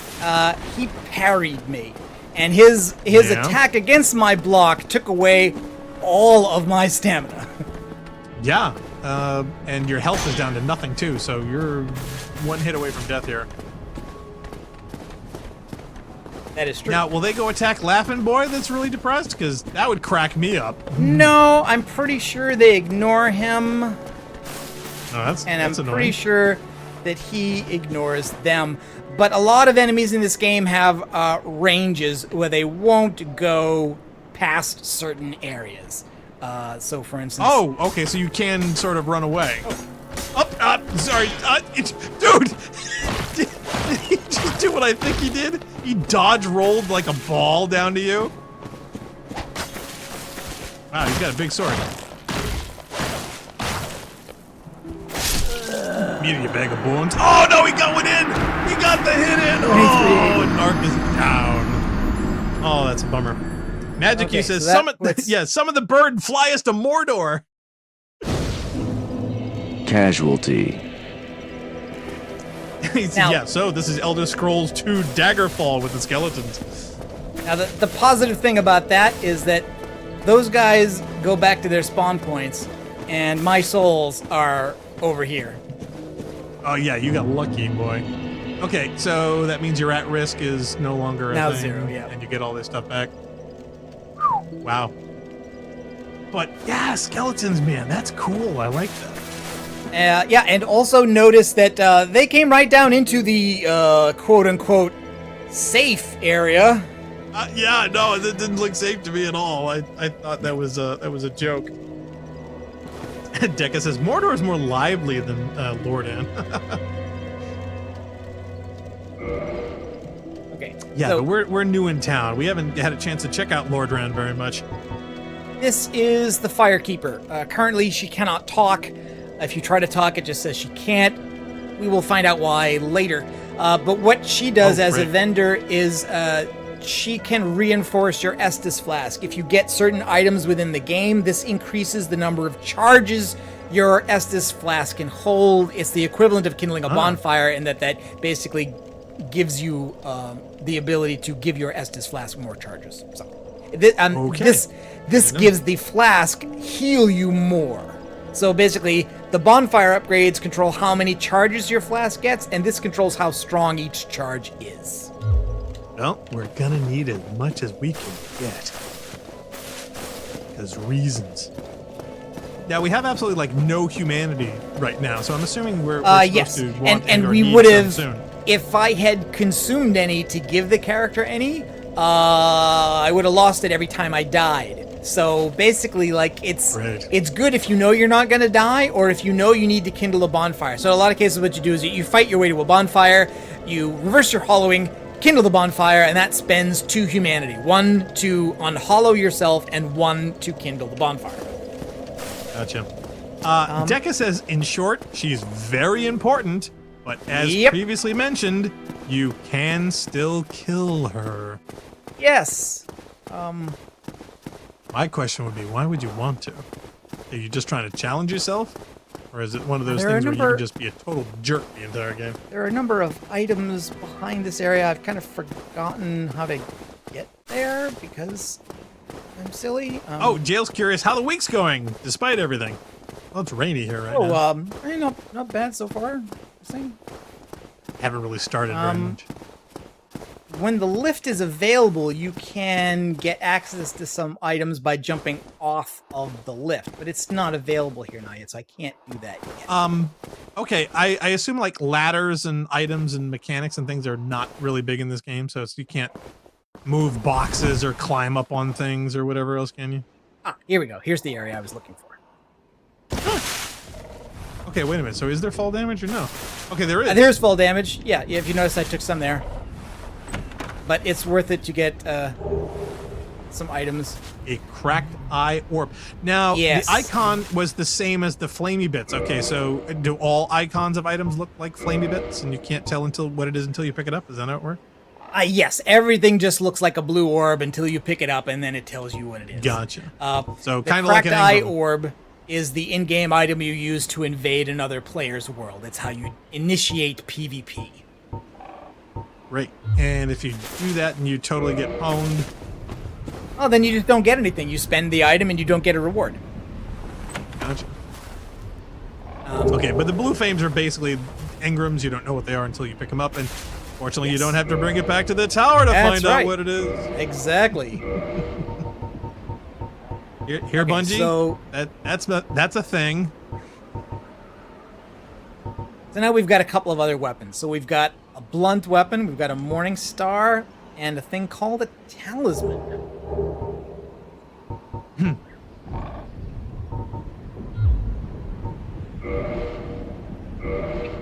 he parried me, and his attack against my block took away all of my stamina. Yeah, and your health is down to nothing too, so you're one hit away from death here. That is true. Now, will they go attack Laughing Boy that's really depressed? Because that would crack me up. No, I'm pretty sure they ignore him. That's I'm pretty sure that he ignores them. But a lot of enemies in this game have ranges where they won't go past certain areas. So, for instance... Oh, okay, so you can sort of run away. Sorry. Dude! Did he just do what I think he did? He dodge rolled like a ball down to you? Wow, he's got a big sword. You bag of bones. Oh no, he got one in! He got the hit in! Oh, and Narc is down. Oh, that's a bummer. Magic okay, says, so summon the bird and fly us to Mordor. Casualty. He said, yeah, so this is Elder Scrolls 2 Daggerfall with the skeletons. Now, the positive thing about that is that those guys go back to their spawn points, and my souls are over here. Oh yeah, you got lucky, boy. Okay, so that means your at risk is no longer a now thing, 0, yeah. And you get all this stuff back. Wow. But yeah, skeletons, man, that's cool. I like that. Yeah, and also notice that they came right down into the quote-unquote safe area. Yeah, no, it didn't look safe to me at all. I thought that was a joke. Dekka says Mordor is more lively than Lordan. Okay. Yeah, so, but we're new in town. We haven't had a chance to check out Lordran very much. This is the Firekeeper. Currently, she cannot talk. If you try to talk, it just says she can't. We will find out why later. But what she does as a vendor is she can reinforce your Estus Flask. If you get certain items within the game, this increases the number of charges your Estus Flask can hold. It's the equivalent of kindling a bonfire, and that basically gives you the ability to give your Estus Flask more charges. So this gives the flask heal you more. So basically, the bonfire upgrades control how many charges your flask gets, and this controls how strong each charge is. Well, we're gonna need as much as we can get. Because reasons. Now, we have absolutely, like, no humanity right now, so I'm assuming we're supposed to want and or we need would some have soon. if I had consumed any to give the character any, I would have lost it every time I died. So basically, like, it's good if you know you're not going to die, or if you know you need to kindle a bonfire. So in a lot of cases, what you do is you fight your way to a bonfire, you reverse your hollowing, kindle the bonfire, and that spends 2 humanity. 1 to unhollow yourself, and 1 to kindle the bonfire. Gotcha. Dekka says, in short, she's very important, but as previously mentioned, you can still kill her. Yes. My question would be, why would you want to? Are you just trying to challenge yourself? Or is it one of those things where you can just be a total jerk the entire game? There are a number of items behind this area. I've kind of forgotten how to get there because I'm silly. Oh, Jail's curious how the week's going, despite everything. Well, it's rainy here right now. Not bad so far. Haven't really started very much. When the lift is available, you can get access to some items by jumping off of the lift, but it's not available here now yet, so I can't do that yet. Okay, I assume like ladders and items and mechanics and things are not really big in this game, so you can't move boxes or climb up on things or whatever else, can you? Ah, here we go. Here's the area I was looking for. Okay, wait a minute. So is there fall damage or no? Okay, there is. There's fall damage. Yeah, if you notice, I took some there. But it's worth it to get some items. A cracked eye orb. Now, the icon was the same as the flamey bits. Okay, so do all icons of items look like flamey bits, and you can't tell what it is until you pick it up? Is that how it works? Yes, everything just looks like a blue orb until you pick it up, and then it tells you what it is. Gotcha. So the kind of like an cracked eye orb is the in-game item you use to invade another player's world. It's how you initiate PvP. Great. And if you do that and you totally get pwned... Oh, then you just don't get anything. You spend the item and you don't get a reward. Gotcha. Okay, but the blue flames are basically engrams. You don't know what they are until you pick them up, and fortunately you don't have to bring it back to the tower to find out what it is. Exactly. Here, Bungie, so that's a thing. So now we've got a couple of other weapons. So we've got a blunt weapon, we've got a Morning Star, and a thing called a Talisman.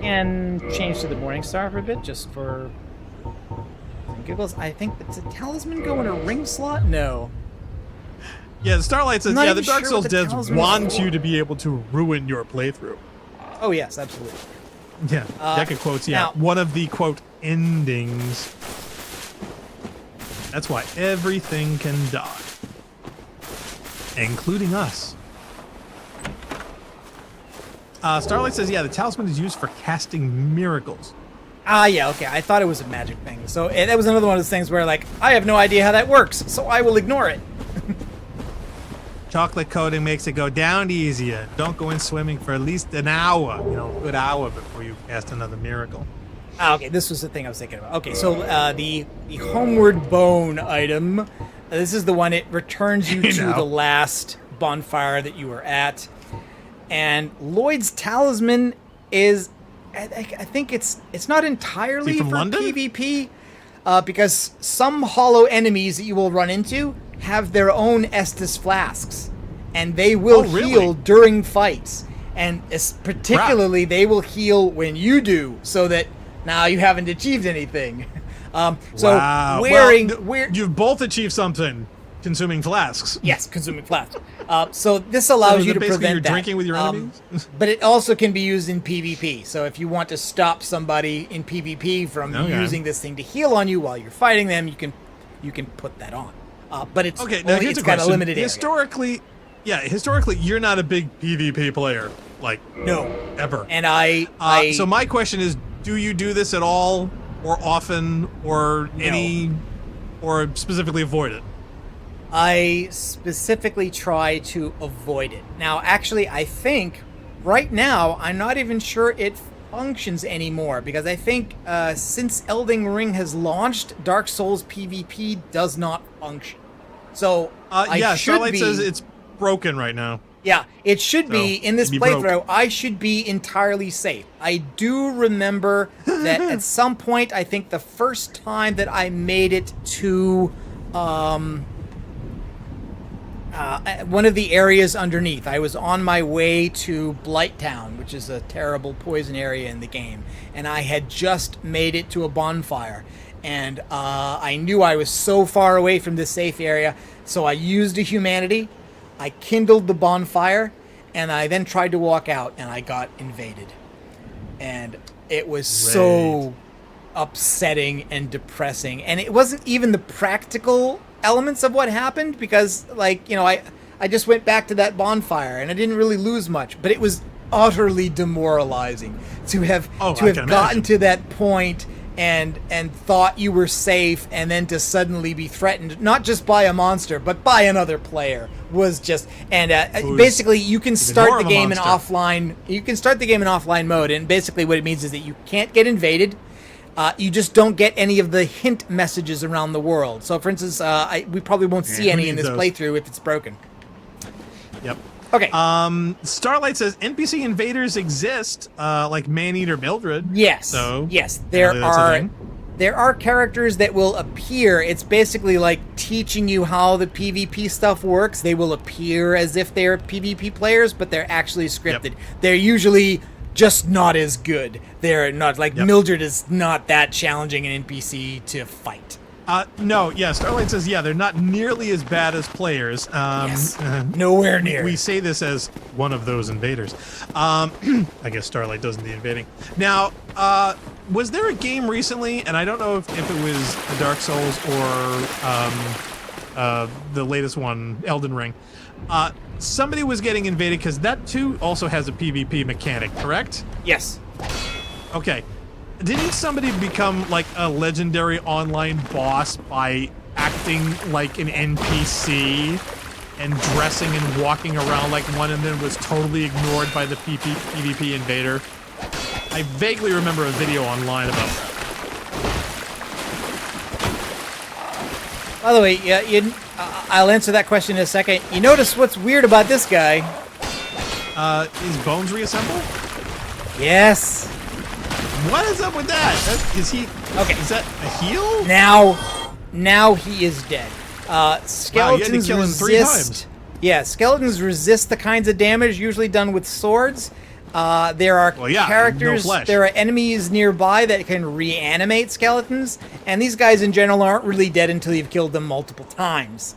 And change to the Morning Star for a bit, just for giggles. I think it's a Talisman go in a ring slot? No. Yeah, the Starlight says, the Dark Souls devs want you to be able to ruin your playthrough. Oh, yes, absolutely. Yeah, Dekka quotes, one of the, quote, endings. That's why everything can die. Including us. Starlight says, the Talisman is used for casting miracles. Yeah, okay, I thought it was a magic thing. So that was another one of those things where, like, I have no idea how that works, so I will ignore it. Chocolate coating makes it go down easier. Don't go in swimming for at least an hour, a good hour before you cast another miracle. Okay, this was the thing I was thinking about. Okay, so the Homeward Bone item, this is the one, it returns you to the last bonfire that you were at. And Lloyd's Talisman is, I think it's not entirely for PvP, because some hollow enemies that you will run into have their own Estus flasks, and they will heal during fights, and particularly they will heal when you do, so that now you haven't achieved anything. You've both achieved something. Consuming flasks. Yes, consuming flasks. So this allows you to basically prevent you're drinking with your enemies? But it also can be used in PvP. So if you want to stop somebody in PvP from using this thing to heal on you while you're fighting them, you can put that on. But it's it's got a limited area. Historically, you're not a big PvP player, ever. And so my question is, do you do this at all, or often, or or specifically avoid it? I specifically try to avoid it. Now, actually, I think right now I'm not even sure it functions anymore, because I think since Elden Ring has launched, Dark Souls PvP does not function. So Starlight says it's broken right now. Yeah, it should be, in this you'd be broke. playthrough, I should be entirely safe. I do remember that at some point, I think the first time that I made it to one of the areas underneath, I was on my way to Blighttown, which is a terrible poison area in the game, and I had just made it to a bonfire. And I knew I was so far away from this safe area, so I used a humanity. I kindled the bonfire, and I then tried to walk out, and I got invaded. And it was so upsetting and depressing. And it wasn't even the practical elements of what happened, because, like, you know, I just went back to that bonfire, and I didn't really lose much. But it was utterly demoralizing to have gotten to that point and thought you were safe, and then to suddenly be threatened, not just by a monster, but by another player, was just... And basically, you can start the game in offline... You can start the game in offline mode, and basically what it means is that you can't get invaded. You just don't get any of the hint messages around the world. So, for instance, we probably won't see any in this playthrough if it's broken. Yep. Okay. Starlight says NPC invaders exist, like Maneater Mildred. Yes. So yes, there are characters that will appear. It's basically like teaching you how the PvP stuff works. They will appear as if they're PvP players, but they're actually scripted. Yep. They're usually just not as good. They're not like Mildred is not that challenging an NPC to fight. No, yeah, Starlight says, they're not nearly as bad as players. Yes, nowhere near. We say this as one of those invaders. I guess Starlight doesn't the invading. Now, was there a game recently, and I don't know if it was Dark Souls or the latest one, Elden Ring, somebody was getting invaded, because that too also has a PvP mechanic, correct? Yes. Okay. Didn't somebody become like a legendary online boss by acting like an NPC and dressing and walking around like one, and then was totally ignored by the PvP invader? I vaguely remember a video online about that. By the way, I'll answer that question in a second. You notice what's weird about this guy? His bones reassemble? Yes. What is up with that? Is he okay? Is that a heal? Now he is dead. Skeletons you had to kill him 3 times. Yeah, skeletons resist the kinds of damage usually done with swords. There are characters, there are enemies nearby that can reanimate skeletons, and these guys in general aren't really dead until you've killed them multiple times.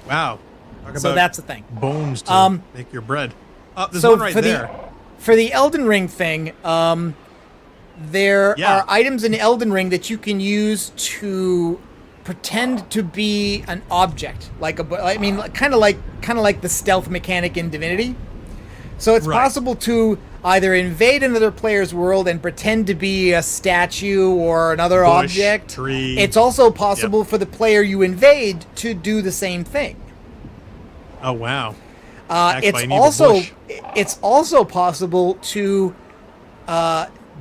Wow. So that's the thing. Bones to make your bread. There's one right there. For the Elden Ring thing, there are items in Elden Ring that you can use to pretend to be an object, kind of like the stealth mechanic in Divinity. So it's possible to either invade another player's world and pretend to be a statue or another object. Tree. It's also possible for the player you invade to do the same thing. Oh wow! It's also possible to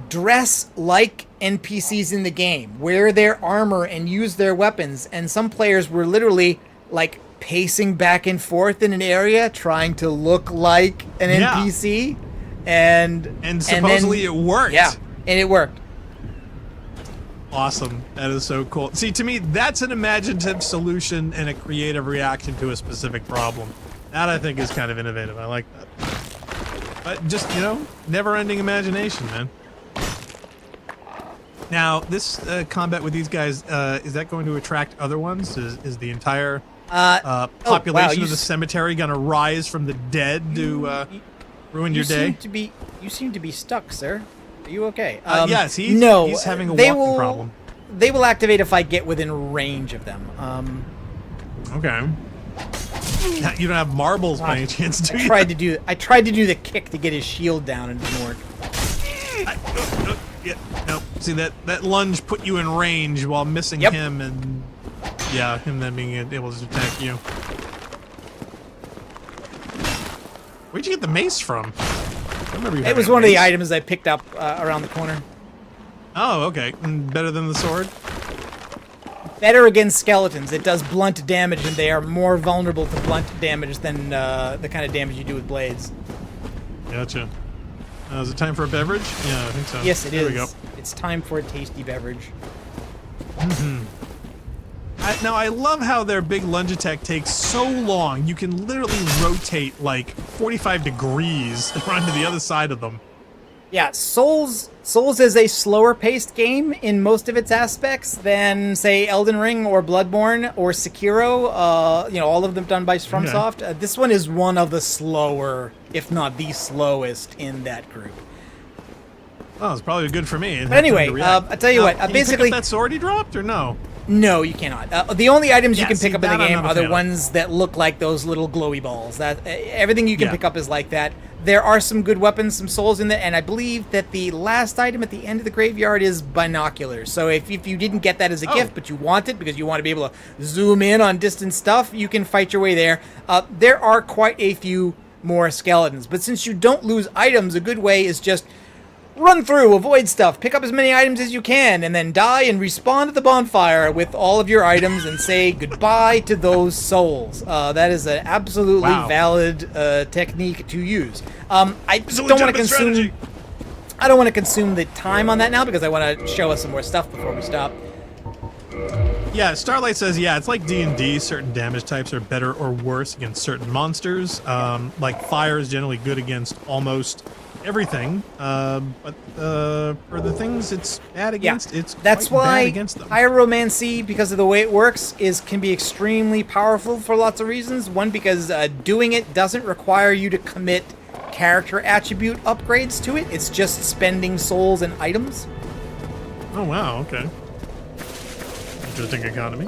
dress like NPCs in the game, wear their armor and use their weapons, and some players were literally like pacing back and forth in an area trying to look like an NPC, and supposedly it worked. Yeah, and it worked. Awesome. That is so cool. See, to me, that's an imaginative solution and a creative reaction to a specific problem. That, I think, is kind of innovative. I like that. But just, never-ending imagination, man. Now, this combat with these guys, is that going to attract other ones? Is the entire population of the cemetery going to rise from the dead to ruin your day? You seem to be stuck, sir. Are you okay? Yes, he's having a walking problem. They will activate if I get within range of them. Okay. You don't have marbles by any chance, do you? I tried to do the kick to get his shield down and it didn't work. No. See, that lunge put you in range while missing him, and him then being able to attack you. Where'd you get the mace from? I remember you. It was one of the items I picked up around the corner. Oh, okay. Better than the sword? better against skeletons. It does blunt damage, and they are more vulnerable to blunt damage than the kind of damage you do with blades. Gotcha. Is it time for a beverage? Yeah, I think so. Yes, it is. There we go. It's time for a tasty beverage. Now, I love how their big lunge attack takes so long. You can literally rotate like 45 degrees around to the other side of them. Yeah, Souls is a slower paced game in most of its aspects than, say, Elden Ring or Bloodborne or Sekiro. All of them done by Fromsoft. Okay. This one is one of the slower, if not the slowest, in that group. Oh, it's probably good for me. But anyway, I'll tell you what. Can Basically, you pick up that sword he dropped, or no? No, you cannot. The only items you can pick up in the game are the of. ones that look like those little glowy balls. Everything you can pick up is like that. There are some good weapons, some souls in there, and I believe that the last item at the end of the graveyard is binoculars. So if you didn't get that as a gift, but you want it because you want to be able to zoom in on distant stuff, you can fight your way there. There are quite a few more skeletons, but since you don't lose items, a good way is just run through, avoid stuff, pick up as many items as you can, and then die and respawn at the bonfire with all of your items and say goodbye to those souls. That is an absolutely valid technique to use. I don't want to consume. I don't want to consume the time on that now because I want to show us some more stuff before we stop. Yeah, Starlight says, it's like D&D. Certain damage types are better or worse against certain monsters. Like fire is generally good against almost everything, but for the things it's bad against, that's why bad against them. Pyromancy, because of the way it works, can be extremely powerful for lots of reasons. One, because doing it doesn't require you to commit character attribute upgrades to it. It's just spending souls and items. Oh wow, okay. Interesting economy.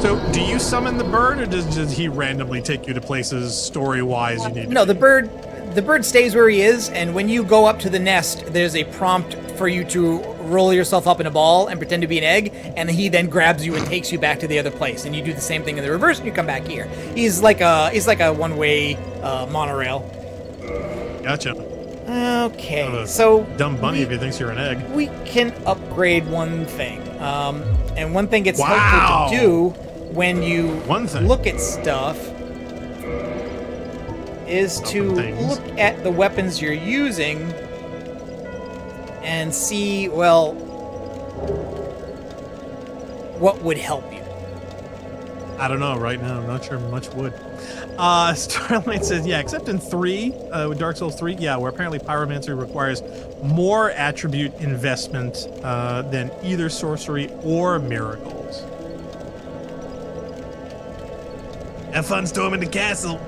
So, do you summon the bird, or does he randomly take you to places story-wise you need to No, the bird stays where he is, and when you go up to the nest, there's a prompt for you to roll yourself up in a ball and pretend to be an egg, and he then grabs you and takes you back to the other place, and you do the same thing in the reverse, and you come back here. He's like a one-way monorail. Gotcha. Okay, so dumb bunny if he thinks you're an egg. We can upgrade one thing, and one thing it's helpful to do when you look at stuff is to look at the weapons you're using and see, well, what would help you. I don't know right now. I'm not sure much would. Starlight says, except in 3, with Dark Souls 3, where apparently Pyromancy requires more attribute investment than either Sorcery or Miracles. Have fun storming the castle.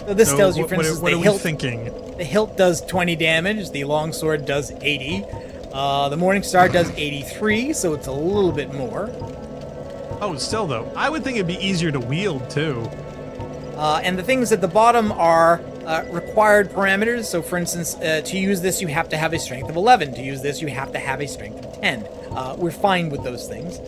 So this tells you, for instance, what are we thinking? The hilt does 20 damage, the longsword does 80, the Morningstar does 83, so it's a little bit more. Oh, still though, I would think it'd be easier to wield too. And the things at the bottom are required parameters. So, for instance, to use this, you have to have a strength of 11. To use this, you have to have a strength of 10. We're fine with those things.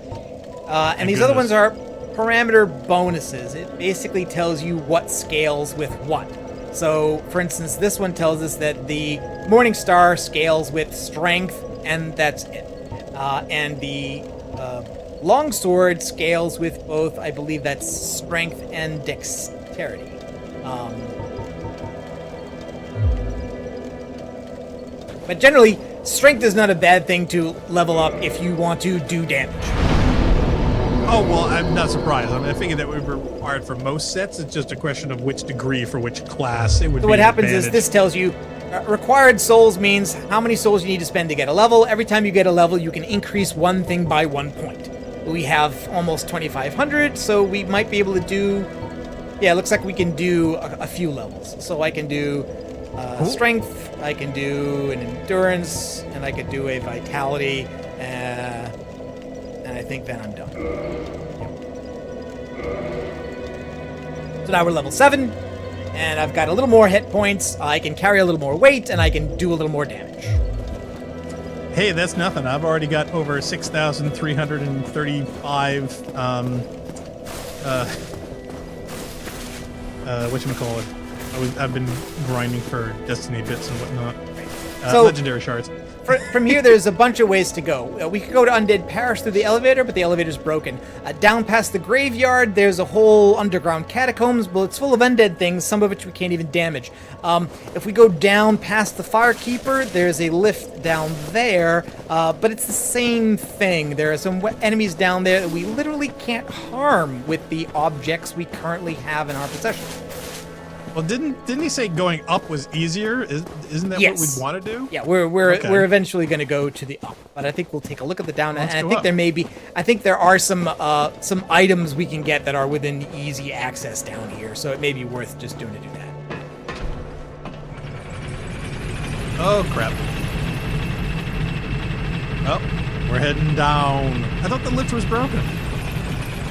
And these other ones are parameter bonuses. It basically tells you what scales with what. So, for instance, this one tells us that the Morningstar scales with strength, and that's it. And the longsword scales with both, I believe that's strength and dexterity. But generally, strength is not a bad thing to level up if you want to do damage. Oh, well, I'm not surprised. I mean, I figured that would be required for most sets. It's just a question of which degree for which class it would be. So what happens is this tells you required souls means how many souls you need to spend to get a level. Every time you get a level, you can increase one thing by 1 point. We have almost 2,500, so we might be able to do... Yeah, it looks like we can do a few levels. So I can do strength, I can do an endurance, and I could do a vitality, and I think then I'm done. Yep. So now we're level 7, and I've got a little more hit points, I can carry a little more weight, and I can do a little more damage. Hey, that's nothing. I've already got over 6,335, whatchamacallit. I've been grinding for Destiny bits and whatnot. legendary shards. From here, there's a bunch of ways to go. We could go to Undead Parish through the elevator, but the elevator's broken. Down past the graveyard, there's a whole underground catacombs, but it's full of undead things, some of which we can't even damage. If we go down past the Firekeeper, there's a lift down there, but it's the same thing. There are some enemies down there that we literally can't harm with the objects we currently have in our possession. Well, didn't he say going up was easier? Isn't that what we'd want to do? Yeah, we're eventually going to go to the up, but I think we'll take a look at the down. And I think there are some items we can get that are within easy access down here, so it may be worth just doing that. Oh crap! Oh, we're heading down. I thought the lift was broken.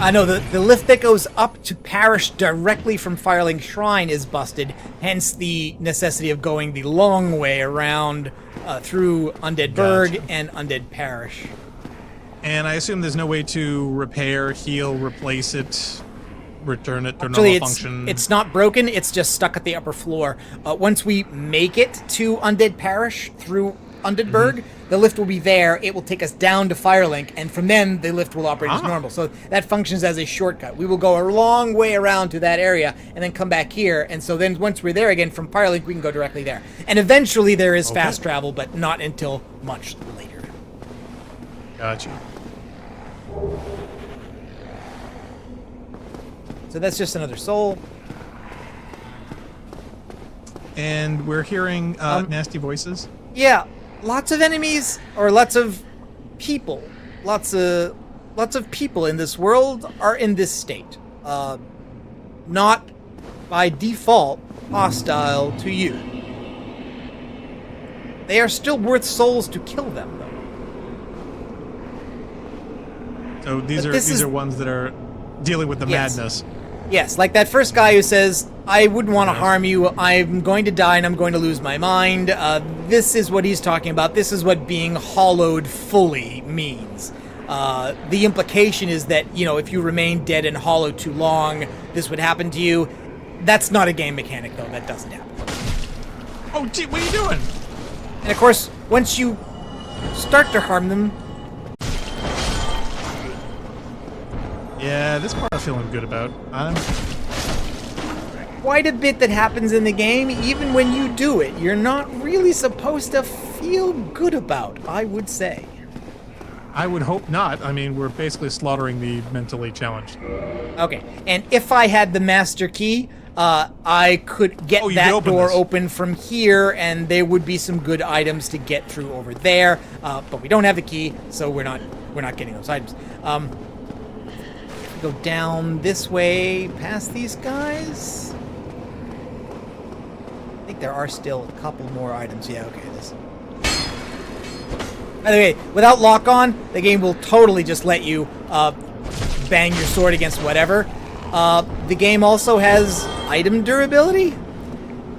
I know the lift that goes up to Parish directly from Firelink Shrine is busted, hence the necessity of going the long way around through Undead Burg and Undead Parish. And I assume there's no way to repair, heal, replace it, return it to Actually, normal function. It's not broken, it's just stuck at the upper floor. Once we make it to Undead Parish through Undead Burg, the lift will be there. It will take us down to Firelink, and from then the lift will operate as normal. So that functions as a shortcut. We will go a long way around to that area and then come back here. And so then once we're there again from Firelink, we can go directly there. And eventually there is fast travel, but not until much later. Gotcha. So that's just another soul. And we're hearing nasty voices. Yeah. Lots of enemies, or lots of people. Lots of people in this world are in this state. Not by default hostile to you. They are still worth souls to kill them, though. So these are ones that are dealing with the madness. Yes, like that first guy who says, I wouldn't want to harm you, I'm going to die and I'm going to lose my mind. This is what he's talking about. This is what being hollowed fully means. The implication is that, if you remain dead and hollow too long, this would happen to you. That's not a game mechanic, though. That doesn't happen. Oh, gee, what are you doing? And of course, once you start to harm them... Yeah, this part I'm feeling good about. Quite a bit that happens in the game, even when you do it, you're not really supposed to feel good about, I would say. I would hope not. I mean, we're basically slaughtering the mentally challenged. Okay, and if I had the master key, I could get that door open from here, and there would be some good items to get through over there. But we don't have the key, so we're not getting those items. Go down this way past these guys. I think there are still a couple more items. Yeah, okay. By the way, without lock-on, the game will totally just let you bang your sword against whatever. The game also has item durability,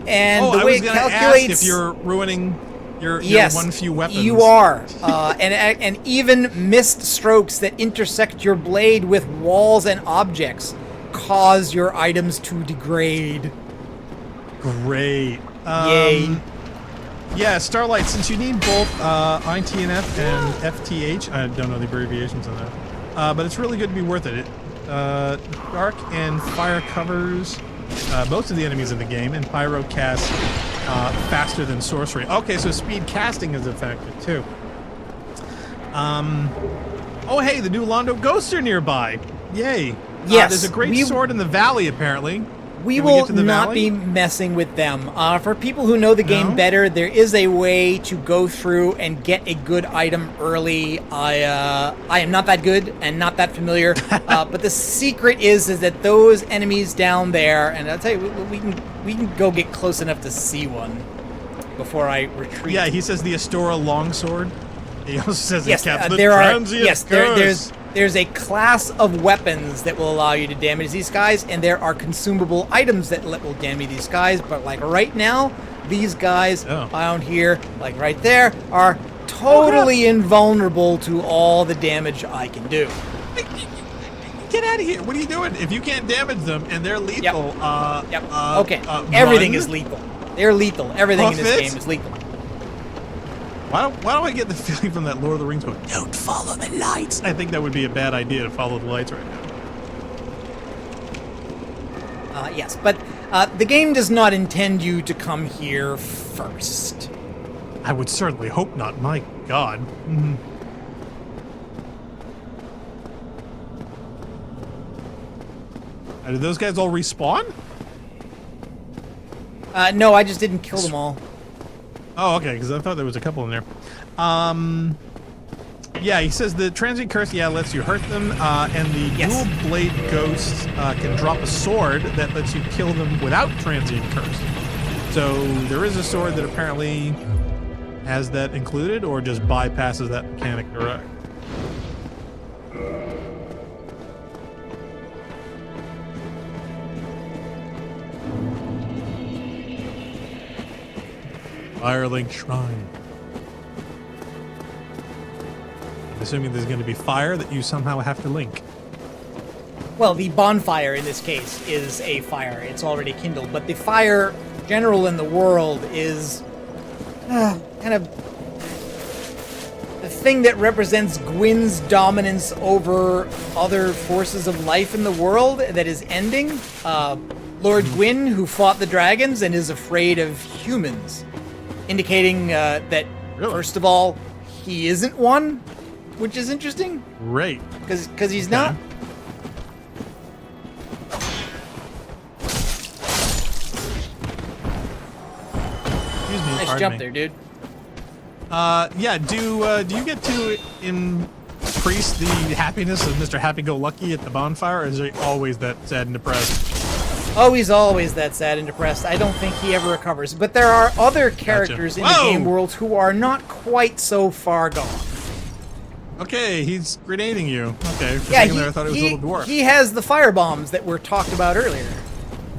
and the way it calculates. Ask if you're ruining your one few weapons. You are, and even missed strokes that intersect your blade with walls and objects cause your items to degrade. Great. Yay. Yeah, Starlight, since you need both ITNF and FTH, I don't know the abbreviations on that, but it's really good to be worth it. Dark and Fire covers most of the enemies in the game, and Pyro casts faster than Sorcery. Okay, so speed casting is a factor, too. Oh, hey, the new Londo Ghosts are nearby. Yay. Yes. There's a great sword in the valley, apparently. We will not be messing with them. For people who know the game better, there is a way to go through and get a good item early. I am not that good and not that familiar, but the secret is that those enemies down there, and I'll tell you, we can go get close enough to see one before I retreat. Yeah, he says the Astora Longsword. He also says yes, it caps the transient curse. There's a class of weapons that will allow you to damage these guys, and there are consumable items that will damage these guys, but like right now, these guys down here, like right there, are totally invulnerable to all the damage I can do. Get out of here. What are you doing? If you can't damage them and they're lethal, okay, everything is lethal. They're lethal. Everything in this game is lethal. Why do I get the feeling from that Lord of the Rings book? Don't follow the lights. I think that would be a bad idea to follow the lights right now. Yes, but the game does not intend you to come here first. I would certainly hope not. My God. Mm-hmm. Did those guys all respawn? No, I just didn't kill them all. Oh, okay, because I thought there was a couple in there. Yeah, he says the transient curse, lets you hurt them, and the dual blade ghost can drop a sword that lets you kill them without transient curse. So there is a sword that apparently has that included, or just bypasses that mechanic direct. Firelink Shrine. I'm assuming there's going to be fire that you somehow have to link. Well, the bonfire in this case is a fire. It's already kindled, but the fire general in the world is kind of the thing that represents Gwyn's dominance over other forces of life in the world that is ending. Lord Gwyn, who fought the dragons and is afraid of humans. Indicating that, first of all, he isn't one, which is interesting. Right. Because he's not. Excuse me. Nice jump there, dude. Yeah, do you get to increase the happiness of Mr. Happy-Go-Lucky at the bonfire, or is he always that sad and depressed? Oh, he's always that sad and depressed. I don't think he ever recovers. But there are other characters in the game world who are not quite so far gone. Okay, he's grenading you. Okay, for a Yeah, second there I thought it was a little dwarf. he has the fire bombs that were talked about earlier.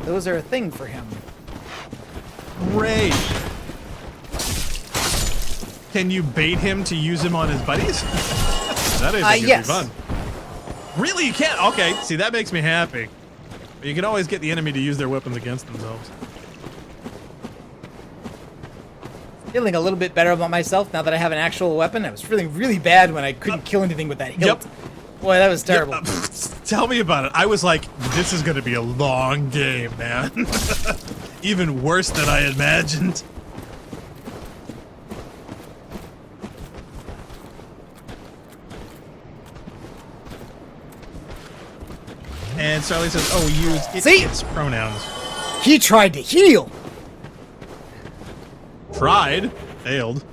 Those are a thing for him. Great. Can you bait him to use him on his buddies? That is gonna be fun. Really, you can't? Okay, see, that makes me happy. But you can always get the enemy to use their weapons against themselves. Feeling a little bit better about myself now that I have an actual weapon. I was feeling really bad when I couldn't kill anything with that hilt. Boy, that was terrible. Tell me about it. I was like, this is going to be a long game, man. Even worse than I imagined. And Charlie says, oh, we used its pronouns. He tried to heal. Tried. Failed.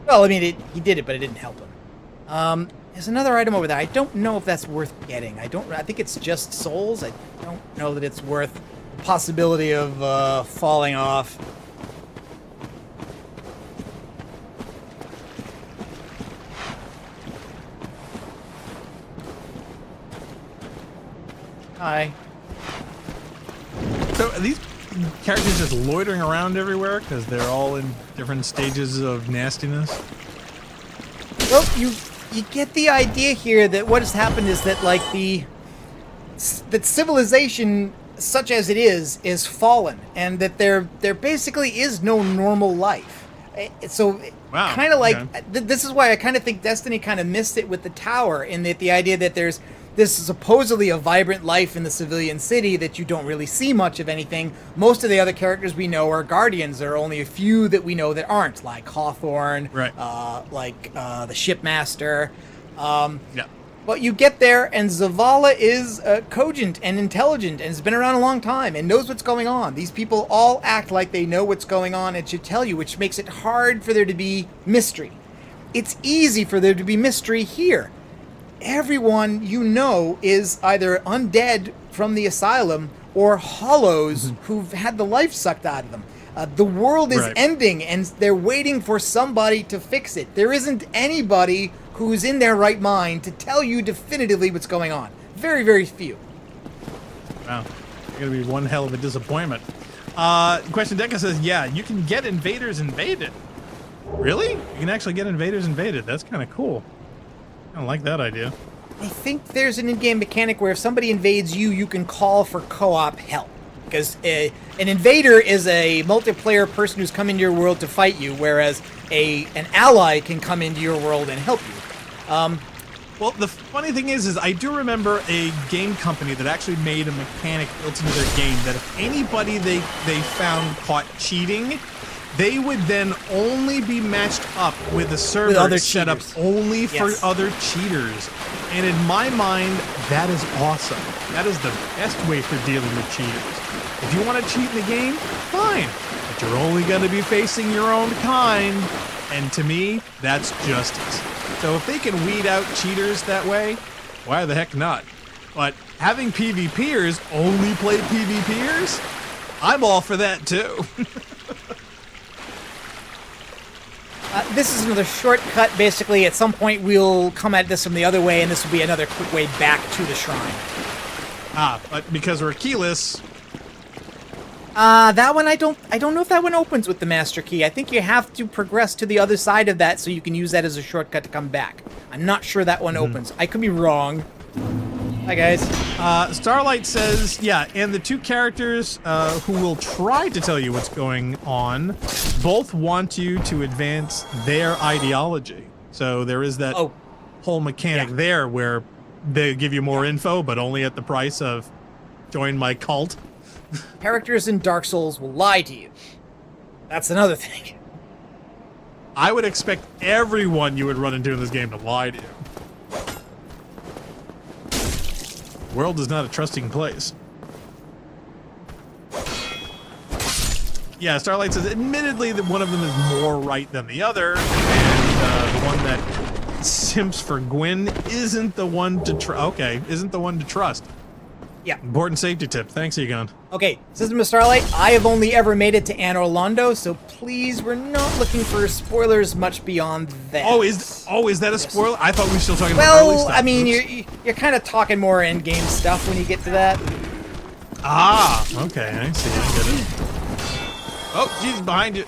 Well, I mean, he did it, but it didn't help him. There's another item over there. I don't know if that's worth getting. I think it's just souls. I don't know that it's worth the possibility of falling off. Hi. So are these characters just loitering around everywhere because they're all in different stages of nastiness? Well, you get the idea here that what has happened is that like that civilization, such as it is fallen, and that there basically is no normal life. So kind of like this is why I kind of think Destiny kind of missed it with the tower, in that the idea that there's this is supposedly a vibrant life in the civilian city that you don't really see much of anything. Most of the other characters we know are guardians. There are only a few that we know that aren't, like Hawthorne, the shipmaster. But you get there, and Zavala is cogent and intelligent and has been around a long time and knows what's going on. These people all act like they know what's going on and should tell you, which makes it hard for there to be mystery. It's easy for there to be mystery here. Everyone you know is either undead from the asylum or hollows who've had the life sucked out of them. The world is ending, and they're waiting for somebody to fix it. There isn't anybody who's in their right mind to tell you definitively what's going on. Very, very few. Wow. It's going to be one hell of a disappointment. Question Deca says, yeah, you can get invaders invaded. Really? You can actually get invaders invaded. That's kind of cool. I don't like that idea. I think there's an in-game mechanic where if somebody invades you, you can call for co-op help. because an invader is a multiplayer person who's come into your world to fight you, whereas an ally can come into your world and help you. Well, the funny thing is I do remember a game company that actually made a mechanic built into their game that if anybody they found caught cheating, they would then only be matched up with a server set up only for other cheaters. And in my mind, that is awesome. That is the best way for dealing with cheaters. If you want to cheat in the game, fine. But you're only going to be facing your own kind. And to me, that's justice. So if they can weed out cheaters that way, why the heck not? But having PvPers only play PvPers, I'm all for that too. This is another shortcut. Basically, at some point, we'll come at this from the other way, and this will be another quick way back to the shrine. But because we're keyless... that one I don't know if that one opens with the master key. I think you have to progress to the other side of that so you can use that as a shortcut to come back. I'm not sure that one opens. I could be wrong. Hi, guys. Starlight says, yeah, and the two characters who will try to tell you what's going on both want you to advance their ideology. So there is that whole mechanic there where they give you more info, but only at the price of join my cult. Characters in Dark Souls will lie to you. That's another thing. I would expect everyone you would run into in this game to lie to you. The world is not a trusting place. Yeah, Starlight says, admittedly, that one of them is more right than the other, and the one that simps for Gwyn isn't the one to isn't the one to trust. Yeah. Important safety tip. Thanks, Egon. Okay, System of Starlight, I have only ever made it to Anne Orlando, so please, we're not looking for spoilers much beyond that. Oh, is that a spoiler? I thought we were still talking about early stuff. Well, I mean, you're kind of talking more end-game stuff when you get to that. Ah, okay, I see. I get it. Oh, Jesus, behind you.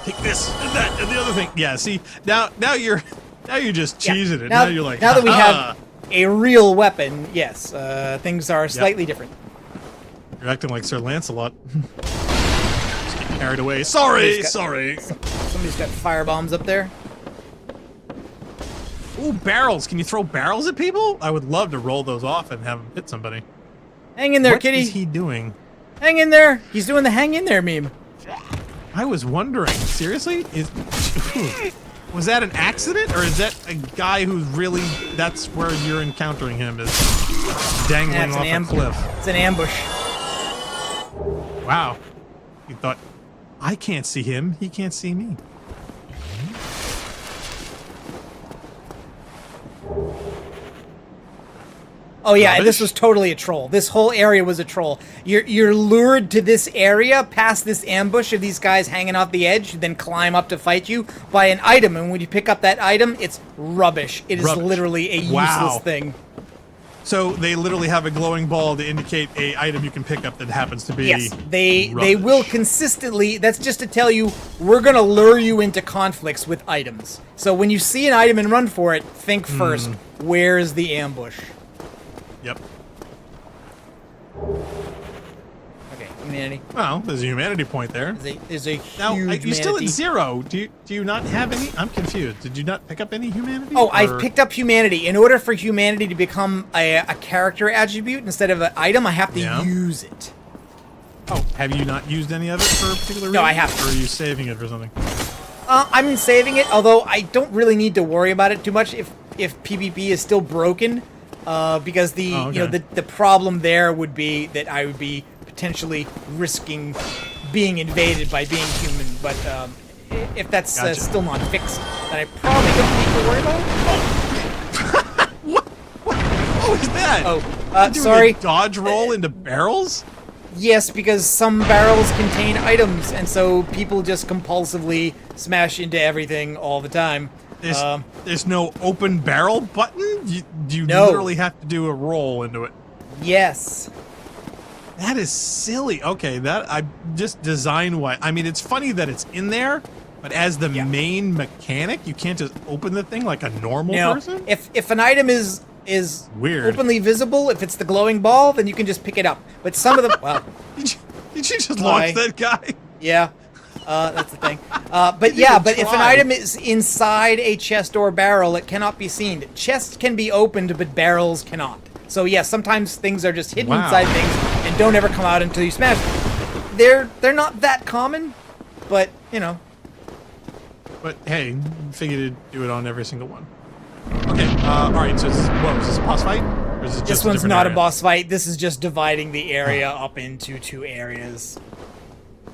Take this and that and the other thing. Yeah, see, now you're just cheesing it. Now you're like, now that we have a real weapon, yes, things are slightly different. You're acting like Sir Lancelot. Just get carried away. Sorry. Somebody's got fire bombs up there. Ooh, barrels. Can you throw barrels at people? I would love to roll those off and have them hit somebody. Hang in there, kitty. What is he doing? Hang in there. He's doing the hang in there meme. I was wondering, seriously? Was that an accident, or is that a guy who's really, that's where you're encountering him, is dangling off a cliff? It's an ambush. Wow. You thought, I can't see him, he can't see me. Oh yeah, and this was totally a troll. This whole area was a troll. You're lured to this area, past this ambush of these guys hanging off the edge, then climb up to fight you by an item, and when you pick up that item, it's rubbish. It is literally a useless thing. So they literally have a glowing ball to indicate a item you can pick up that happens to be Yes, they will consistently, that's just to tell you, we're gonna lure you into conflicts with items. So when you see an item and run for it, think first, where's the ambush? Yep. Okay, humanity. Well, there's a humanity point there. There's a huge now, you're humanity. still at 0. Do you not have any? I'm confused. Did you not pick up any humanity? Oh, I've picked up humanity. In order for humanity to become a character attribute instead of an item, I have to use it. Oh, have you not used any of it for a particular reason? No, I haven't. Or are you saving it for something? I'm saving it, although I don't really need to worry about it too much if PvP is still broken. Because the problem there would be that I would be potentially risking being invaded by being human. But if that's still not fixed, then I probably don't need to worry about it. What was that? Oh, sorry. A dodge roll into barrels? Yes, because some barrels contain items, and so people just compulsively smash into everything all the time. There's no open barrel button? You literally have to do a roll into it. Yes. That is silly. Okay, that I just design-wise. I mean, it's funny that it's in there, But as the main mechanic, you can't just open the thing like a normal person? If an item is weird, openly visible, if it's the glowing ball, then you can just pick it up. But some of them, well, did you just launch that guy? Yeah, that's the thing. But if an item is inside a chest or barrel, it cannot be seen. Chests can be opened, but barrels cannot. So yeah, sometimes things are just hidden inside things and don't ever come out until you smash them. They're not that common, but you know. But hey, figured to do it on every single one. Okay, all right. So, is this a boss fight? Or is it just this one's not a boss fight. This is just dividing the area up into 2 areas.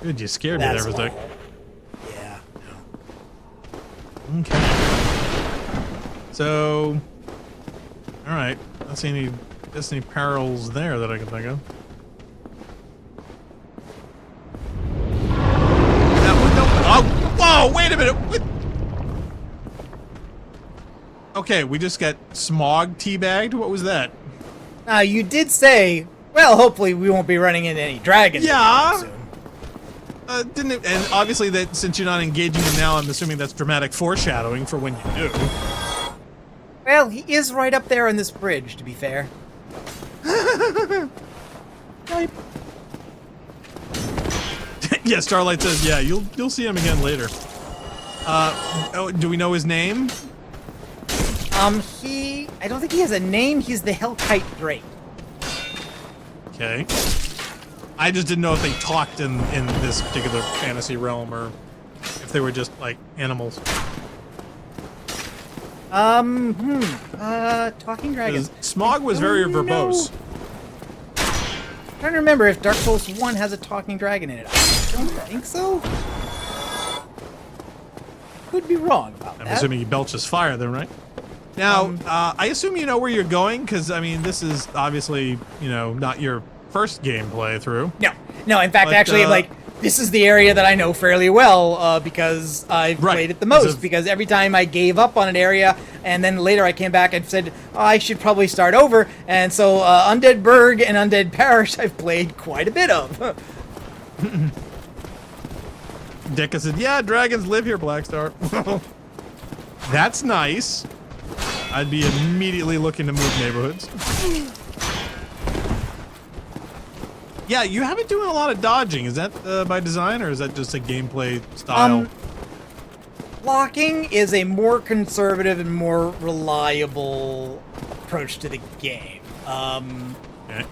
Dude, you scared me there for a sec. Yeah. Okay. So, all right. I don't see any Destiny perils there that I can think of. Oh, wait a minute. What? Okay, we just got smog teabagged. What was that? You did say, well, hopefully we won't be running into any dragons. Yeah. Soon. Didn't it, and obviously that since you're not engaging him now, I'm assuming that's dramatic foreshadowing for when you do. Well, he is right up there on this bridge, to be fair. Yeah, Starlight says, yeah, you'll see him again later. Do we know his name? I don't think he has a name. He's the Hellkite Drake. Okay. I just didn't know if they talked in this particular fantasy realm or if they were just like animals. Talking dragons. Smog was very verbose. I'm trying to remember if Dark Souls 1 has a talking dragon in it. I don't think so. Could be wrong about that. I'm assuming he belches fire then, right? Now, I assume you know where you're going, because, I mean, this is obviously, you know, not your first game playthrough. No, in fact, actually, like, this is the area that I know fairly well, because I've played it the most, because every time I gave up on an area, and then later I came back and said, oh, I should probably start over, and so Undead Burg and Undead Parish I've played quite a bit of. Dicka said, yeah, dragons live here, Blackstar. That's nice. I'd be immediately looking to move neighborhoods. Yeah, you have been doing a lot of dodging. Is that by design, or is that just a gameplay style? Blocking is a more conservative and more reliable approach to the game. Okay.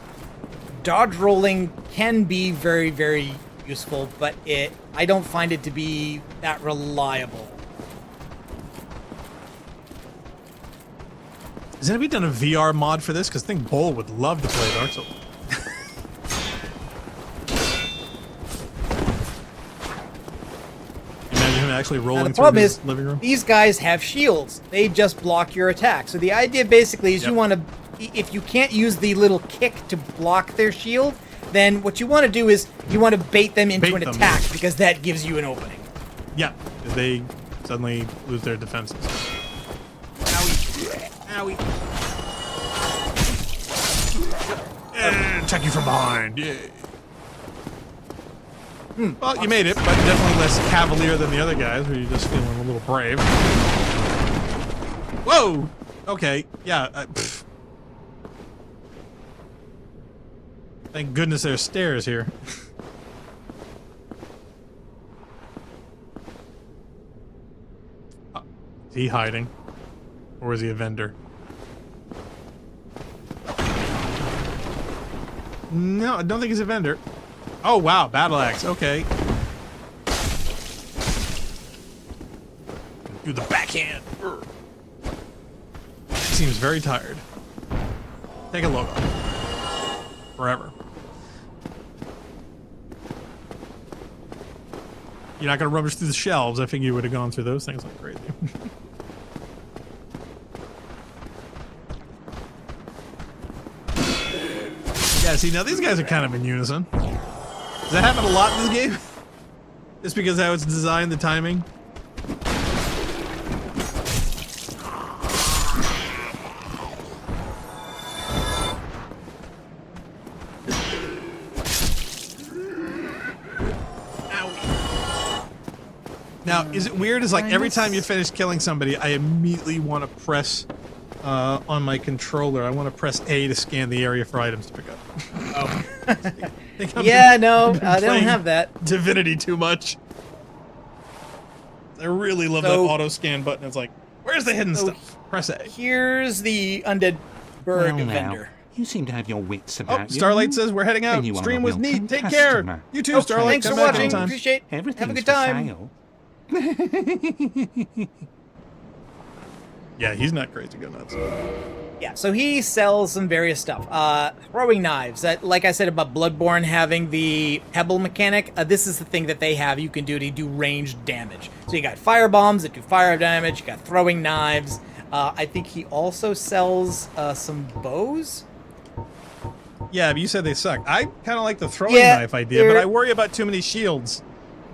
Dodge rolling can be very, very useful, but I don't find it to be that reliable. Has anybody done a VR mod for this? Because I think Bull would love to play Dark Souls. Imagine him actually rolling through his living room. These guys have shields. They just block your attack. So the idea basically is you want to, if you can't use the little kick to block their shield, then what you want to do is you want to bait them into an attack, because that gives you an opening. Yeah, they suddenly lose their defenses. Owie. Attack you from behind. Yeah. Well, you made it, but definitely less cavalier than the other guys, where you're just feeling a little brave. Whoa! Okay, yeah. Thank goodness there's stairs here. Is he hiding? Or is he a vendor? No, I don't think he's a vendor. Oh, wow. Battle axe. Okay. Do the backhand. Seems very tired. Take a look. Forever. You're not going to rummage through the shelves. I figure you would have gone through those things like crazy. Yeah, see, now these guys are kind of in unison. Does that happen a lot in this game? Just because how it's designed, the timing? Now, is it weird? Is like every time you finish killing somebody, I immediately want to press on my controller. I want to press A to scan the area for items to pick up. Oh. Yeah, no, I don't have that. Divinity too much. I really love that auto scan button. It's like, where's the hidden stuff? Press A. Here's the undead bird vendor. You seem to have your wits about you. Starlight says we're heading out. Stream was neat. Take care. You too, Starlight. Thanks for watching. Appreciate it. Have a good time. Yeah, he's not crazy. Go nuts. Yeah, so he sells some various stuff. Throwing knives. That, like I said about Bloodborne having the pebble mechanic, this is the thing that they have you can do to do ranged damage. So you got fire bombs that do fire damage. You got throwing knives. I think he also sells some bows. Yeah, but you said they suck. I kind of like the throwing knife idea, but I worry about too many shields.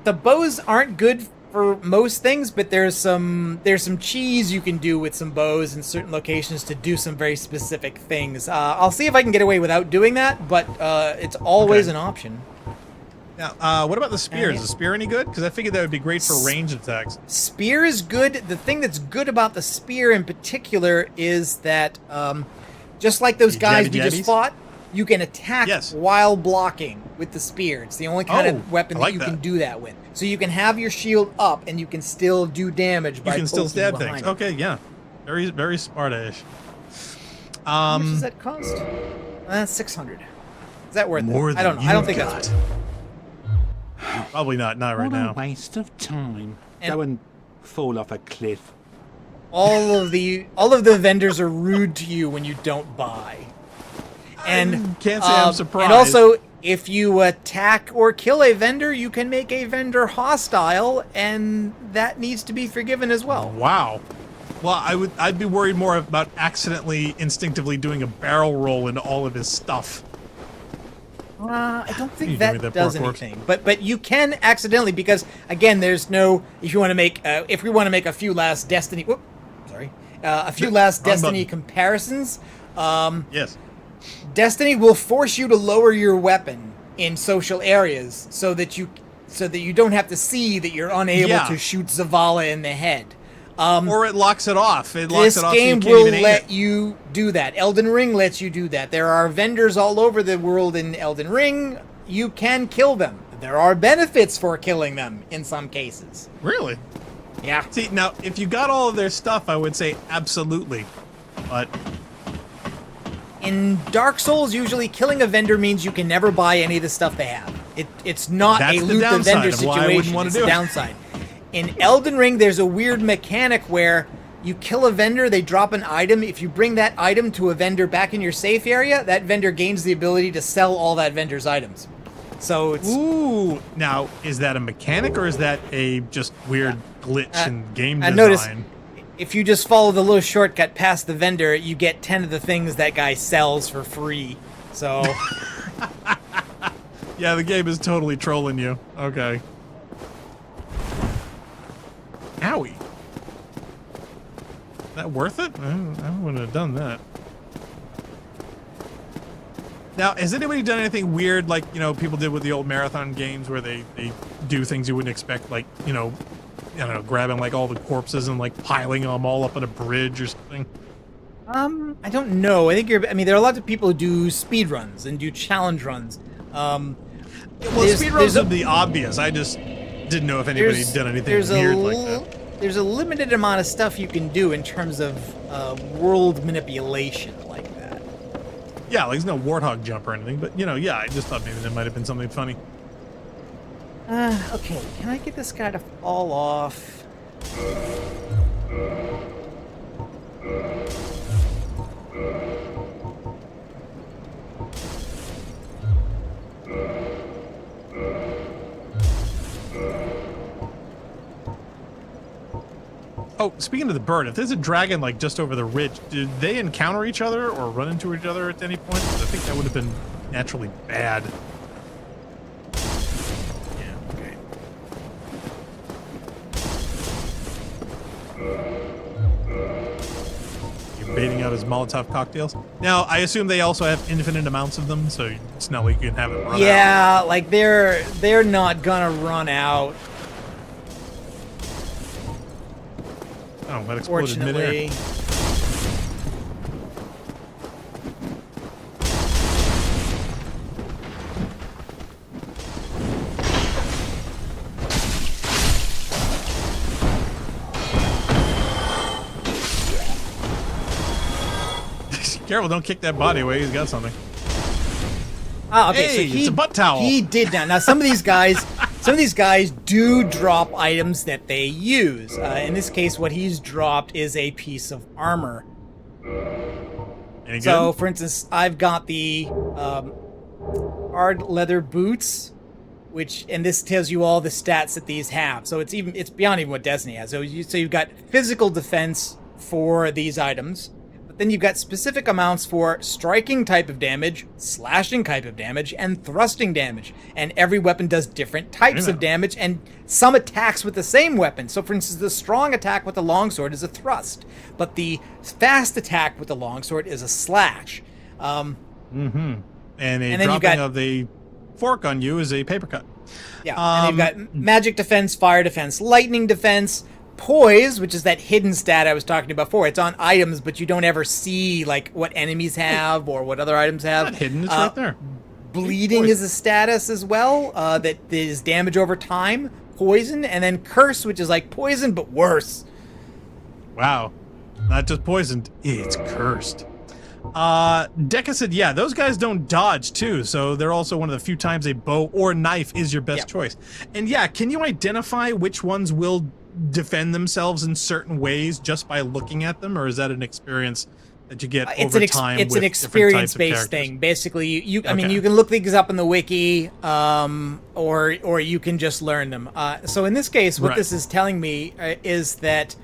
The bows aren't good for most things, but there's some cheese you can do with some bows in certain locations to do some very specific things. I'll see if I can get away without doing that, but it's always an option. Now, what about the spear? Is the spear any good? Because I figured that would be great for ranged attacks. Spear is good. The thing that's good about the spear in particular is that, just like those guys we just fought, you can attack while blocking with the spear. It's the only kind of weapon that you can do that with. So you can have your shield up, and you can still do damage by You can still stab things. It. Okay, yeah. Very, very smart-ish. How much does that cost? 600. Is that worth More it? I don't know. I don't think that's worth it. Probably not right now. What a waste of time. Go and fall off a cliff. All of the vendors are rude to you when you don't buy. And can't say I'm surprised. And also, if you attack or kill a vendor, you can make a vendor hostile, and that needs to be forgiven as well. Wow. Well, I'd be worried more about accidentally, instinctively doing a barrel roll into all of his stuff. I don't think that does anything, but you can accidentally, because again, there's no. If you want to make, if we want to make a few last Destiny, a few last Destiny comparisons. Yes. Destiny will force you to lower your weapon in social areas so that you don't have to see that you're unable to shoot Zavala in the head. Or it locks it off. It locks it off. This game will let you do that. Elden Ring lets you do that. There are vendors all over the world in Elden Ring. You can kill them. There are benefits for killing them in some cases. Really? Yeah. See, now, if you got all of their stuff, I would say absolutely. But in Dark Souls, usually killing a vendor means you can never buy any of the stuff they have. It's not a loot the vendor situation. It's the downside. In Elden Ring, there's a weird mechanic where you kill a vendor, they drop an item. If you bring that item to a vendor back in your safe area, that vendor gains the ability to sell all that vendor's items. So it's... Ooh! Now, is that a mechanic or is that a just weird glitch in game design? Notice, if you just follow the little shortcut past the vendor, you get 10 of the things that guy sells for free. So... Yeah, the game is totally trolling you. Okay. Owie. Is that worth it? I wouldn't have done that. Now, has anybody done anything weird like, you know, people did with the old marathon games where they do things you wouldn't expect, like, you know, I don't know, grabbing like all the corpses and like piling them all up on a bridge or something? I don't know. I mean, there are a lot of people who do speed runs and do challenge runs. Well, speed runs would be obvious. I just didn't know if anybody done anything weird like that. There's a limited amount of stuff you can do in terms of world manipulation like that. Yeah, like there's no warthog jump or anything, but you know, yeah, I just thought maybe there might have been something funny. Okay, can I get this guy to fall off? Oh, speaking of the bird, if there's a dragon like just over the ridge, did they encounter each other or run into each other at any point? 'Cause I think that would have been naturally bad. Yeah, okay. You're baiting out his Molotov cocktails. Now, I assume they also have infinite amounts of them, so it's not like you can have it run out. Yeah, like they're not gonna run out. Oh, that exploded midair. Fortunately. Careful, don't kick that body away. He's got something. Ah, okay, Hey, so it's a butt towel. He did that. Now some of these guys do drop items that they use. In this case, what he's dropped is a piece of armor. Any So, good? for instance, I've got the hard leather boots, and this tells you all the stats that these have. So it's beyond even what Destiny has. So you've got physical defense for these items. Then you've got specific amounts for striking type of damage, slashing type of damage, and thrusting damage. And every weapon does different types of damage, and some attacks with the same weapon. So, for instance, the strong attack with the longsword is a thrust, but the fast attack with the longsword is a slash. And a then you've dropping got- of the fork on you is a paper cut. Yeah, and you've got magic defense, fire defense, lightning defense, Poise, which is that hidden stat I was talking about before. It's on items, but you don't ever see like what enemies have or what other items have. Not hidden, it's right there. Bleeding is a status as well, that is damage over time. Poison, and then Curse, which is like poison, but worse. Wow. Not just poisoned, it's cursed. Deca said, yeah, those guys don't dodge too, so they're also one of the few times a bow or knife is your best choice. And yeah, can you identify which ones will defend themselves in certain ways just by looking at them, or is that an experience that you get over time? It's with an experience-based characters? thing. Basically, I mean, you can look these up in the wiki, or you can just learn them. So in this case, what this is telling me is that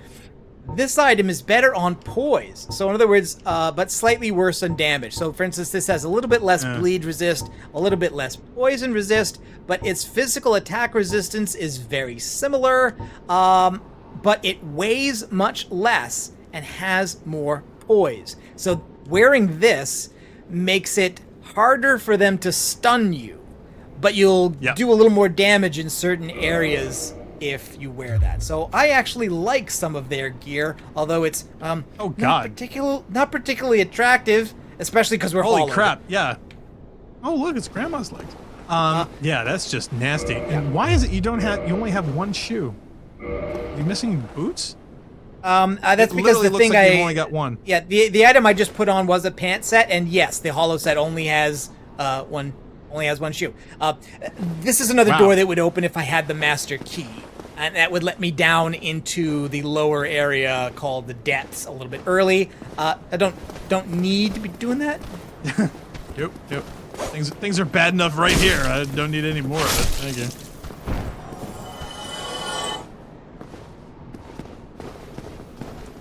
this item is better on poise. So in other words, but slightly worse on damage. So for instance, this has a little bit less bleed resist, a little bit less poison resist, but its physical attack resistance is very similar, but it weighs much less and has more poise. So wearing this makes it harder for them to stun you, but you'll do a little more damage in certain areas if you wear that. So I actually like some of their gear, although it's not particularly attractive, especially because we're holy crap. Yeah. Oh look, it's grandma's legs. Yeah, that's just nasty. And why is it you only have one shoe? Are you missing boots? That's because the thing you've only got one. Yeah, the item I just put on was a pant set, and yes, the hollow set only has one shoe. This is another door that would open if I had the master key, and that would let me down into the lower area called the depths a little bit early. I don't need to be doing that. Yep. Things are bad enough right here. I don't need any more of it. Thank you.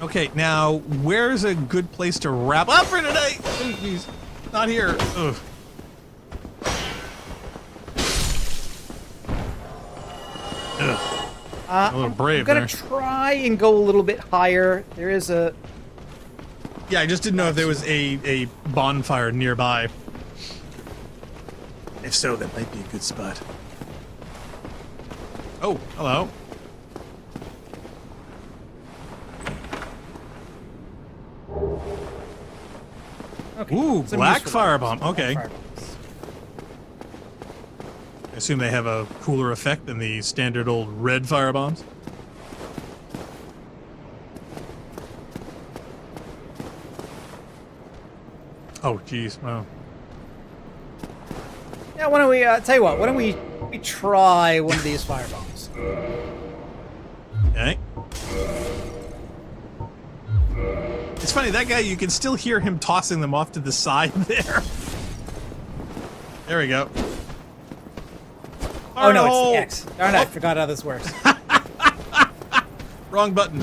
Okay, now where's a good place to wrap up for today? Please, not here. Ugh. A little brave I'm gonna there. try and go a little bit higher. There is a... Yeah, I just didn't know if there was a bonfire nearby. If so, that might be a good spot. Oh, hello. Okay, Ooh, some black useful firebomb. items. Okay. Firebombs. I assume they have a cooler effect than the standard old red firebombs. Oh, geez. Wow. Yeah, why don't we, tell you what, why don't we try one of these firebombs? Okay. It's funny, that guy, you can still hear him tossing them off to the side there. There we go. Oh no, it's the X. Darn it, I forgot how this works. Wrong button.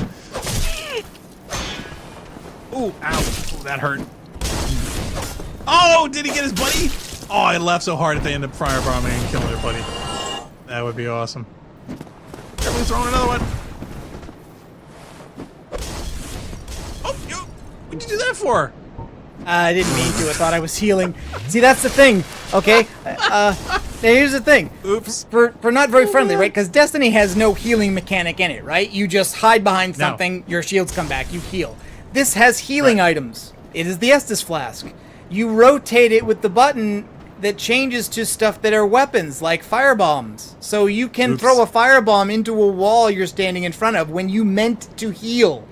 Ooh, ow. Ooh, that hurt. Oh, did he get his buddy? Oh, I laughed so hard if they end up firebombing and killing their buddy. That would be awesome. Everyone's throwing another one. Oh, what'd you do that for? I didn't mean to. I thought I was healing. See, that's the thing. Okay. here's the thing. Oops. For not very friendly, right? Because Destiny has no healing mechanic in it, right? You just hide behind something, your shields come back, you heal. This has healing items. It is the Estus Flask. You rotate it with the button that changes to stuff that are weapons, like firebombs. So you can throw a firebomb into a wall you're standing in front of when you meant to heal.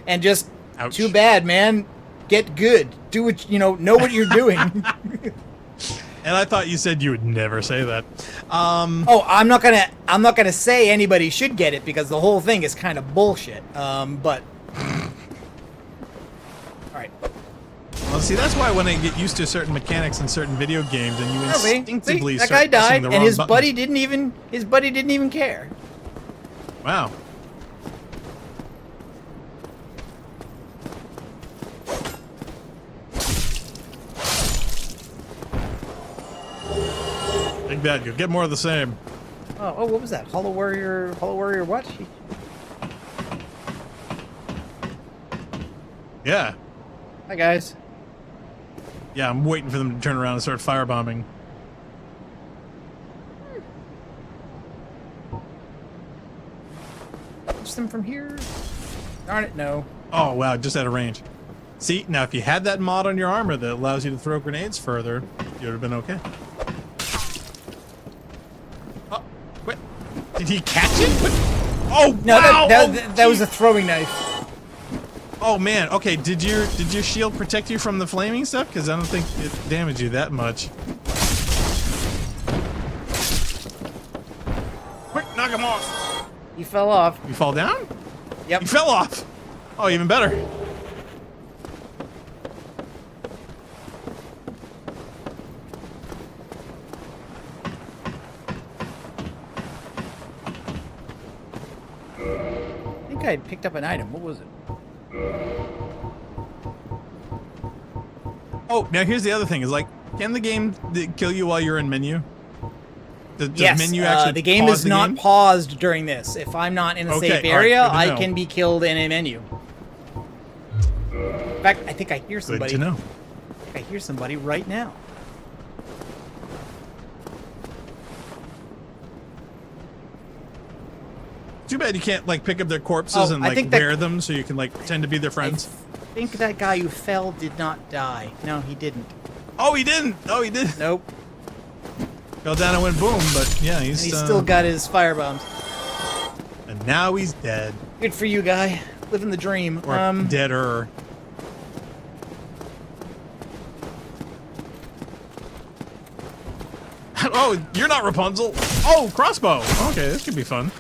And just, too bad, man. Get good. Do what, know what you're doing. And I thought you said you would never say that. Oh, I'm not gonna say anybody should get it because the whole thing is kind of bullshit. But all right. Well, see, that's why when I get used to certain mechanics in certain video games, and you instinctively that start guy died, pressing the and wrong his buttons. buddy didn't even care. Wow. Big bad, you'll get more of the same. Oh, what was that? Hollow Warrior what? Yeah. Hi, guys. Yeah, I'm waiting for them to turn around and start firebombing. Push them from here? Darn it, no. Oh, wow, just out of range. See, now if you had that mod on your armor that allows you to throw grenades further, you would have been okay. Oh, wait. Did he catch it? What? Oh, no, wow! that was a throwing knife. Oh man, okay, did your shield protect you from the flaming stuff? Because I don't think it damaged you that much. Quick, knock him off! He fell off. You fall down? Yep. You fell off! Oh, even better. I think I picked up an item. What was it? Oh, now here's the other thing: is like, can the game kill you while you're in menu? Does Yes, menu actually the game pause is the not game? paused during this. If I'm not in a Okay, safe all right, area, good to I know. can be killed in a menu. In fact, I think I hear somebody. Good to know. I hear somebody right now. Too bad you can't like pick up their corpses and I like think that- wear them so you can like pretend to be their friends. I think that guy who fell did not die. No, he didn't. Oh, he didn't. Oh, he did. Nope. Fell down and went boom. But yeah, And he's he's still got his firebombs. And now he's dead. Good for you, guy. Living the dream. Or deader. Oh, you're not Rapunzel. Oh, crossbow. Okay, this could be fun.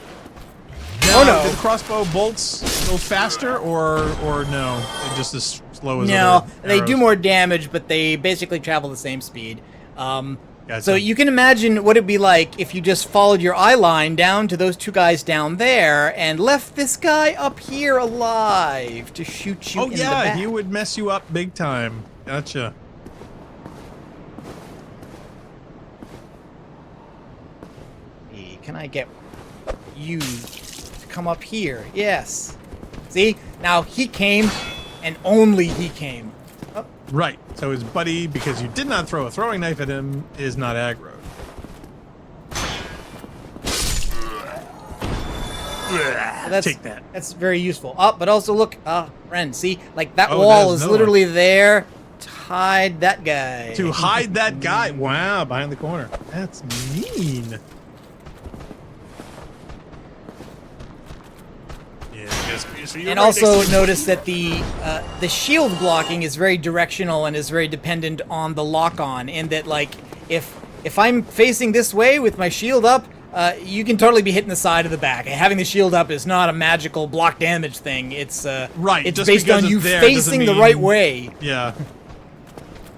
Oh no! Do the crossbow bolts go faster, or no? They're just as slow as No, other they do arrows? more damage, but they basically travel the same speed. Gotcha. So you can imagine what it'd be like if you just followed your eye line down to those two guys down there and left this guy up here alive to shoot you in the back. Oh yeah, he would mess you up big time. Gotcha. Hey, can I get you to come up here? Yes. See? Now he came, and only he came. Oh. Right. So his buddy, because you did not throw a throwing knife at him, is not aggroed. Take that. That's very useful. Oh, but also look, friend, see? Like that Oh, wall there's is another literally there to hide that guy. To hide that guy. Wow, behind the corner. That's mean. And also notice that the shield blocking is very directional and is very dependent on the lock-on, in that like if I'm facing this way with my shield up, you can totally be hitting the side of the back. Having the shield up is not a magical block damage thing. It's right. It's just based on it's you there facing the mean- right way. Yeah.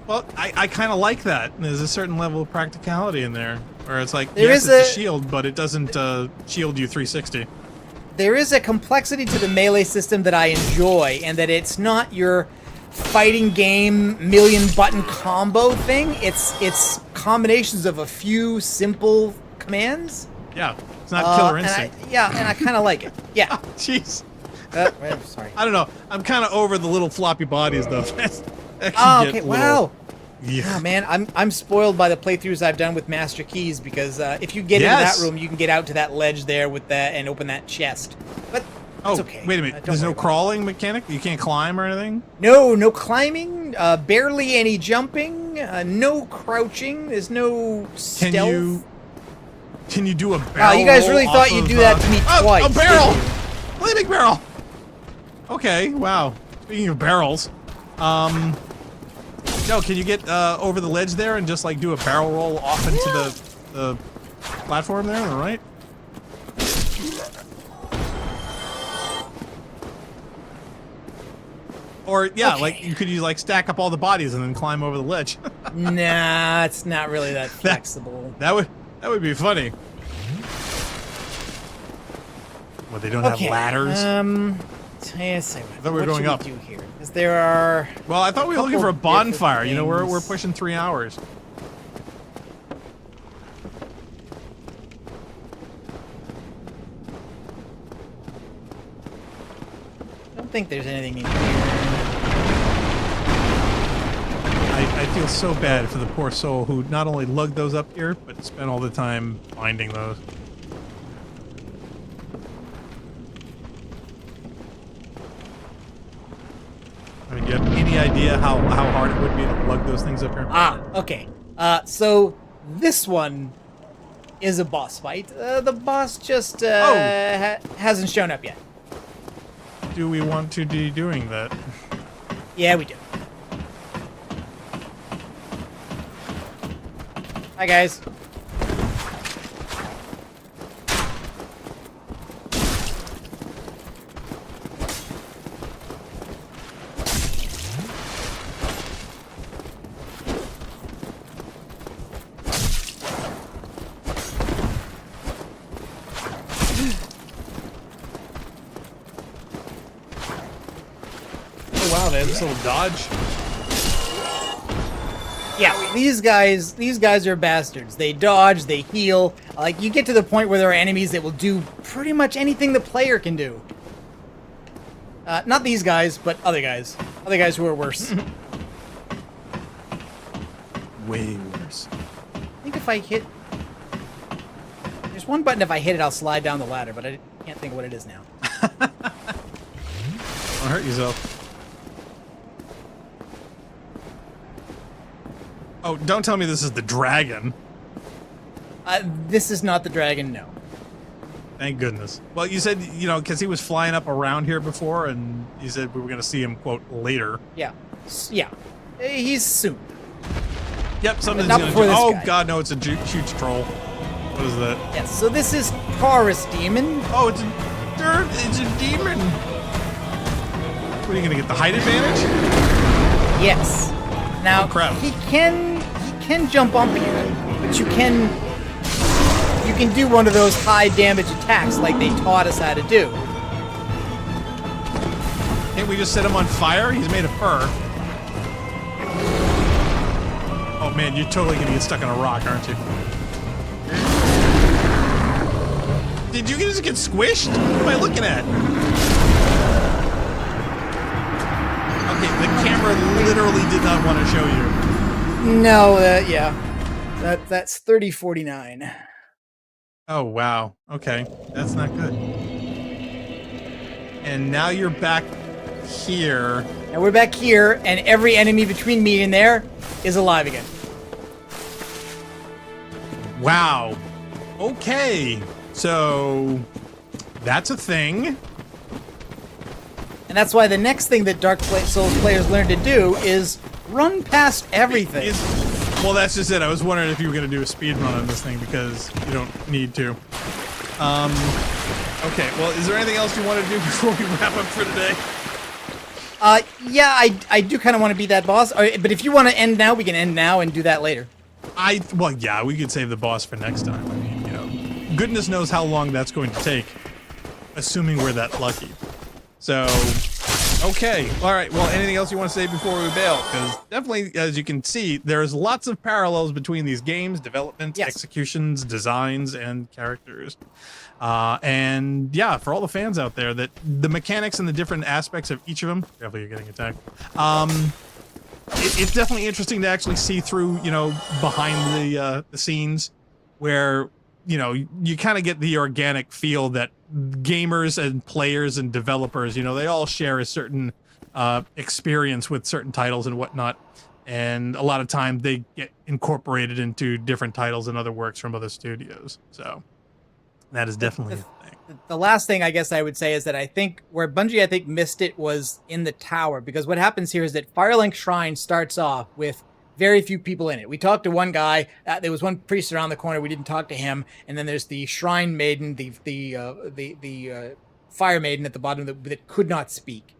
Well, I kind of like that. There's a certain level of practicality in there, where it's like, There yes, is it's a a- shield, but it doesn't shield you 360. There is a complexity to the melee system that I enjoy, and that it's not your fighting game million button combo thing. It's combinations of a few simple commands. Yeah, it's not Killer And Instinct. and I kind of like it. Yeah. Jeez. Sorry. I don't know. I'm kind of over the little floppy bodies, though. That can Oh, get okay. a little- Wow. Yeah. Oh, man, I'm spoiled by the playthroughs I've done with Master Keys because if you get into that room, you can get out to that ledge there with that and open that chest. But it's okay. Wait a minute. There's no crawling mechanic? You can't climb or anything? No climbing, barely any jumping, no crouching, there's no stealth. Can you do a barrel? Wow, you guys really thought you'd do that to me twice. A barrel! Flaming barrel! Okay, wow. Speaking of barrels, no, can you get over the ledge there and just like do a barrel roll off into the platform there on the right? Or yeah, like could you like stack up all the bodies and then climb over the ledge? Nah, it's not really that flexible. That would be funny. Well, they don't have ladders. Yes, I thought we were going up. Do here? Because there are. Well, I thought we were looking for a bonfire. You know, we're pushing 3 hours. I don't think there's anything in here. I feel so bad for the poor soul who not only lugged those up here, but spent all the time finding those. I mean, do you have any idea how hard it would be to lug those things up here? Okay. So this one is a boss fight. The boss just hasn't shown up yet. Do we want to be doing that? Yeah, we do. Hi, guys. Oh wow, they have this little dodge. Yeah, these guys are bastards. They dodge, they heal. Like, you get to the point where there are enemies that will do pretty much anything the player can do. Not these guys, but other guys. Other guys who are worse. Way worse. I think if I hit... There's one button, if I hit it, I'll slide down the ladder, but I can't think of what it is now. Don't hurt yourself. Oh, don't tell me this is the dragon. This is not the dragon, no. Thank goodness. Well, you said, you know, because he was flying up around here before, and you said we were going to see him, quote, later. Yeah. Yeah. He's soon. Yep, something's going to do. Oh, God, no, it's a huge troll. What is that? Yes, so this is Taurus Demon. Oh, it's a demon. What, are you going to get the height advantage? Yes. Now, he can jump up here, but you can do one of those high damage attacks like they taught us how to do. Can't we just set him on fire? He's made of fur. Oh man, you're totally gonna get stuck on a rock, aren't you? Did you just get squished? What am I looking at? Okay, the camera literally did not want to show you. No, yeah. That's 3049. Oh, wow. Okay. That's not good. And now you're back here. And we're back here, and every enemy between me and there is alive again. Wow. Okay. So, that's a thing. And that's why the next thing that Dark Souls players learn to do is run past everything. Well, that's just it. I was wondering if you were going to do a speed run on this thing because you don't need to. Okay, well, is there anything else you want to do before we wrap up for today? Yeah, I do kind of want to beat that boss. But if you want to end now, we can end now and do that later. Well, yeah, we could save the boss for next time. I mean, you know, goodness knows how long that's going to take, assuming we're that lucky. So, okay. All right. Well, anything else you want to say before we bail? Because definitely, as you can see, there's lots of parallels between these games, development, executions, designs, and characters. And yeah, for all the fans out there, that the mechanics and the different aspects of each of them, definitely you're getting attacked, it's definitely interesting to actually see through, you know, behind the scenes, where, you know, you kind of get the organic feel that gamers and players and developers, you know, they all share a certain experience with certain titles and whatnot. And a lot of time they get incorporated into different titles and other works from other studios. So that is definitely a thing. The last thing I guess I would say is that I think where Bungie, I think, missed it was in the tower, because what happens here is that Firelink Shrine starts off with very few people in it. We talked to one guy. There was one priest around the corner. We didn't talk to him. And then there's the Shrine Maiden, the Fire Maiden at the bottom that could not speak.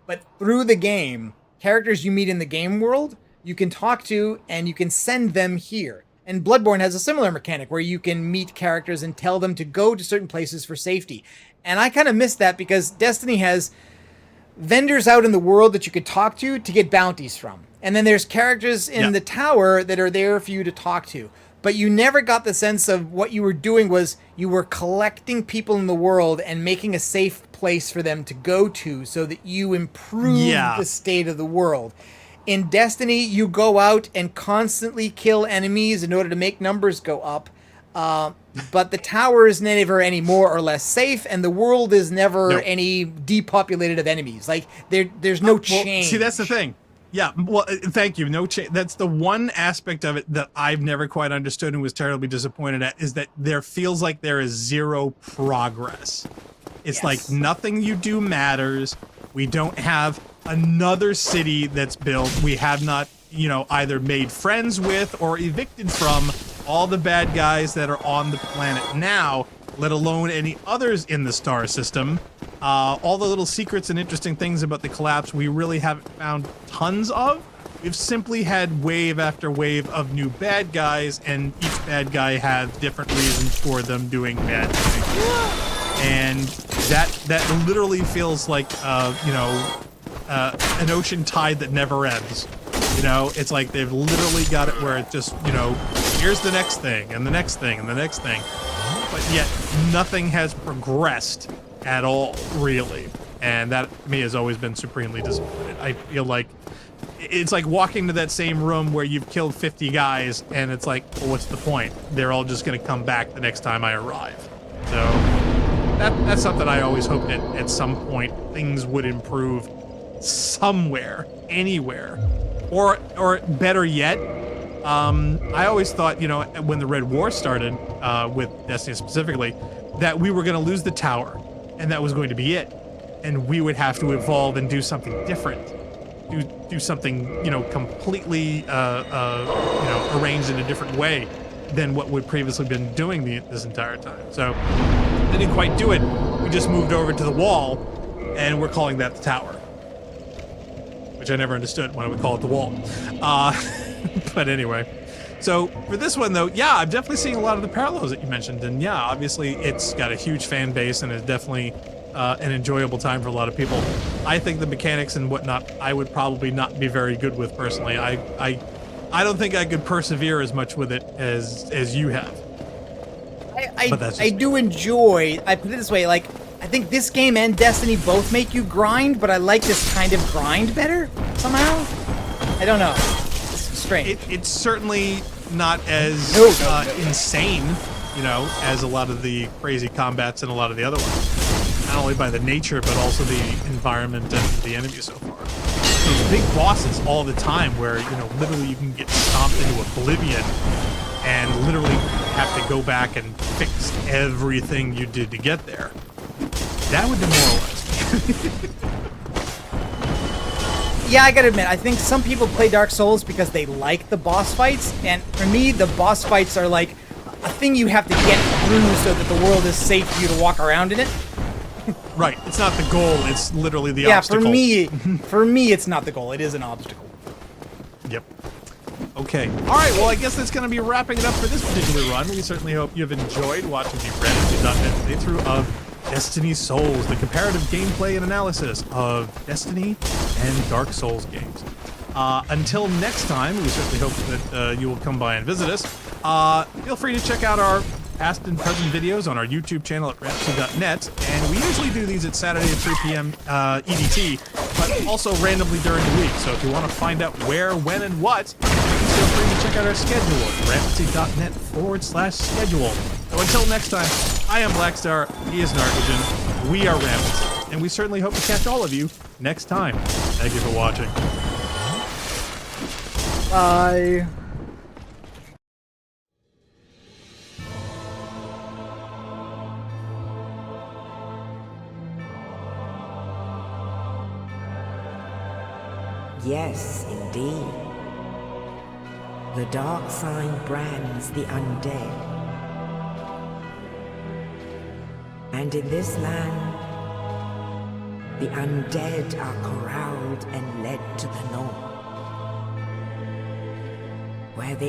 But through the game, characters you meet in the game world, you can talk to and you can send them here. And Bloodborne has a similar mechanic where you can meet characters and tell them to go to certain places for safety. And I kind of miss that because Destiny has vendors out in the world that you could talk to get bounties from. And then there's characters in the tower that are there for you to talk to. But you never got the sense of what you were doing was you were collecting people in the world and making a safe place for them to go to so that you improve the state of the world. In Destiny, you go out and constantly kill enemies in order to make numbers go up. But the tower is never any more or less safe, and the world is never any depopulated of enemies. Like, there's no change. See, that's the thing. Yeah, well, thank you. No change. That's the one aspect of it that I've never quite understood and was terribly disappointed at, is that there feels like there is zero progress. It's like nothing you do matters. We don't have another city that's built. We have not, you know, either made friends with or evicted from all the bad guys that are on the planet now, let alone any others in the star system. All the little secrets and interesting things about the collapse we really haven't found tons of. We've simply had wave after wave of new bad guys, and each bad guy has different reasons for them doing bad things. And that literally feels like, you know, an ocean tide that never ends. You know, it's like they've literally got it where it just, you know, here's the next thing and the next thing and the next thing. But yet nothing has progressed at all, really. And that, to me, has always been supremely disappointed. I feel like it's like walking to that same room where you've killed 50 guys and it's like, well, what's the point? They're all just going to come back the next time I arrive. So that's something I always hoped that at some point things would improve somewhere, anywhere. Or better yet, I always thought, you know, when the Red War started, with Destiny specifically, that we were going to lose the tower, and that was going to be it. And we would have to evolve and do something different. Do something, you know, completely, you know, arranged in a different way than what we'd previously been doing this entire time. So, they didn't quite do it. We just moved over to the wall, and we're calling that the tower. Which I never understood when I would call it the wall. But anyway. So, for this one, though, yeah, I'm definitely seeing a lot of the parallels that you mentioned. And yeah, obviously, it's got a huge fan base and is definitely an enjoyable time for a lot of people. I think the mechanics and whatnot, I would probably not be very good with personally. I don't think I could persevere as much with it as you have. I do enjoy, I put it this way, like, I think this game and Destiny both make you grind, but I like this kind of grind better, somehow. I don't know. It's strange. It's certainly not as insane, you know, as a lot of the crazy combats and a lot of the other ones. Not only by the nature, but also the environment and the enemies so far. Those big bosses all the time where, you know, literally you can get stomped into oblivion and literally have to go back and fix everything you did to get there. That would demoralize me. Yeah, I gotta admit, I think some people play Dark Souls because they like the boss fights, and for me, the boss fights are like a thing you have to get through so that the world is safe for you to walk around in it. Right, it's not the goal, it's literally the obstacle. Yeah, for me, it's not the goal, it is an obstacle. Yep. Okay. Alright, well, I guess that's going to be wrapping it up for this particular run. We certainly hope you've enjoyed watching the Reddit.net playthrough of Destiny Souls, the comparative gameplay and analysis of Destiny and Dark Souls games. Until next time, we certainly hope that you will come by and visit us. Feel free to check out our past and present videos on our YouTube channel at Rhapsody.net, and we usually do these at Saturday at 3 p.m. EDT, but also randomly during the week. So if you want to find out where, when, and what, please feel free to check out our schedule at rampancy.net/schedule. So until next time, I am Blackstar, he is Narcogen, we are Rampant, and we certainly hope to catch all of you next time. Thank you for watching. Bye. Yes, indeed. The dark sign brands the undead. And in this land, the undead are corralled and led to the north, where they